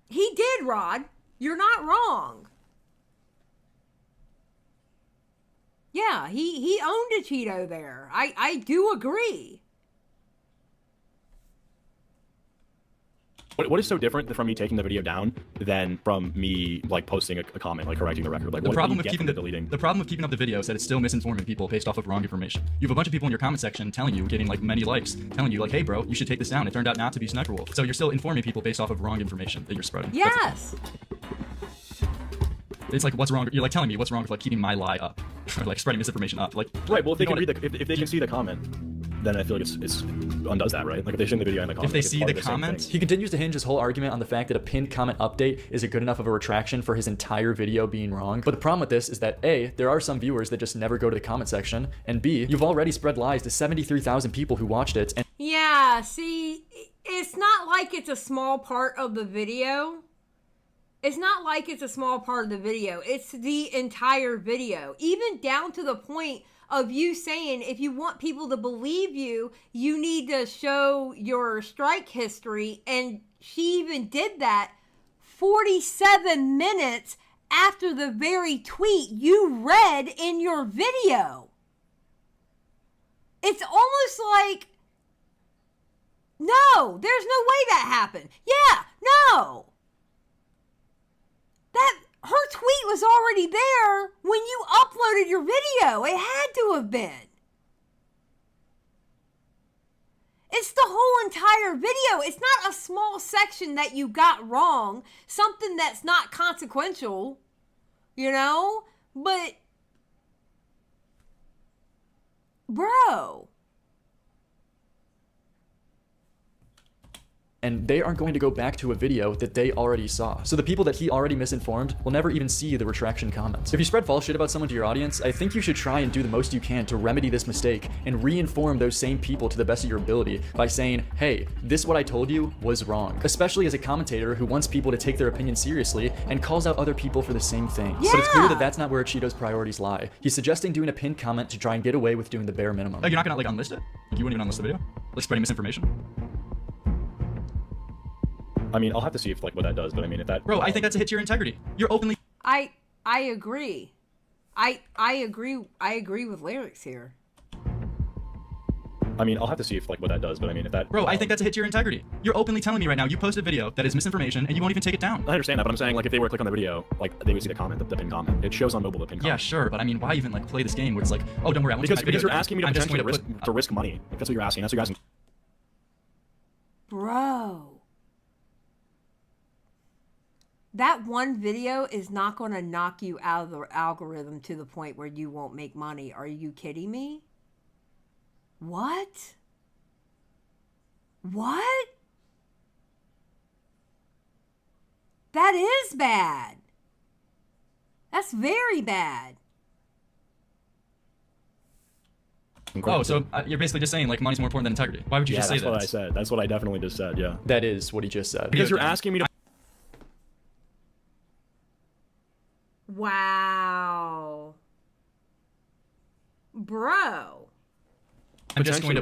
He did, Rod. You're not wrong. Yeah, he owned a Cheeto there. I do agree. What is so different from me taking the video down than from me like posting a comment, like correcting the record? Like the problem with keeping the problem with keeping up the video is that it's still misinforming people based off of wrong information. You have a bunch of people in your comment section telling you, getting like many likes, telling you like, hey bro, you should take this down. It turned out not to be Sniper Wolf. So you're still informing people based off of wrong information that you're spreading. Yes. It's like, what's wrong? You're like telling me what's wrong with like keeping my lie up, or like spreading misinformation up. Like, right. Well, if they can read if they can see the comment, then I feel like it's undoes that, right? Like if they see the video and the comment. If they see the comment, he continues to hinge his whole argument on the fact that a pinned comment update is a good enough of a retraction for his entire video being wrong. But the problem with this is that A, there are some viewers that just never go to the comment section, and B, you've already spread lies to 73,000 people who watched it. And yeah, see, it's not like it's a small part of the video. It's not like it's a small part of the video. It's the entire video, even down to the point of you saying if you want people to believe you, you need to show your strike history. And she even did that 47 minutes after the very tweet you read in your video. It's almost like, no, there's no way that happened. Yeah, no. That her tweet was already there when you uploaded your video. It had to have been. It's the whole entire video. It's not a small section that you got wrong, something that's not consequential, you know? But, bro. and they aren't going to go back to a video that they already saw. So the people that he already misinformed will never even see the retraction comments. If you spread false shit about someone to your audience, I think you should try and do the most you can to remedy this mistake and re-inform those same people to the best of your ability by saying, hey, this what I told you was wrong. Especially as a commentator who wants people to take their opinion seriously and calls out other people for the same thing. Yeah. But it's clear that that's not where Cheeto's priorities lie. He's suggesting doing a pinned comment to try and get away with doing the bare minimum. Like, you're not gonna like unlist it? Like, you wouldn't even unlist the video? Like spreading misinformation? I mean, I'll have to see if like what that does, but I mean, if that... Bro, I think that's a hit to your integrity. You're openly... I agree. I agree with Lerix here. I mean, I'll have to see if like what that does, but I mean, if that... Bro, I think that's a hit to your integrity. You're openly telling me right now you posted a video that is misinformation and you won't even take it down. I understand that, but I'm saying like if they were to click on the video, like they would see the comment, the pinned comment. It shows on mobile the pinned comment. Yeah, sure, but I mean, why even like play this game where it's like, oh, don't worry, I won't take my Because video you're down. asking me to I'm just potentially going to risk money. If that's what you're asking. That's what you're asking. Bro. That one video is not going to knock you out of the algorithm to the point where you won't make money. Are you kidding me? What? What? That is bad. That's very bad. Oh, so you're basically just saying like money's more important than integrity. Why would you just say that? That's what I said. That's what I definitely just said, yeah. That is what he just said. Because you're asking me to... Wow. Bro. I'm just going to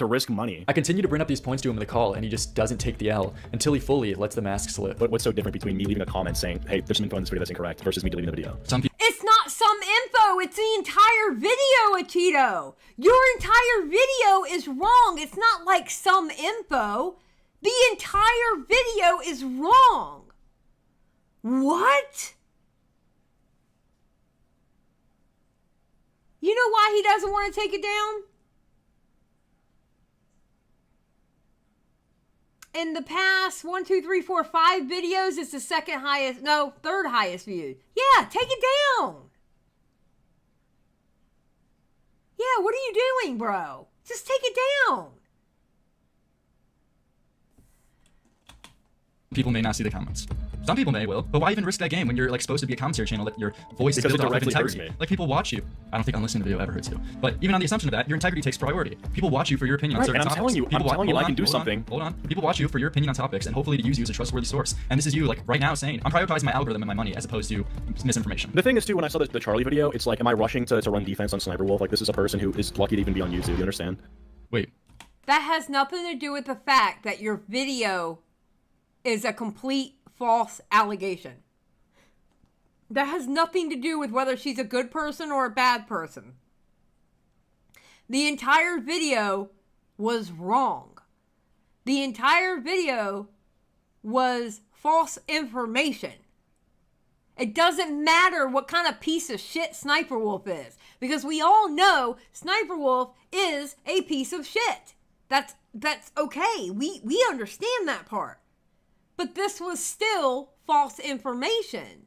risk money. I continue to bring up these points to him in the call, and he just doesn't take the L until he fully lets the mask slip. But what's so different between me leaving a comment saying, hey, there's some info in this video that's incorrect, versus me deleting the video? It's not some info. It's the entire video, Achito. Your entire video is wrong. It's not like some info. The entire video is wrong. What? You know why he doesn't want to take it down? In the past 1, 2, 3, 4, 5 videos, it's the third highest viewed. Yeah, take it down. Yeah, what are you doing, bro? Just take it down. People may not see the comments. Some people may will, but why even risk that game when you're like supposed to be a commentary channel that your voice is built off of integrity? Like people watch you. I don't think unlistening to the video ever hurts you. But even on the assumption of that, your integrity takes priority. People watch you for your opinion on certain and topics. I'm telling you I can do something. Hold on. People watch you for your opinion on topics and hopefully to use you as a trustworthy source. And this is you like right now saying, I'm prioritizing my algorithm and my money as opposed to misinformation. The thing is too, when I saw the Charlie video, it's like, am I rushing to run defense on Sniper Wolf? Like this is a person who is lucky to even be on YouTube, you understand? Wait. That has nothing to do with the fact that your video is a complete false allegation. That has nothing to do with whether she's a good person or a bad person. The entire video was wrong. The entire video was false information. It doesn't matter what kind of piece of shit Sniper Wolf is, because we all know Sniper Wolf is a piece of shit. That's okay. We understand that part. But this was still false information.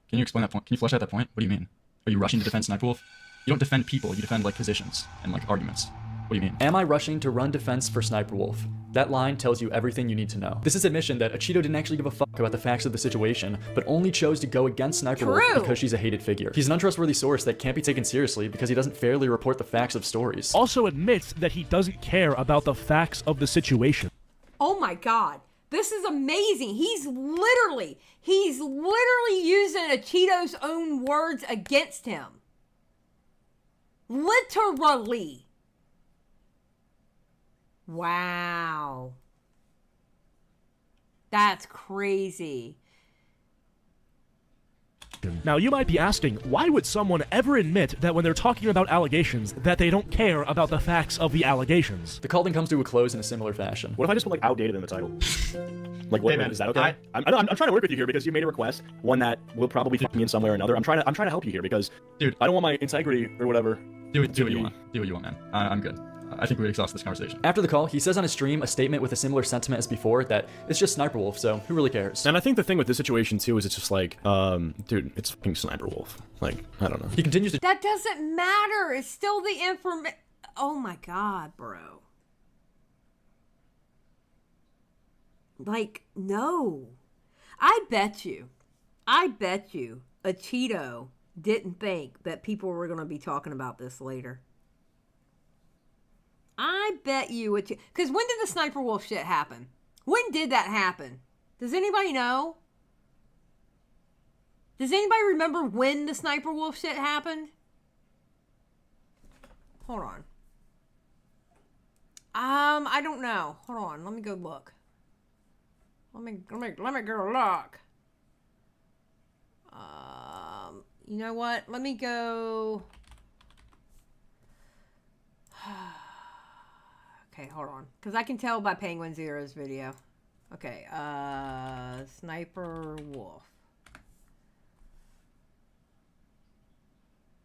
Can you explain that point? Can you flesh out that point? What do you mean? Are you rushing to defend Sniper Wolf? You don't defend people, you defend like positions and like arguments. What do you mean? Am I rushing to run defense for Sniper Wolf? That line tells you everything you need to know. This is admission that Achito didn't actually give a fuck about the facts of the situation, but only chose to go against Sniper Wolf because she's a hated figure. He's an untrustworthy source that can't be taken seriously because he doesn't fairly report the facts of stories. Also admits that he doesn't care about the facts of the situation. Oh my God. This is amazing. He's literally using Achito's own words against him. Literally. Wow. That's crazy. Now, you might be asking, why would someone ever admit that when they're talking about allegations, that they don't care about the facts of the allegations? The call then comes to a close in a similar fashion. What if I just put like outdated in the title? Like, what, Hey, man, is that okay? I'm trying to work with you here because you made a request, one that will probably fuck me in some way or another. I'm trying to help you here because, dude, I don't want my integrity or whatever. Do what you want. Do what you want, man. I'm good. I think we exhausted this conversation. After the call, he says on his stream a statement with a similar sentiment as before, that it's just Sniper Wolf, so who really cares? And I think the thing with this situation too is it's just like, dude, it's fucking Sniper Wolf. Like, I don't know. He continues to— That doesn't matter. It's still the information. Oh my God, bro. Like, no. I bet you Achito didn't think that people were going to be talking about this later. I bet you, because when did the Sniper Wolf shit happen? When did that happen? Does anybody know? Does anybody remember when the Sniper Wolf shit happened? Hold on. I don't know. Hold on. Let me go look. Let me go look. You know what? Let me go Okay, hold on. Because I can tell by Penguin Zero's video. Okay, Sniper Wolf.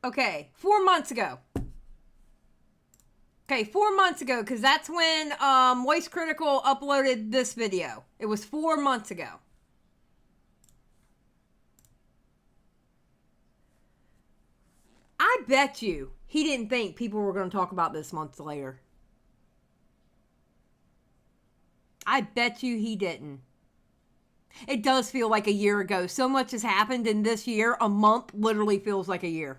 Okay, 4 months ago. Okay, 4 months ago, because that's when Moist Critical uploaded this video. It was 4 months ago. I bet you he didn't think people were going to talk about this months later. I bet you he didn't. It does feel like a year ago. So much has happened in this year. A month literally feels like a year.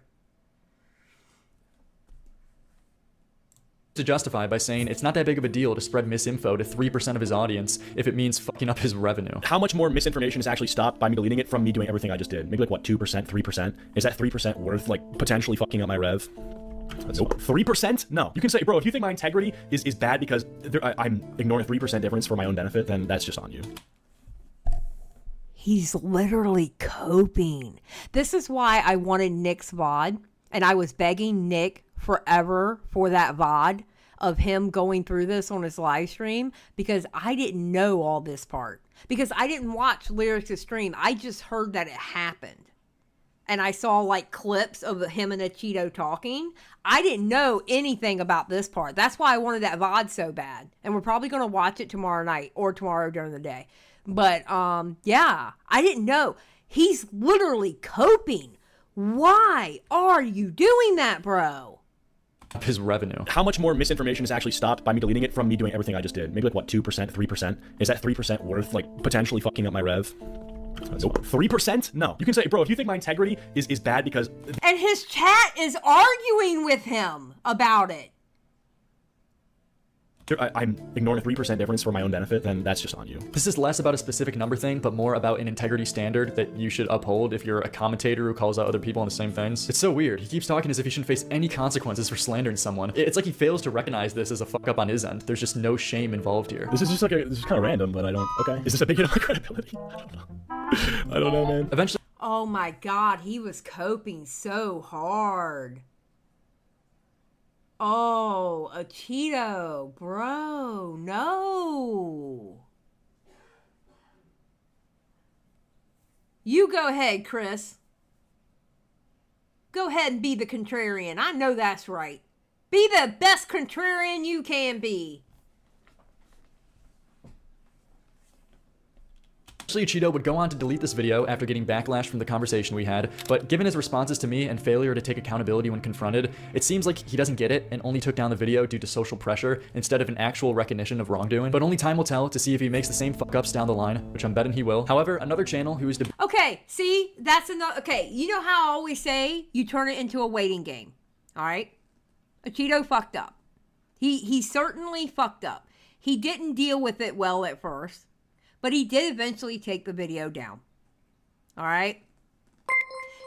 To justify by saying it's not that big of a deal to spread misinfo to 3% of his audience if it means fucking up his revenue. How much more misinformation is actually stopped by me deleting it from me doing everything I just did? Maybe like what, 2%, 3%? Is that 3% worth like potentially fucking up my rev? Nope. 3%? No. You can say, bro, if you think my integrity is bad because I'm ignoring a 3% difference for my own benefit, then that's just on you. He's literally coping. This is why I wanted Nick's VOD, and I was begging Nick forever for that VOD of him going through this on his live stream, because I didn't know all this part. Because I didn't watch Lerix's stream. I just heard that it happened. And I saw like clips of him and a Cheeto talking. I didn't know anything about this part. That's why I wanted that VOD so bad. And we're probably going to watch it tomorrow night or tomorrow during the day. But yeah, I didn't know. He's literally coping. Why are you doing that, bro? His revenue. How much more misinformation is actually stopped by me deleting it from me doing everything I just did? Maybe like what, 2%, 3%? Is that 3% worth like potentially fucking up my rev? Nope. 3%? No. You can say, bro, if you think my integrity is bad because... And his chat is arguing with him about it. I'm ignoring a 3% difference for my own benefit, then that's just on you. This is less about a specific number thing, but more about an integrity standard that you should uphold if you're a commentator who calls out other people on the same things. It's so weird. He keeps talking as if he shouldn't face any consequences for slandering someone. It's like he fails to recognize this as a fuck up on his end. There's just no shame involved here. This is just like this is kind of random, but I don't... Okay. Is this a big hit on my credibility? I don't know. I don't know, man. Eventually... Oh my god, he was coping so hard. Oh, a Cheeto, bro, no. You go ahead, Chris. Go ahead and be the contrarian. I know that's right. Be the best contrarian you can be. Eventually, Cheeto would go on to delete this video after getting backlash from the conversation we had, but given his responses to me and failure to take accountability when confronted, it seems like he doesn't get it and only took down the video due to social pressure instead of an actual recognition of wrongdoing. But only time will tell to see if he makes the same fuck-ups down the line, which I'm betting he will. However, another channel who is... Okay, see? That's another... Okay, you know how I always say you turn it into a waiting game, all right? A Cheeto fucked up. He certainly fucked up. He didn't deal with it well at first. But he did eventually take the video down. All right?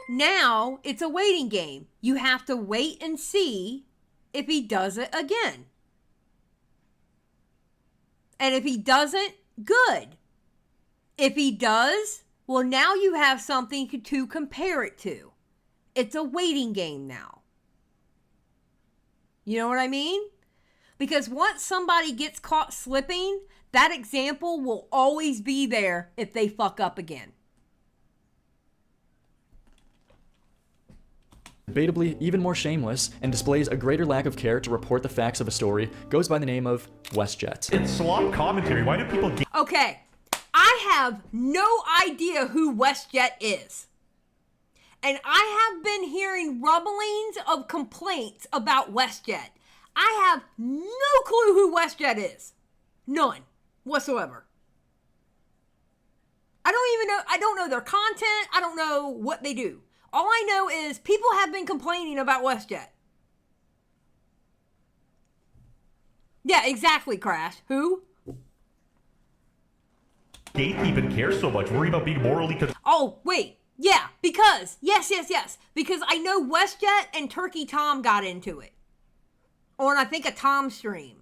Now, it's a waiting game. You have to wait and see if he does it again. And if he doesn't, good. If he does, well, now you have something to compare it to. It's a waiting game now. You know what I mean? Because once somebody gets caught slipping, that example will always be there if they fuck up again. Debatably even more shameless and displays a greater lack of care to report the facts of a story goes by the name of WestJet. It's Slop commentary. Why do people... Okay, I have no idea who WestJet is. And I have been hearing rumblings of complaints about WestJet. I have no clue who WestJet is. None. Whatsoever. I don't know their content. I don't know what they do. All I know is people have been complaining about WestJet. Yeah, exactly, Crash. Who? Gatekeep care so much. Worry about being morally... Oh, wait. Yeah, because. Yes. Because I know WestJet and Turkey Tom got into it. On, I think, a Tom stream.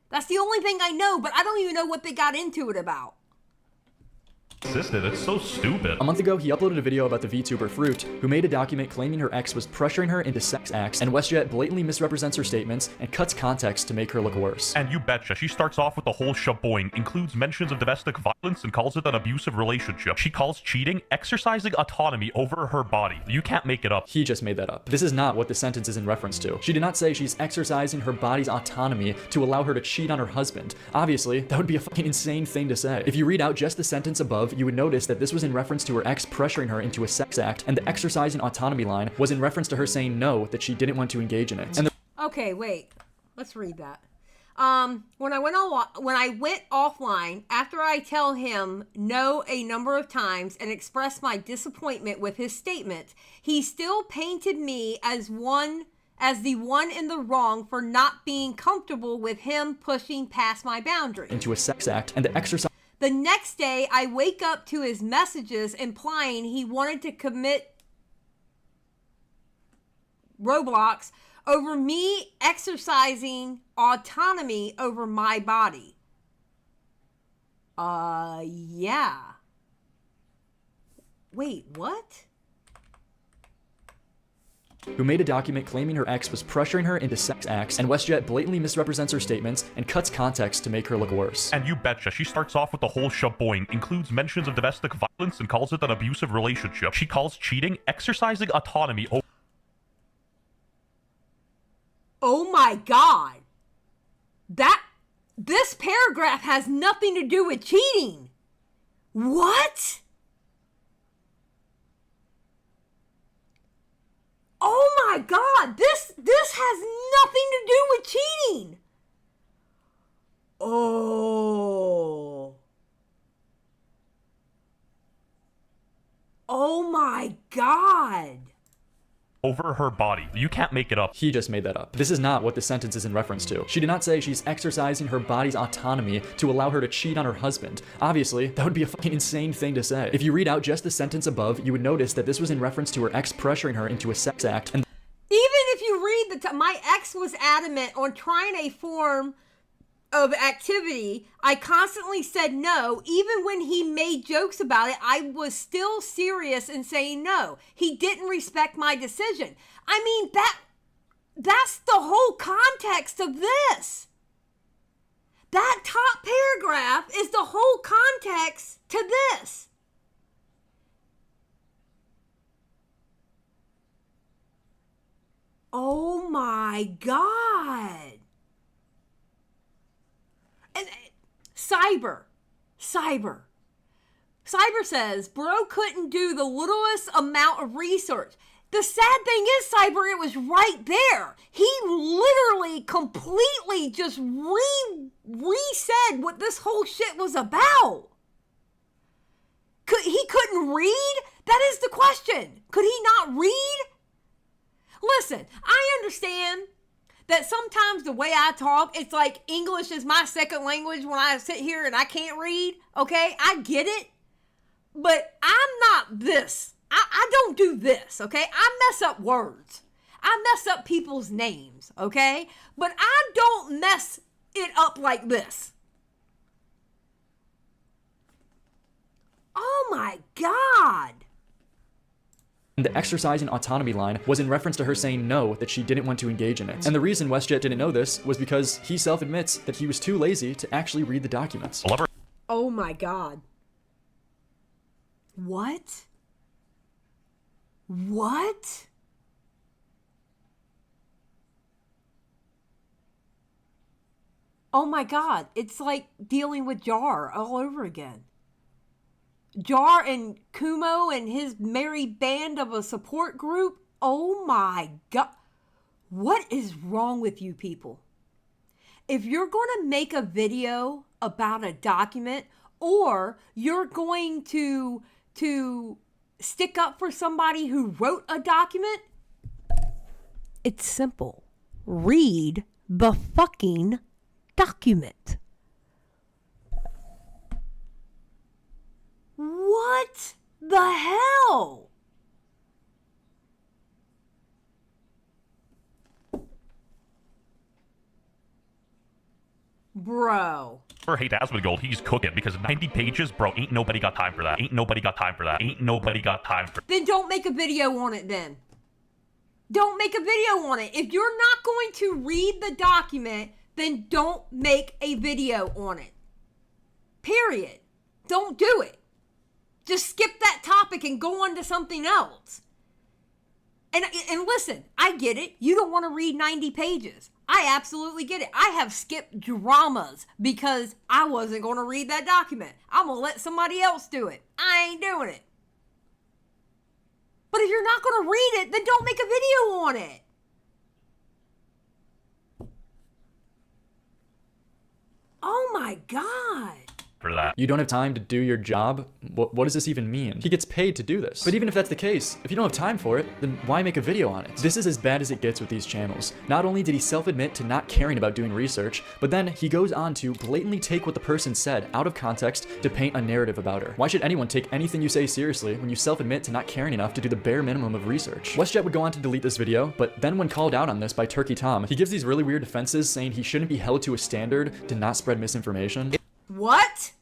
That's the only thing I know, but I don't even know what they got into it about. Existed. It's so stupid. A month ago, he uploaded a video about the VTuber Fruit, who made a document claiming her ex was pressuring her into sex acts, and WestJet blatantly misrepresents her statements and cuts context to make her look worse. And you betcha, she starts off with the whole shaboing, includes mentions of domestic violence and calls it an abusive relationship. She calls cheating exercising autonomy over her body. You can't make it up. He just made that up. This is not what the sentence is in reference to. She did not say she's exercising her body's autonomy to allow her to cheat on her husband. Obviously, that would be a fucking insane thing to say. If you read out just the sentence above, you would notice that this was in reference to her ex pressuring her into a sex act, and the exercising autonomy line was in reference to her saying no, that she didn't want to engage in it. And Okay, wait. Let's read that. When I went offline, after I tell him no a number of times and express my disappointment with his statement, he still painted me as the one in the wrong for not being comfortable with him pushing past my boundary. Into a sex act, and the exercise. The next day, I wake up to his messages implying he wanted to commit Roblox over me exercising autonomy over my body. Yeah. Wait, what? Who made a document claiming her ex was pressuring her into sex acts, and WestJet blatantly misrepresents her statements and cuts context to make her look worse. And you betcha, she starts off with the whole shaboing, includes mentions of domestic violence and calls it an abusive relationship. She calls cheating exercising autonomy over. Oh my God. This paragraph has nothing to do with cheating. What? Oh my God, this has nothing to do with cheating. Oh. Oh my God. Over her body. You can't make it up. He just made that up. This is not what the sentence is in reference to. She did not say she's exercising her body's autonomy to allow her to cheat on her husband. Obviously, that would be a fucking insane thing to say. If you read out just the sentence above, you would notice that this was in reference to her ex pressuring her into a sex act. And even if you read my ex was adamant on trying a form of activity, I constantly said no. Even when he made jokes about it, I was still serious in saying no. He didn't respect my decision. I mean, that's the whole context of this. That top paragraph is the whole context to this. Oh my God. And Cyber says, bro couldn't do the littlest amount of research. The sad thing is, Cyber, it was right there. He literally completely just re-said what this whole shit was about. He couldn't read? That is the question. Could he not read? Listen, I understand that sometimes the way I talk, it's like English is my second language when I sit here and I can't read, okay? I get it, but I'm not this. I don't do this, okay? I mess up words. I mess up people's names, okay? But I don't mess it up like this. Oh my God. the exercising autonomy line was in reference to her saying no, that she didn't want to engage in it. And the reason WestJet didn't know this was because he self-admits that he was too lazy to actually read the documents. Oh my God. What? What? Oh my God. It's like dealing with Jar all over again. Jar and Kumo and his merry band of a support group. Oh my God. What is wrong with you people? If you're going to make a video about a document, or you're going to stick up for somebody who wrote a document, it's simple. Read the fucking document. What the hell? Bro. Or hate Asmongold, he's cooking because 90 pages, bro, ain't nobody got time for that. Ain't nobody got time for that. Ain't nobody got time for. Then don't make a video on it then. Don't make a video on it. If you're not going to read the document, then don't make a video on it. Period. Don't do it. Just skip that topic and go on to something else. And listen, I get it. You don't want to read 90 pages. I absolutely get it. I have skipped dramas because I wasn't going to read that document. I'm going to let somebody else do it. I ain't doing it. But if you're not going to read it, then don't make a video on it. Oh my God. For that. You don't have time to do your job? What does this even mean? He gets paid to do this. But even if that's the case, if you don't have time for it, then why make a video on it? This is as bad as it gets with these channels. Not only did he self-admit to not caring about doing research, but then he goes on to blatantly take what the person said out of context to paint a narrative about her. Why should anyone take anything you say seriously when you self-admit to not caring enough to do the bare minimum of research? WestJet would go on to delete this video, but then when called out on this by Turkey Tom, he gives these really weird defenses saying he shouldn't be held to a standard to not spread misinformation. What?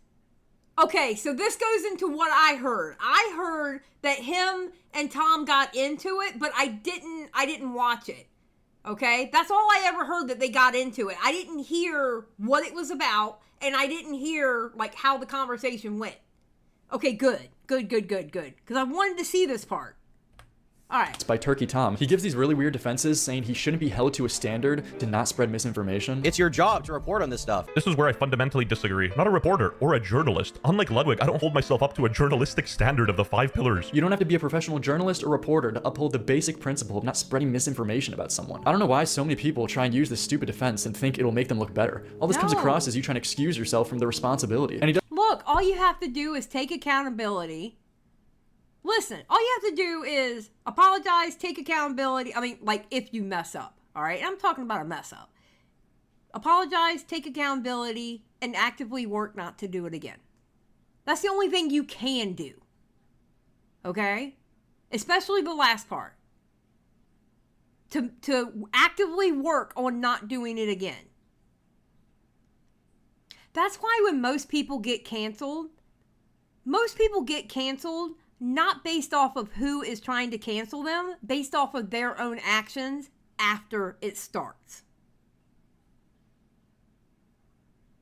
Okay, so this goes into what I heard. I heard that him and Tom got into it, but I didn't watch it. Okay? That's all I ever heard, that they got into it. I didn't hear what it was about, and I didn't hear, like, how the conversation went. Okay, good. Good. Because I wanted to see this part. Alright. By Turkey Tom. He gives these really weird defenses saying he shouldn't be held to a standard to not spread misinformation. It's your job to report on this stuff. This is where I fundamentally disagree. I'm not a reporter or a journalist. Unlike Ludwig, I don't hold myself up to a journalistic standard of the 5 pillars. You don't have to be a professional journalist or reporter to uphold the basic principle of not spreading misinformation about someone. I don't know why so many people try and use this stupid defense and think it'll make them look better. All this comes across as you trying to excuse yourself from the responsibility. And he does. Look, all you have to do is take accountability. Listen, all you have to do is apologize, take accountability. I mean, like, if you mess up, all right? I'm talking about a mess up. Apologize, take accountability, and actively work not to do it again. That's the only thing you can do. Okay? Especially the last part. To actively work on not doing it again. That's why when most people get canceled not based off of who is trying to cancel them, based off of their own actions after it starts.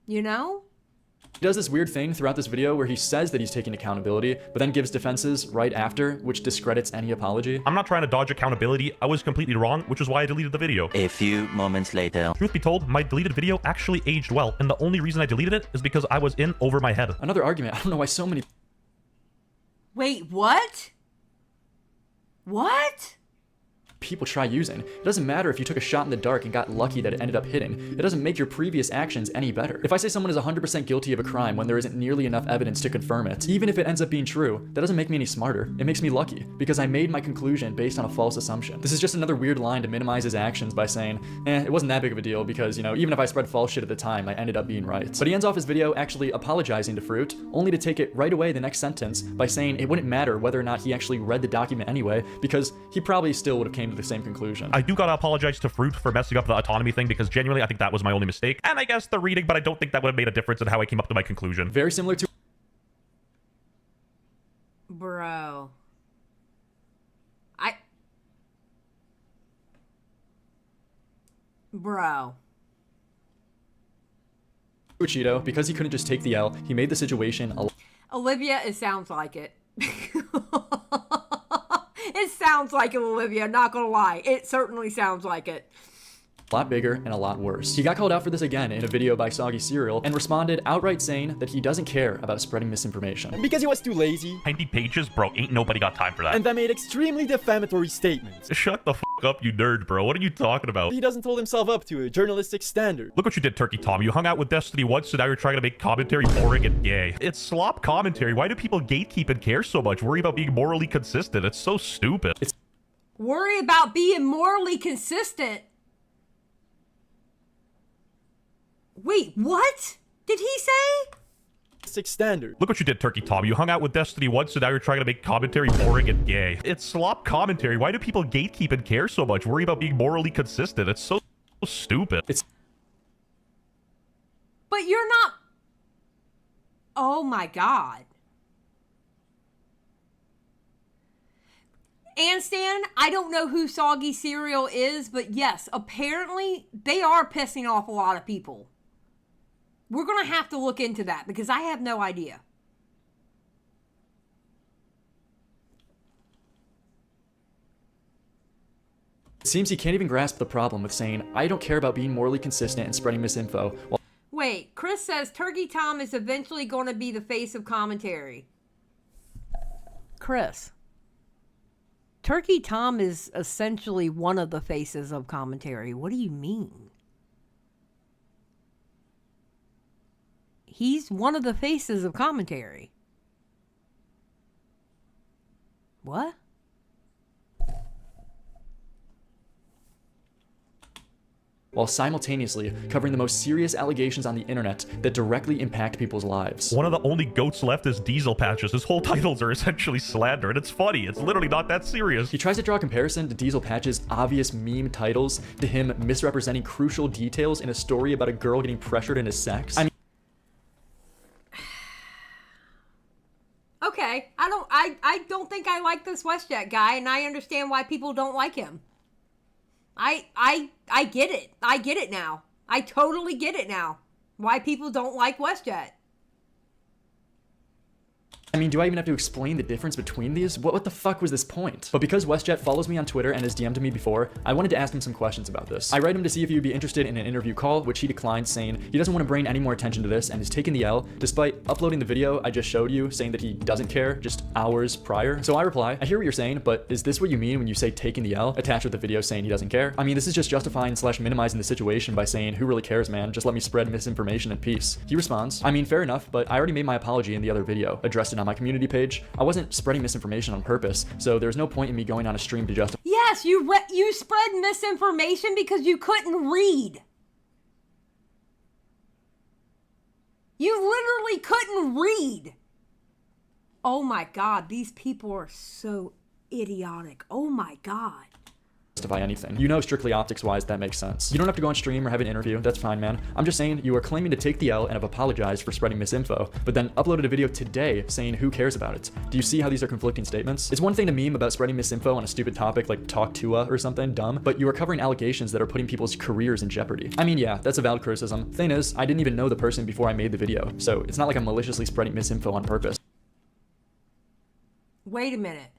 You know? He does this weird thing throughout this video where he says that he's taking accountability, but then gives defenses right after, which discredits any apology. I'm not trying to dodge accountability. I was completely wrong, which is why I deleted the video. A few moments later. Truth be told, my deleted video actually aged well, and the only reason I deleted it is because I was in over my head. Another argument. I don't know why so many... Wait, what? What? People try using. It doesn't matter if you took a shot in the dark and got lucky that it ended up hitting. It doesn't make your previous actions any better. If I say someone is 100% guilty of a crime when there isn't nearly enough evidence to confirm it, even if it ends up being true, that doesn't make me any smarter. It makes me lucky, because I made my conclusion based on a false assumption. This is just another weird line to minimize his actions by saying, it wasn't that big of a deal because, you know, even if I spread false shit at the time, I ended up being right. But he ends off his video actually apologizing to Fruit, only to take it right away the next sentence by saying it wouldn't matter whether or not he actually read the document anyway, because he probably still would have came to the same conclusion. I do gotta apologize to Fruit for messing up the autonomy thing because genuinely I think that was my only mistake. And I guess the reading, but I don't think that would have made a difference in how I came up to my conclusion. Very similar to... Bro. Bro. Cheeto, because he couldn't just take the L, he made the situation a... Olivia, it sounds like it. It sounds like it, Olivia, not gonna lie. It certainly sounds like it. lot bigger and a lot worse. He got called out for this again in a video by Soggy Cereal and responded outright saying that he doesn't care about spreading misinformation. Because he was too lazy. 90 pages, bro. Ain't nobody got time for that. And that made extremely defamatory statements. Shut the f up, you nerd, bro. What are you talking about? He doesn't hold himself up to a journalistic standard. Look what you did, Turkey Tom. You hung out with Destiny once, so now you're trying to make commentary boring and gay. It's slop commentary. Why do people gatekeep and care so much? Worry about being morally consistent. It's so stupid. Worry about being morally consistent? Wait, what did he say? Standard. Look what you did, Turkey Tom. You hung out with Destiny once, so now you're trying to make commentary boring and gay. It's slop commentary. Why do people gatekeep and care so much? Worry about being morally consistent. It's so stupid. But you're not... Oh my God. And Stan, I don't know who Soggy Cereal is, but yes, apparently they are pissing off a lot of people. We're going to have to look into that because I have no idea. It seems he can't even grasp the problem with saying, I don't care about being morally consistent and spreading misinfo. Wait, Chris says Turkey Tom is eventually going to be the face of commentary. Chris, Turkey Tom is essentially one of the faces of commentary. What do you mean? He's one of the faces of commentary. What? While simultaneously covering the most serious allegations on the internet that directly impact people's lives. One of the only goats left is Diesel Patches. His whole titles are essentially slander, and it's funny. It's literally not that serious. He tries to draw a comparison to Diesel Patch's obvious meme titles to him misrepresenting crucial details in a story about a girl getting pressured into sex. I mean, okay, I don't think I like this WestJet guy, and I understand why people don't like him. I get it. I get it now. I totally get it now. Why people don't like WestJet. I mean, do I even have to explain the difference between these? What the fuck was this point? But because WestJet follows me on Twitter and has DM'd me before, I wanted to ask him some questions about this. I write him to see if he would be interested in an interview call, which he declined, saying he doesn't want to bring any more attention to this and is taking the L, despite uploading the video I just showed you, saying that he doesn't care just hours prior. So I reply, I hear what you're saying, but is this what you mean when you say taking the L, attached with the video saying he doesn't care? I mean, this is just justifying / minimizing the situation by saying, who really cares, man? Just let me spread misinformation in peace. He responds, I mean, fair enough, but I already made my apology in the other video, addressed it on my community page. I wasn't spreading misinformation on purpose, so there's no point in me going on a stream to justify. Yes, you spread misinformation because you couldn't read. You literally couldn't read. Oh my God, these people are so idiotic. Oh my God. Justify anything. You know, strictly optics wise, that makes sense. You don't have to go on stream or have an interview. That's fine, man. I'm just saying you are claiming to take the L and have apologized for spreading misinfo, but then uploaded a video today saying who cares about it. Do you see how these are conflicting statements? It's one thing to meme about spreading misinfo on a stupid topic like Talk Tua or something dumb, but you are covering allegations that are putting people's careers in jeopardy. I mean, yeah, that's a valid criticism. Thing is, I didn't even know the person before I made the video, so it's not like I'm maliciously spreading misinfo on purpose. Wait a minute.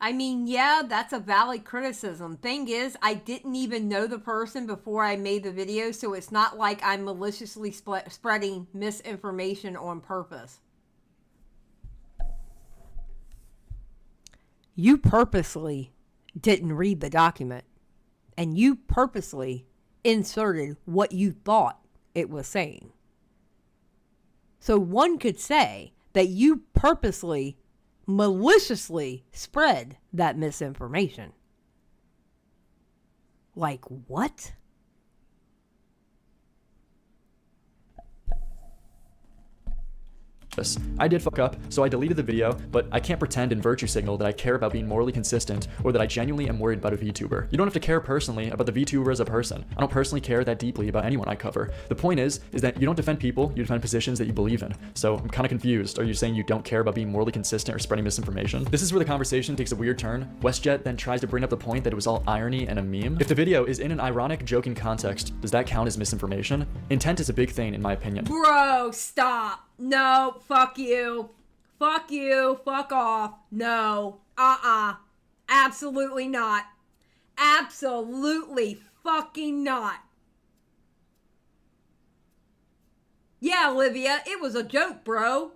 I mean, yeah, that's a valid criticism. Thing is, I didn't even know the person before I made the video, so it's not like I'm maliciously spreading misinformation on purpose. You purposely didn't read the document, and you purposely inserted what you thought it was saying. So one could say that you purposely maliciously spread that misinformation. Like what? I did fuck up, so I deleted the video, but I can't pretend and virtue signal that I care about being morally consistent or that I genuinely am worried about a VTuber. You don't have to care personally about the VTuber as a person. I don't personally care that deeply about anyone I cover. The point is that you don't defend people, you defend positions that you believe in. So I'm kind of confused. Are you saying you don't care about being morally consistent or spreading misinformation? This is where the conversation takes a weird turn. WestJet then tries to bring up the point that it was all irony and a meme. If the video is in an ironic, joking context, does that count as misinformation? Intent is a big thing in my opinion. Bro, stop. No, fuck you. Fuck you. Fuck off. No. Absolutely not. Absolutely fucking not. Yeah, Olivia, it was a joke, bro.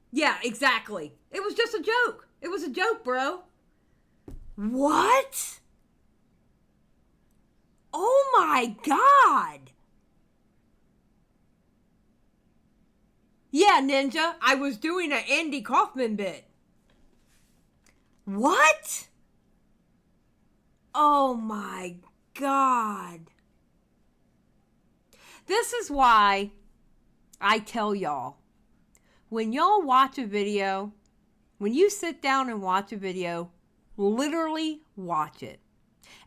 Yeah, exactly. It was just a joke. It was a joke, bro. What? Oh my God. Yeah, Ninja, I was doing an Andy Kaufman bit. What? Oh my God. This is why I tell y'all, when y'all watch a video, when you sit down and watch a video, literally watch it.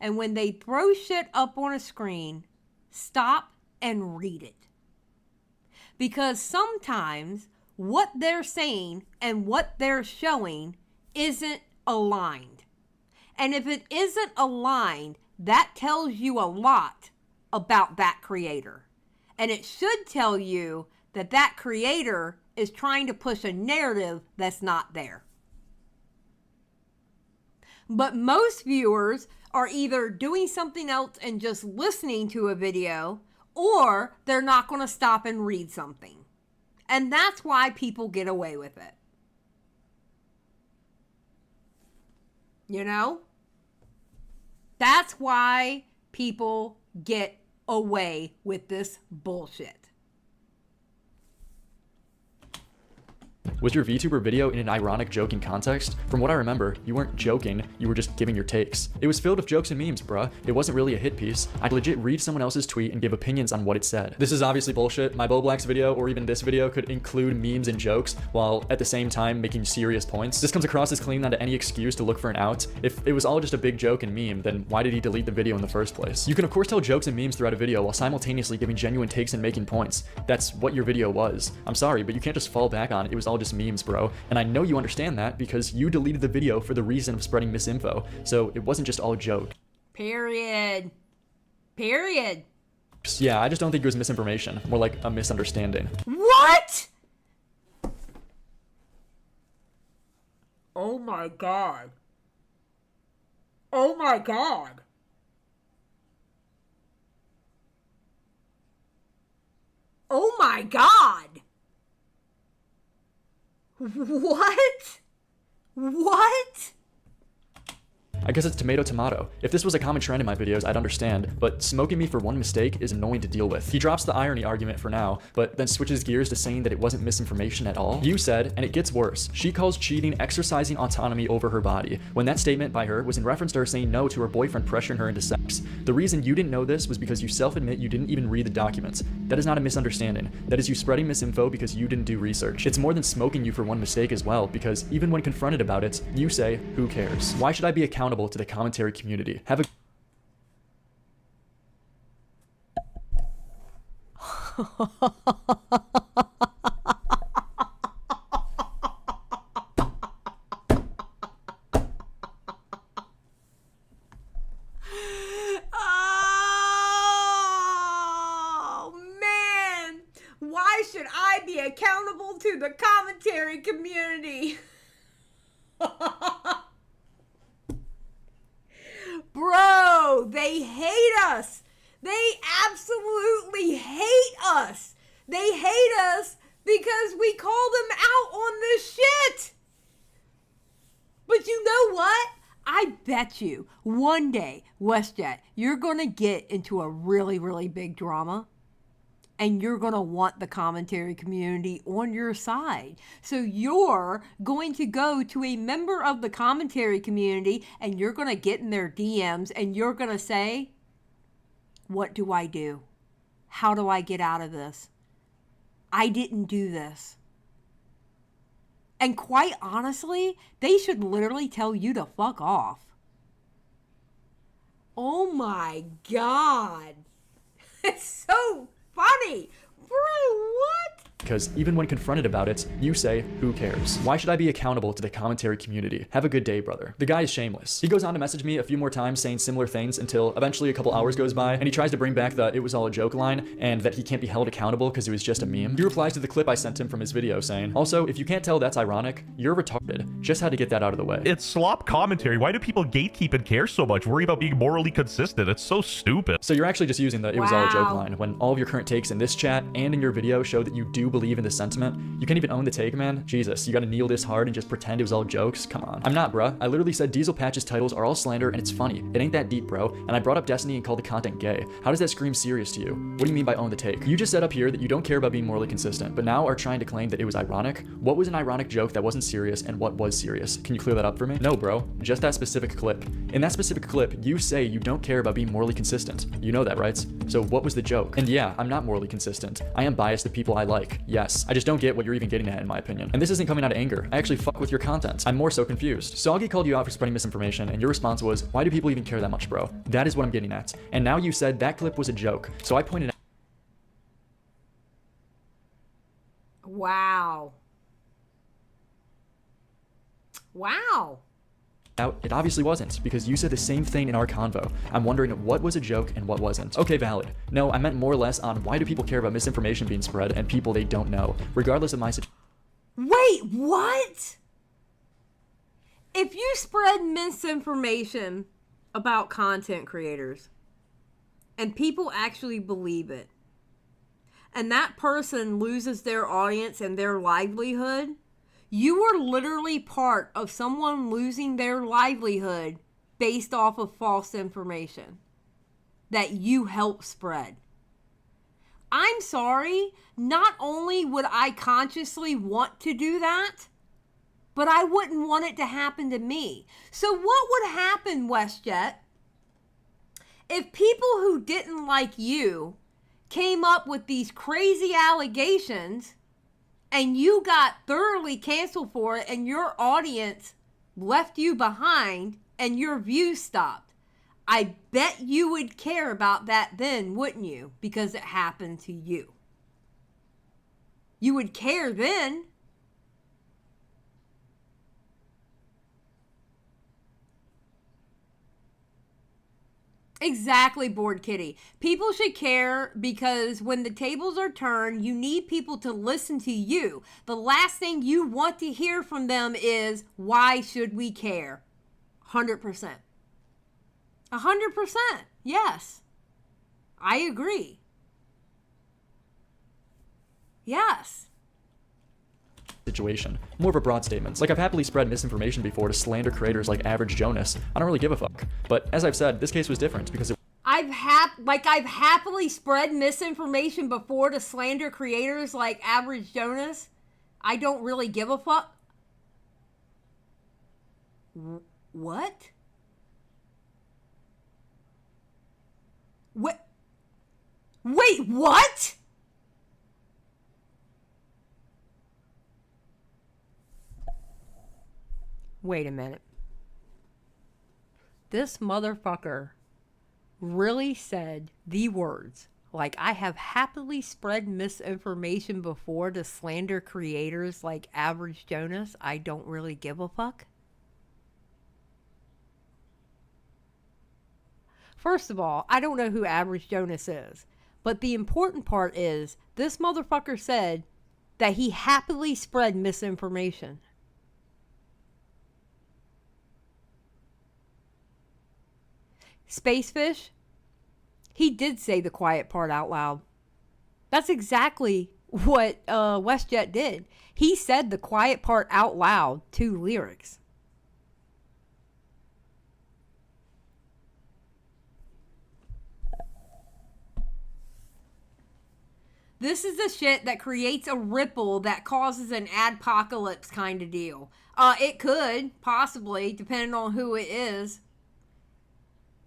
And when they throw shit up on a screen, stop and read it. because sometimes what they're saying and what they're showing isn't aligned. And if it isn't aligned, that tells you a lot about that creator. And it should tell you that that creator is trying to push a narrative that's not there. But most viewers are either doing something else and just listening to a video, or they're not going to stop and read something. And that's why people get away with it. You know? That's why people get away with this bullshit. Was your VTuber video in an ironic, joking context? From what I remember, you weren't joking, you were just giving your takes. It was filled with jokes and memes, bruh. It wasn't really a hit piece. I'd legit read someone else's tweet and give opinions on what it said. This is obviously bullshit. My Boblax video, or even this video, could include memes and jokes, while at the same time making serious points. This comes across as clinging onto any excuse to look for an out. If it was all just a big joke and meme, then why did he delete the video in the first place? You can of course tell jokes and memes throughout a video while simultaneously giving genuine takes and making points. That's what your video was. I'm sorry, but you can't just fall back on it was all just memes, bro. And I know you understand that because you deleted the video for the reason of spreading misinfo. So it wasn't just all joke. Period. Period. Yeah, I just don't think it was misinformation. More like a misunderstanding. What? Oh my god. Oh my god. Oh my god. What? What? I guess it's tomato. If this was a common trend in my videos, I'd understand, but smoking me for one mistake is annoying to deal with. He drops the irony argument for now, but then switches gears to saying that it wasn't misinformation at all. You said, and it gets worse, she calls cheating exercising autonomy over her body, when that statement by her was in reference to her saying no to her boyfriend pressuring her into sex. The reason you didn't know this was because you self-admit you didn't even read the documents. That is not a misunderstanding. That is you spreading misinfo because you didn't do research. It's more than smoking you for one mistake as well, because even when confronted about it, you say, who cares? Why should I be accountable to the commentary community? Have a Oh man, why should I be accountable to the commentary community? Bro, they hate us. They absolutely hate us. They hate us because we call them out on this shit. But you know what? I bet you one day, WestJet, you're going to get into a really, really big drama. And you're going to want the commentary community on your side. So you're going to go to a member of the commentary community and you're going to get in their DMs and you're going to say, what do I do? How do I get out of this? I didn't do this. And quite honestly, they should literally tell you to fuck off. Oh my God. It's so funny. Bro, what? Because even when confronted about it, you say, who cares? Why should I be accountable to the commentary community? Have a good day, brother. The guy is shameless. He goes on to message me a few more times saying similar things until eventually a couple hours goes by and he tries to bring back the it was all a joke line and that he can't be held accountable because it was just a meme. He replies to the clip I sent him from his video saying, also, if you can't tell that's ironic, you're retarded. Just had to get that out of the way. It's slop commentary. Why do people gatekeep and care so much? Worry about being morally consistent. It's so stupid. So you're actually just using the it was all a joke line when all of your current takes in this chat and in your video show that you do believe in this sentiment. You can't even own the take, man. Jesus, you gotta kneel this hard and just pretend it was all jokes? Come on. I'm not, bruh. I literally said Diesel Patch's titles are all slander and it's funny. It ain't that deep, bro. And I brought up Destiny and called the content gay. How does that scream serious to you? What do you mean by own the take? You just said up here that you don't care about being morally consistent, but now are trying to claim that it was ironic. What was an ironic joke that wasn't serious and what was serious? Can you clear that up for me? No, bro. Just that specific clip. In that specific clip, you say you don't care about being morally consistent. You know that, right? So what was the joke? And yeah, I'm not morally consistent. I am biased to people I like. Yes. I just don't get what you're even getting at, in my opinion. And this isn't coming out of anger. I actually fuck with your content. I'm more so confused. Soggy called you out for spreading misinformation, and your response was, why do people even care that much, bro? That is what I'm getting at. And now you said that clip was a joke. So I pointed out Wow. Wow. Out, it obviously wasn't, because you said the same thing in our convo. I'm wondering what was a joke and what wasn't. Okay, valid. No, I meant more or less on why do people care about misinformation being spread and people they don't know, regardless of my situation. Wait, what? If you spread misinformation about content creators and people actually believe it, and that person loses their audience and their livelihood, you are literally part of someone losing their livelihood based off of false information that you help spread. I'm sorry, not only would I consciously want to do that, but I wouldn't want it to happen to me. So what would happen, WestJet, if people who didn't like you came up with these crazy allegations and you got thoroughly canceled for it and your audience left you behind and your views stopped? I bet you would care about that then, wouldn't you? Because it happened to you. You would care then. Exactly, Bored Kitty. People should care because when the tables are turned, you need people to listen to you. The last thing you want to hear from them is, why should we care? 100%. 100%. Yes. I agree. Yes. Situation. More of a broad statement. Like, I've happily spread misinformation before to slander creators like Average Jonas. I don't really give a fuck. But as I've said, this case was different because I've happily spread misinformation before to slander creators like Average Jonas. I don't really give a fuck. What? What? Wait, what? Wait a minute. This motherfucker really said the words, like, I have happily spread misinformation before to slander creators like Average Jonas. I don't really give a fuck. First of all, I don't know who Average Jonas is. But the important part is, this motherfucker said that he happily spread misinformation. Spacefish, he did say the quiet part out loud. That's exactly what WestJet did. He said the quiet part out loud to Lerix. This is the shit that creates a ripple that causes an adpocalypse kind of deal. It could, possibly, depending on who it is.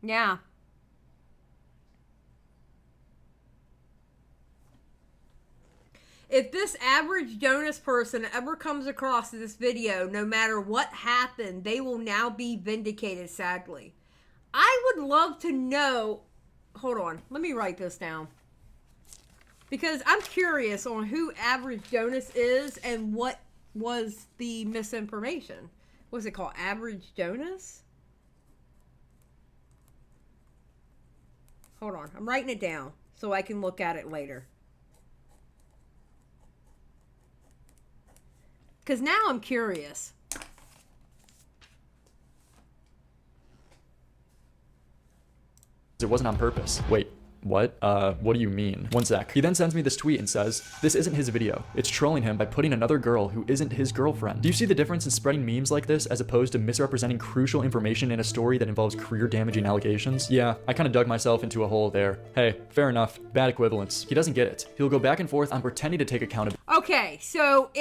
Yeah. If this Average Jonas person ever comes across this video, no matter what happened, they will now be vindicated, sadly. I would love to know... Hold on. Let me write this down. Because I'm curious on who Average Jonas is and what was the misinformation. What's it called? Average Jonas? Hold on. I'm writing it down so I can look at it later. Because now I'm curious. it wasn't on purpose. Wait. What? What do you mean? One sec. He then sends me this tweet and says, this isn't his video. It's trolling him by putting another girl who isn't his girlfriend. Do you see the difference in spreading memes like this as opposed to misrepresenting crucial information in a story that involves career-damaging allegations? Yeah, I kind of dug myself into a hole there. Hey, fair enough. Bad equivalence. He doesn't get it. He'll go back and forth on pretending to take accountability. Okay, so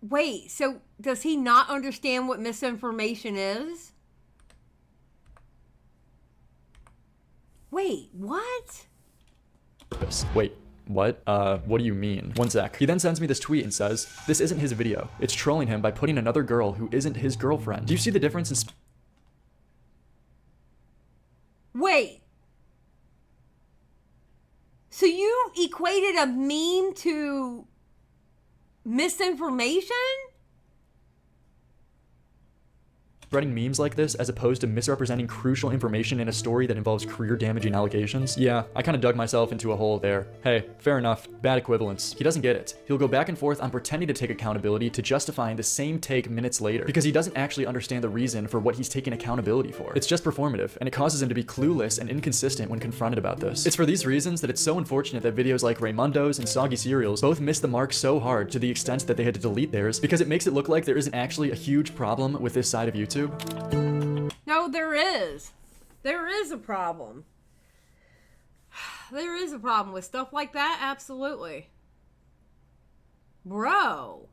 Wait, so does he not understand what misinformation is? Wait, what? Wait, what? What do you mean? One sec. He then sends me this tweet and says, this isn't his video. It's trolling him by putting another girl who isn't his girlfriend. Do you see the difference in Wait. So you equated a meme to misinformation? Spreading memes like this as opposed to misrepresenting crucial information in a story that involves career-damaging allegations? Yeah, I kind of dug myself into a hole there. Hey, fair enough. Bad equivalence. He doesn't get it. He'll go back and forth on pretending to take accountability to justifying the same take minutes later because he doesn't actually understand the reason for what he's taking accountability for. It's just performative, and it causes him to be clueless and inconsistent when confronted about this. It's for these reasons that it's so unfortunate that videos like Raymundo's and Soggy Cereals both miss the mark so hard to the extent that they had to delete theirs because it makes it look like there isn't actually a huge problem with this side of YouTube. No, there is. There is a problem. There is a problem with stuff like that, absolutely. Bro.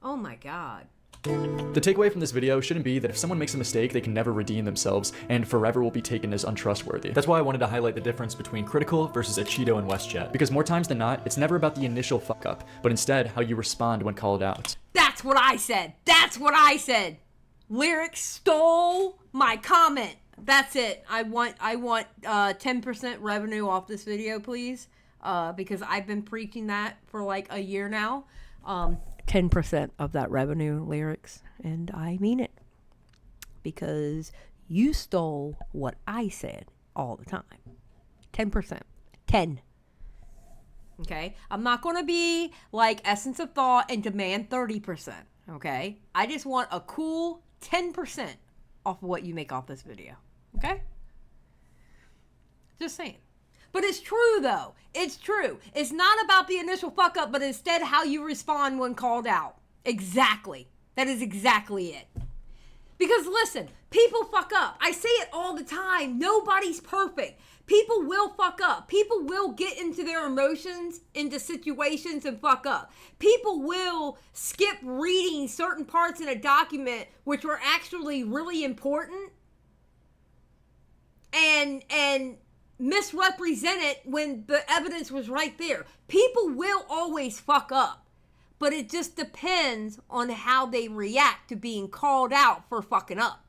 Oh my god. The takeaway from this video shouldn't be that if someone makes a mistake, they can never redeem themselves and forever will be taken as untrustworthy. That's why I wanted to highlight the difference between Critical versus a Cheeto and WestJet, because more times than not, it's never about the initial fuck up, but instead how you respond when called out. That's what I said. That's what I said. Lerix stole my comment. That's it. I want 10% revenue off this video, please, because I've been preaching that for like a year now. 10% of that revenue, Lerix, and I mean it, because you stole what I said all the time. 10%. 10. Okay? I'm not going to be like Essence of Thought and demand 30%. Okay? I just want a cool 10% off of what you make off this video. Okay? Just saying. But it's true, though. It's true. It's not about the initial fuck up, but instead how you respond when called out. Exactly. That is exactly it. Because listen, people fuck up. I say it all the time. Nobody's perfect. People will fuck up. People will get into their emotions, into situations, and fuck up. People will skip reading certain parts in a document which were actually really important and misrepresent it when the evidence was right there. People will always fuck up, but it just depends on how they react to being called out for fucking up.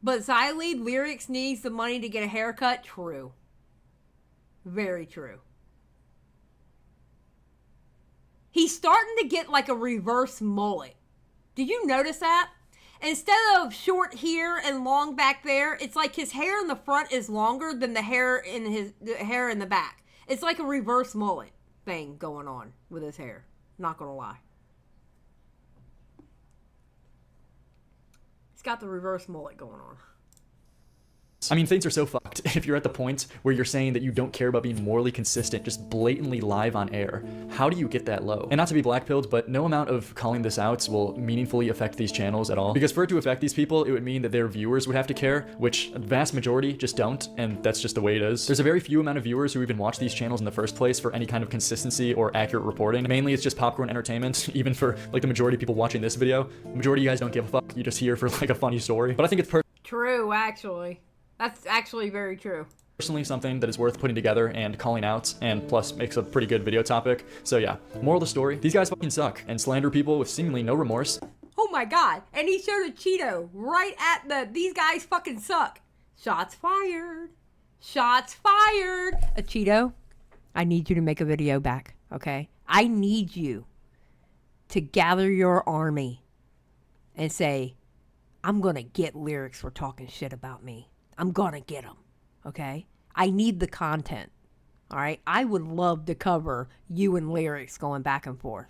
But Xylie, Lerix needs the money to get a haircut. True. Very true. He's starting to get like a reverse mullet. Did you notice that? Instead of short here and long back there, it's like his hair in the front is longer than the hair in the back. It's like a reverse mullet thing going on with his hair. Not gonna lie. He's got the reverse mullet going on. I mean, things are so fucked if you're at the point where you're saying that you don't care about being morally consistent, just blatantly live on air. How do you get that low? And not to be blackpilled, but no amount of calling this out will meaningfully affect these channels at all. Because for it to affect these people, it would mean that their viewers would have to care, which a vast majority just don't, and that's just the way it is. There's a very few amount of viewers who even watch these channels in the first place for any kind of consistency or accurate reporting. Mainly it's just popcorn entertainment, even for like the majority of people watching this video. The majority of you guys don't give a fuck, you just here for like a funny story. But I think it's true, actually. That's actually very true. Personally something that is worth putting together and calling out, and plus makes a pretty good video topic. So yeah, moral of the story, these guys fucking suck and slander people with seemingly no remorse. Oh my god, and he showed a Cheeto right at these guys fucking suck. Shots fired. Shots fired. A Cheeto, I need you to make a video back, okay? I need you to gather your army and say, I'm gonna get Lerix for talking shit about me. I'm gonna get them, okay? I need the content, all right? I would love to cover you and Lerix going back and forth.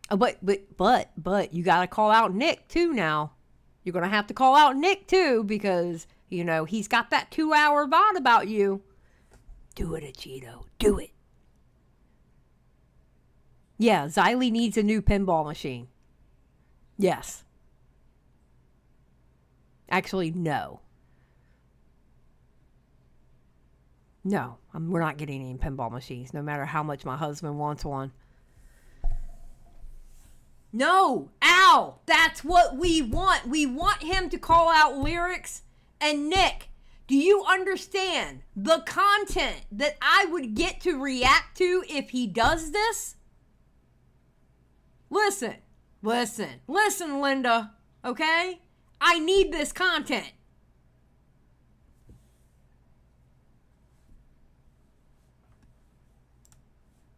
But you gotta call out Nick too now. You're gonna have to call out Nick too because, you know, he's got that 2-hour VOD about you. Do it, Cheeto. Do it. Yeah, Xylie needs a new pinball machine. Yes. Actually, no. No, we're not getting any pinball machines, no matter how much my husband wants one. No, Al, that's what we want. We want him to call out Lerix and Nick. Do you understand the content that I would get to react to if he does this? Listen, Linda, okay? I need this content.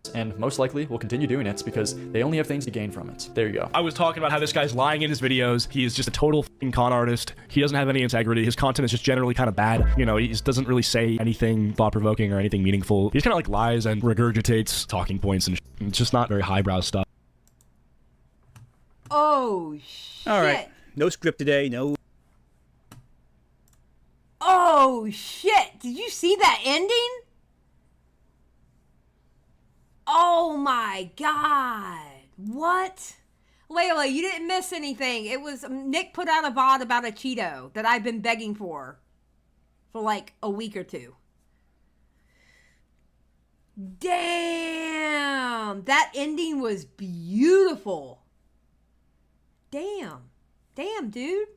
and most likely will continue doing it because they only have things to gain from it. There you go. I was talking about how this guy's lying in his videos. He is just a total f***ing con artist. He doesn't have any integrity. His content is just generally kind of bad. You know, he just doesn't really say anything thought-provoking or anything meaningful. He just kind of like lies and regurgitates talking points and it's just not very highbrow stuff. Oh, shit. All right. No script today. No. Oh, shit. Did you see that ending? Oh, my God. What? Layla, you didn't miss anything. It was Nick put out a VOD about a Cheeto that I've been begging for like a week or two. Damn. That ending was beautiful. Damn. Damn, dude.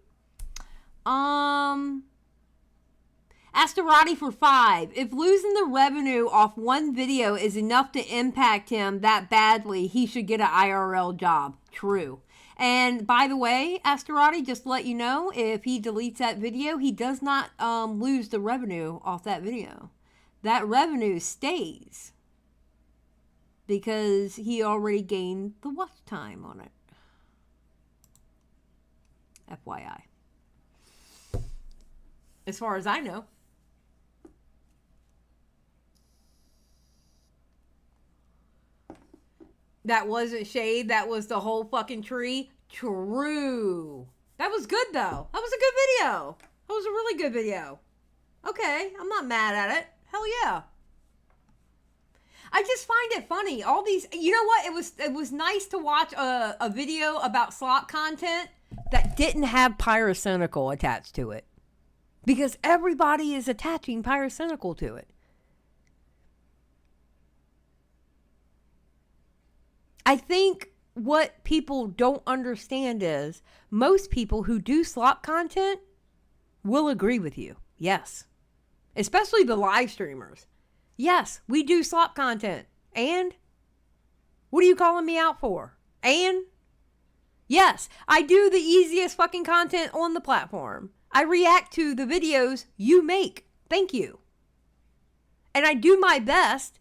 Asterati for 5. If losing the revenue off one video is enough to impact him that badly, he should get an IRL job. True. And by the way, Asterati, just to let you know, if he deletes that video, he does not lose the revenue off that video. That revenue stays because he already gained the watch time on it. FYI. As far as I know. That wasn't shade. That was the whole fucking tree. True. That was good, though. That was a good video. That was a really good video. Okay. I'm not mad at it. Hell yeah. I just find it funny. All these... You know what? It was nice to watch a video about Slop content that didn't have pyrocynical attached to it. Because everybody is attaching pyrocynical to it. I think what people don't understand is most people who do Slop content will agree with you. Yes. Especially the live streamers. Yes, we do Slop content. And? What are you calling me out for? And? Yes, I do the easiest fucking content on the platform. I react to the videos you make. Thank you. And I do my best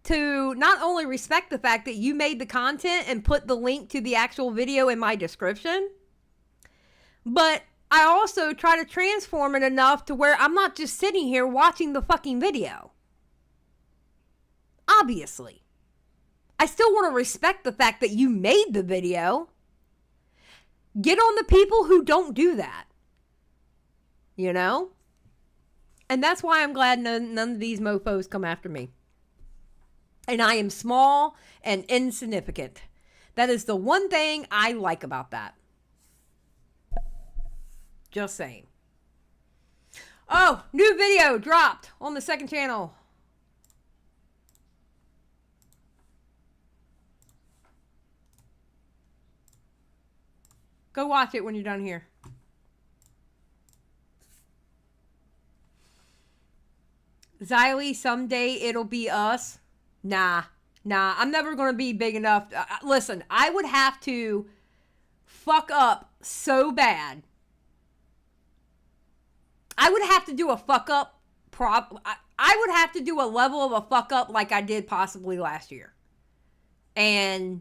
to not only respect the fact that you made the content and put the link to the actual video in my description, but I also try to transform it enough to where I'm not just sitting here watching the fucking video. Obviously. I still want to respect the fact that you made the video. Get on the people who don't do that. You know? And that's why I'm glad none of these mofos come after me. And I am small and insignificant. That is the one thing I like about that. Just saying. Oh, new video dropped on the second channel. Go watch it when you're done here. Xylie, someday it'll be us. Nah, I'm never going to be big enough. Listen, I would have to fuck up so bad. I would have to do a fuck up. I would have to do a level of a fuck up like I did possibly last year. And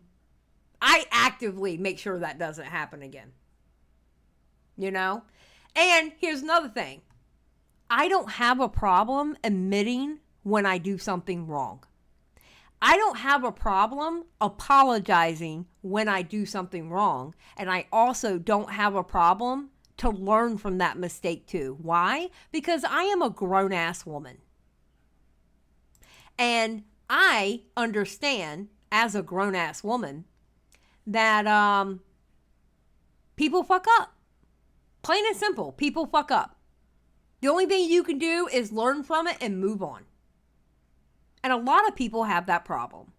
I actively make sure that doesn't happen again. You know? And here's another thing. I don't have a problem admitting when I do something wrong. I don't have a problem apologizing when I do something wrong. And I also don't have a problem to learn from that mistake too. Why? Because I am a grown-ass woman. And I understand, as a grown-ass woman, that people fuck up. Plain and simple, people fuck up. The only thing you can do is learn from it and move on. And a lot of people have that problem.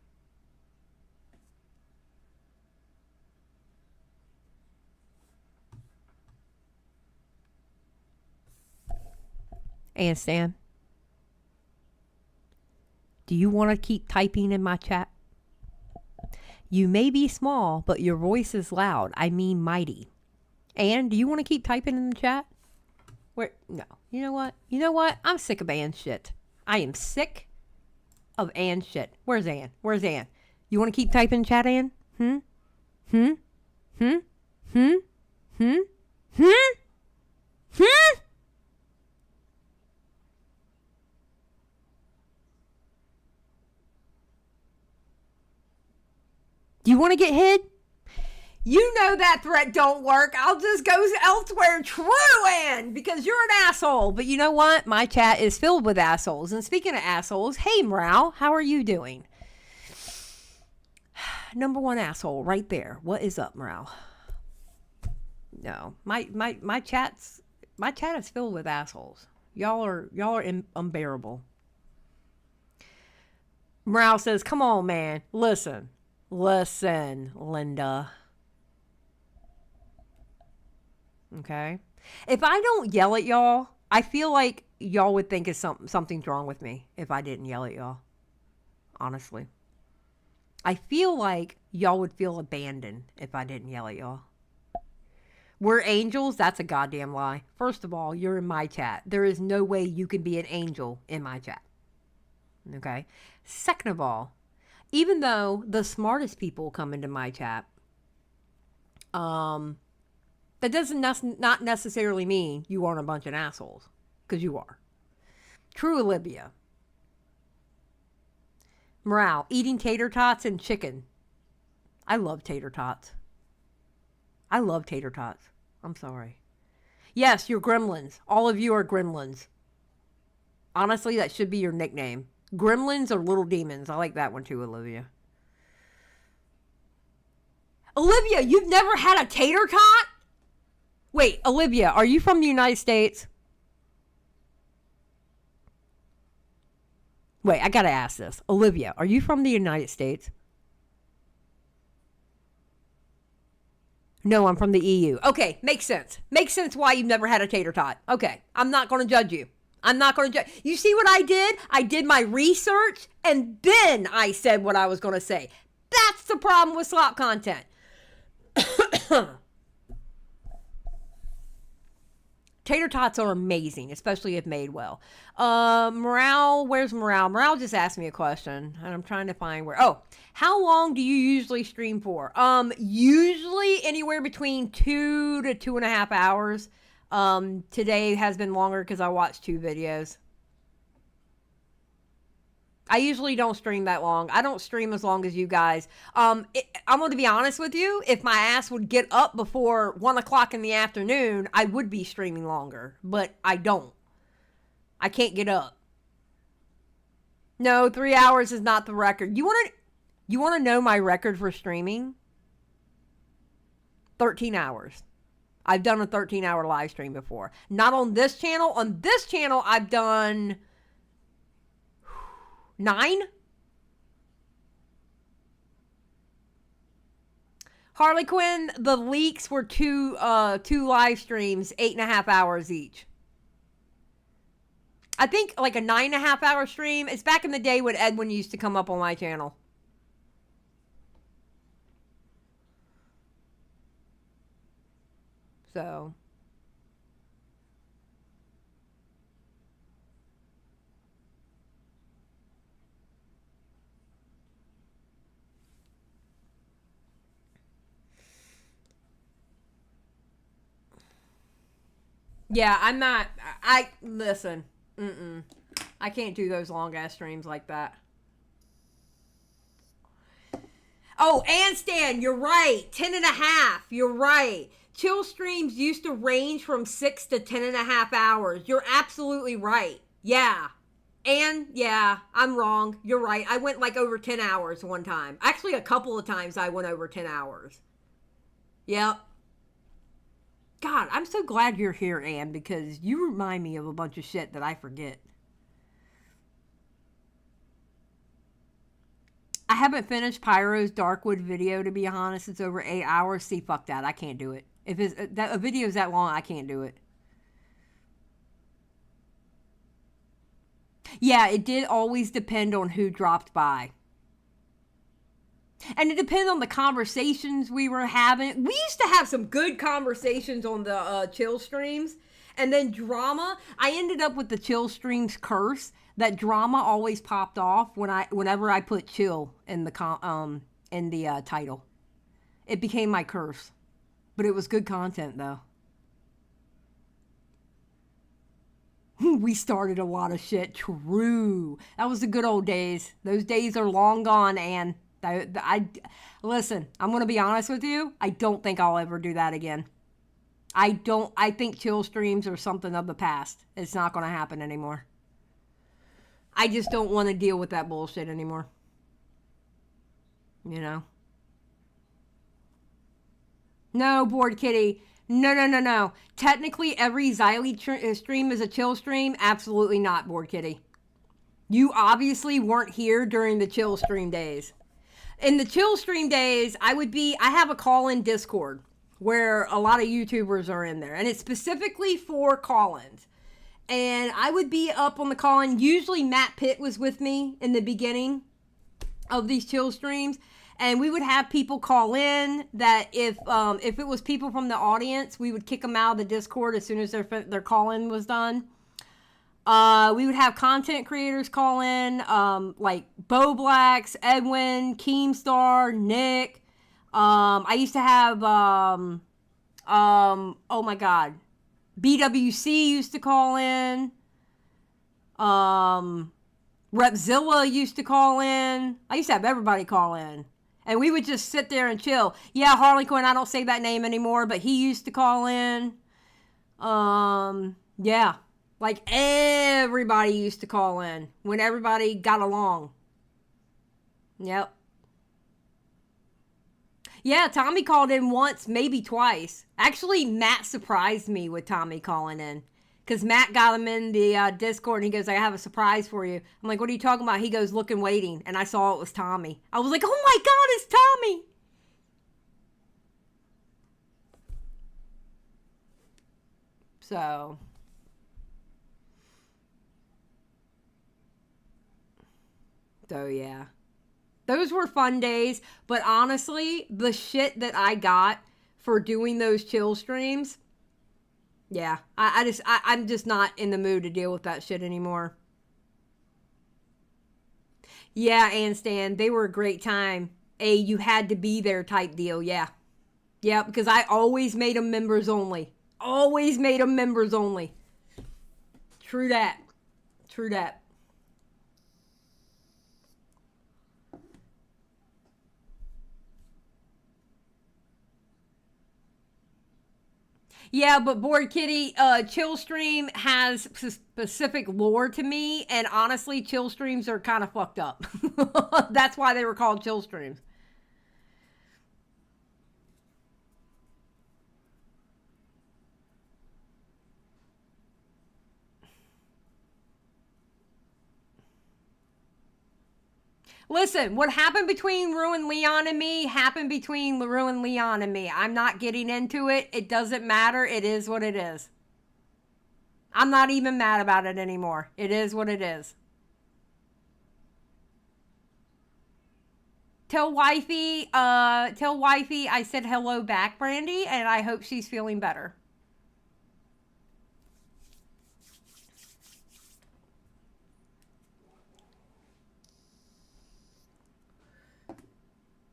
And Stan, do you want to keep typing in my chat? You may be small, but your voice is loud. I mean mighty. And do you want to keep typing in the chat? No. You know what? I'm sick of ban shit. I am sick of Ann shit. Where's Ann? Where's Ann? You want to keep typing chat, Ann? Hmm? Hmm? Hmm? Hmm? Hmm? Hmm? Hmm? Do you want to get hid? You know that threat don't work. I'll just go elsewhere. True, Ann, because you're an asshole. But you know what? My chat is filled with assholes. And speaking of assholes, hey, Mrao, how are you doing? Number one asshole right there. What is up, Mrao? No, my chat is filled with assholes. Y'all are unbearable. Mrao says, "Come on, man. Listen, Linda. Okay. If I don't yell at y'all, I feel like y'all would think something's wrong with me if I didn't yell at y'all. Honestly. I feel like y'all would feel abandoned if I didn't yell at y'all. We're angels? That's a goddamn lie. First of all, you're in my chat. There is no way you can be an angel in my chat. Okay? Second of all, even though the smartest people come into my chat, that doesn't not necessarily mean you aren't a bunch of assholes, because you are. True, Olivia. Morale, eating tater tots and chicken. I love tater tots. I love tater tots. I'm sorry. Yes, you're gremlins. All of you are gremlins. Honestly, that should be your nickname. Gremlins or little demons. I like that one too, Olivia. Olivia, you've never had a tater tot? Wait, Olivia, are you from the United States? Wait, I gotta ask this. Olivia, are you from the United States? No, I'm from the EU. Okay, makes sense. Makes sense why you've never had a tater tot. Okay, I'm not gonna judge you. I'm not gonna judge. You see what I did? I did my research, and then I said what I was gonna say. That's the problem with slop content. Tater tots are amazing, especially if made well. Morale, where's Morale? Morale just asked me a question, and I'm trying to find where. Oh, how long do you usually stream for? Usually anywhere between 2 to 2.5 hours. Today has been longer because I watched 2 videos. I usually don't stream that long. I don't stream as long as you guys. I'm going to be honest with you. If my ass would get up before 1 o'clock in the afternoon, I would be streaming longer. But I don't. I can't get up. No, 3 hours is not the record. You want to know my record for streaming? 13 hours. I've done a 13-hour live stream before. Not on this channel. On this channel, I've done 9. Harley Quinn, the leaks were two live streams, 8.5 hours each. I think like a 9.5 hour stream. It's back in the day when Edwin used to come up on my channel. So. Yeah, I'm not. Listen. I can't do those long ass streams like that. Oh, and Stan, you're right. 10.5. You're right. Chill streams used to range from 6 to 10.5 hours. You're absolutely right. Yeah. And yeah, I'm wrong. You're right. I went like over 10 hours one time. Actually, a couple of times I went over 10 hours. Yep. God, I'm so glad you're here, Ann, because you remind me of a bunch of shit that I forget. I haven't finished Pyro's Darkwood video, to be honest. It's over 8 hours. See, fuck that. I can't do it. If a video's that long, I can't do it. Yeah, it did always depend on who dropped by. And it depends on the conversations we were having. We used to have some good conversations on the chill streams. And then drama, I ended up with the chill streams curse. That drama always popped off whenever I put chill in the title. It became my curse. But it was good content though. We started a lot of shit. True. That was the good old days. Those days are long gone, Ann. Listen, I'm going to be honest with you. I don't think I'll ever do that again. I think chill streams are something of the past. It's not going to happen anymore. I just don't want to deal with that bullshit anymore. You know? No, Bored Kitty. No. Technically, every Xylie stream is a chill stream. Absolutely not, Bored Kitty. You obviously weren't here during the chill stream days. In the chill stream days, I have a call-in Discord where a lot of YouTubers are in there. And it's specifically for call-ins. And I would be up on the call-in. Usually Matt Pitt was with me in the beginning of these chill streams. And we would have people call in that if it was people from the audience, we would kick them out of the Discord as soon as their call-in was done. We would have content creators call in, like Bo Blacks, Edwin, Keemstar, Nick. I used to have, oh my God, BWC used to call in. Repzilla used to call in. I used to have everybody call in. And we would just sit there and chill. Yeah, Harley Quinn, I don't say that name anymore, but he used to call in. Yeah. Like everybody used to call in when everybody got along. Yep. Yeah, Tommy called in once, maybe twice. Actually, Matt surprised me with Tommy calling in. Because Matt got him in the Discord and he goes, I have a surprise for you. I'm like, what are you talking about? He goes, look and waiting. And I saw it was Tommy. I was like, oh my God, it's Tommy. So yeah. Those were fun days. But honestly, the shit that I got for doing those chill streams, yeah, I'm just not in the mood to deal with that shit anymore. Yeah, and Stan, they were a great time. You had to be there type deal, yeah. Yeah, because I always made them members only. Always made them members only. True that. True that. Yeah, but Bored Kitty, Chill Stream has specific lore to me, and honestly, Chill Streams are kind of fucked up. That's why they were called Chill Streams. Listen, what happened between Ruin Leon and me happened between Ruin Leon and me. I'm not getting into it. It doesn't matter. It is what it is. I'm not even mad about it anymore. It is what it is. Tell wifey I said hello back, Brandy, and I hope she's feeling better.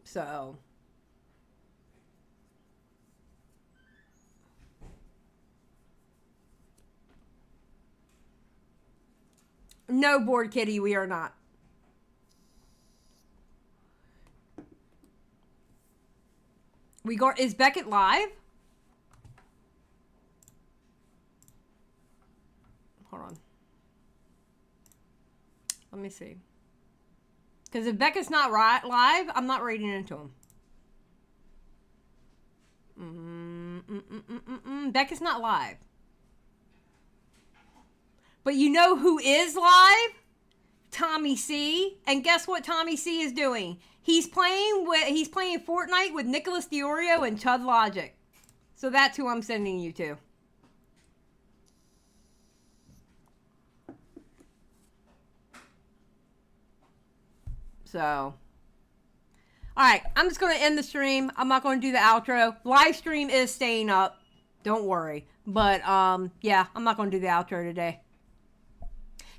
So, no, Bored Kitty, we are not. Is Beckett live? Hold on. Let me see. Because if Becca's not live, I'm not raiding into him. Becca's not live. But you know who is live? Tommy C. And guess what Tommy C is doing? He's playing Fortnite with Nicholas Diorio and Chud Logic. So that's who I'm sending you to. So, all right, I'm just going to end the stream. I'm not going to do the outro. Live stream is staying up. Don't worry. But, yeah, I'm not going to do the outro today.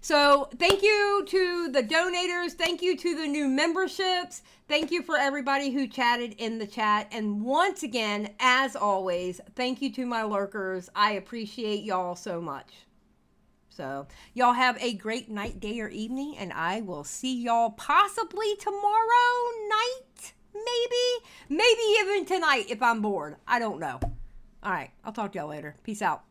So thank you to the donators. Thank you to the new memberships. Thank you for everybody who chatted in the chat. And once again, as always, thank you to my lurkers. I appreciate y'all so much. So y'all have a great night, day, or evening. And I will see y'all possibly tomorrow night. Maybe even tonight if I'm bored. I don't know. All right. I'll talk to y'all later. Peace out.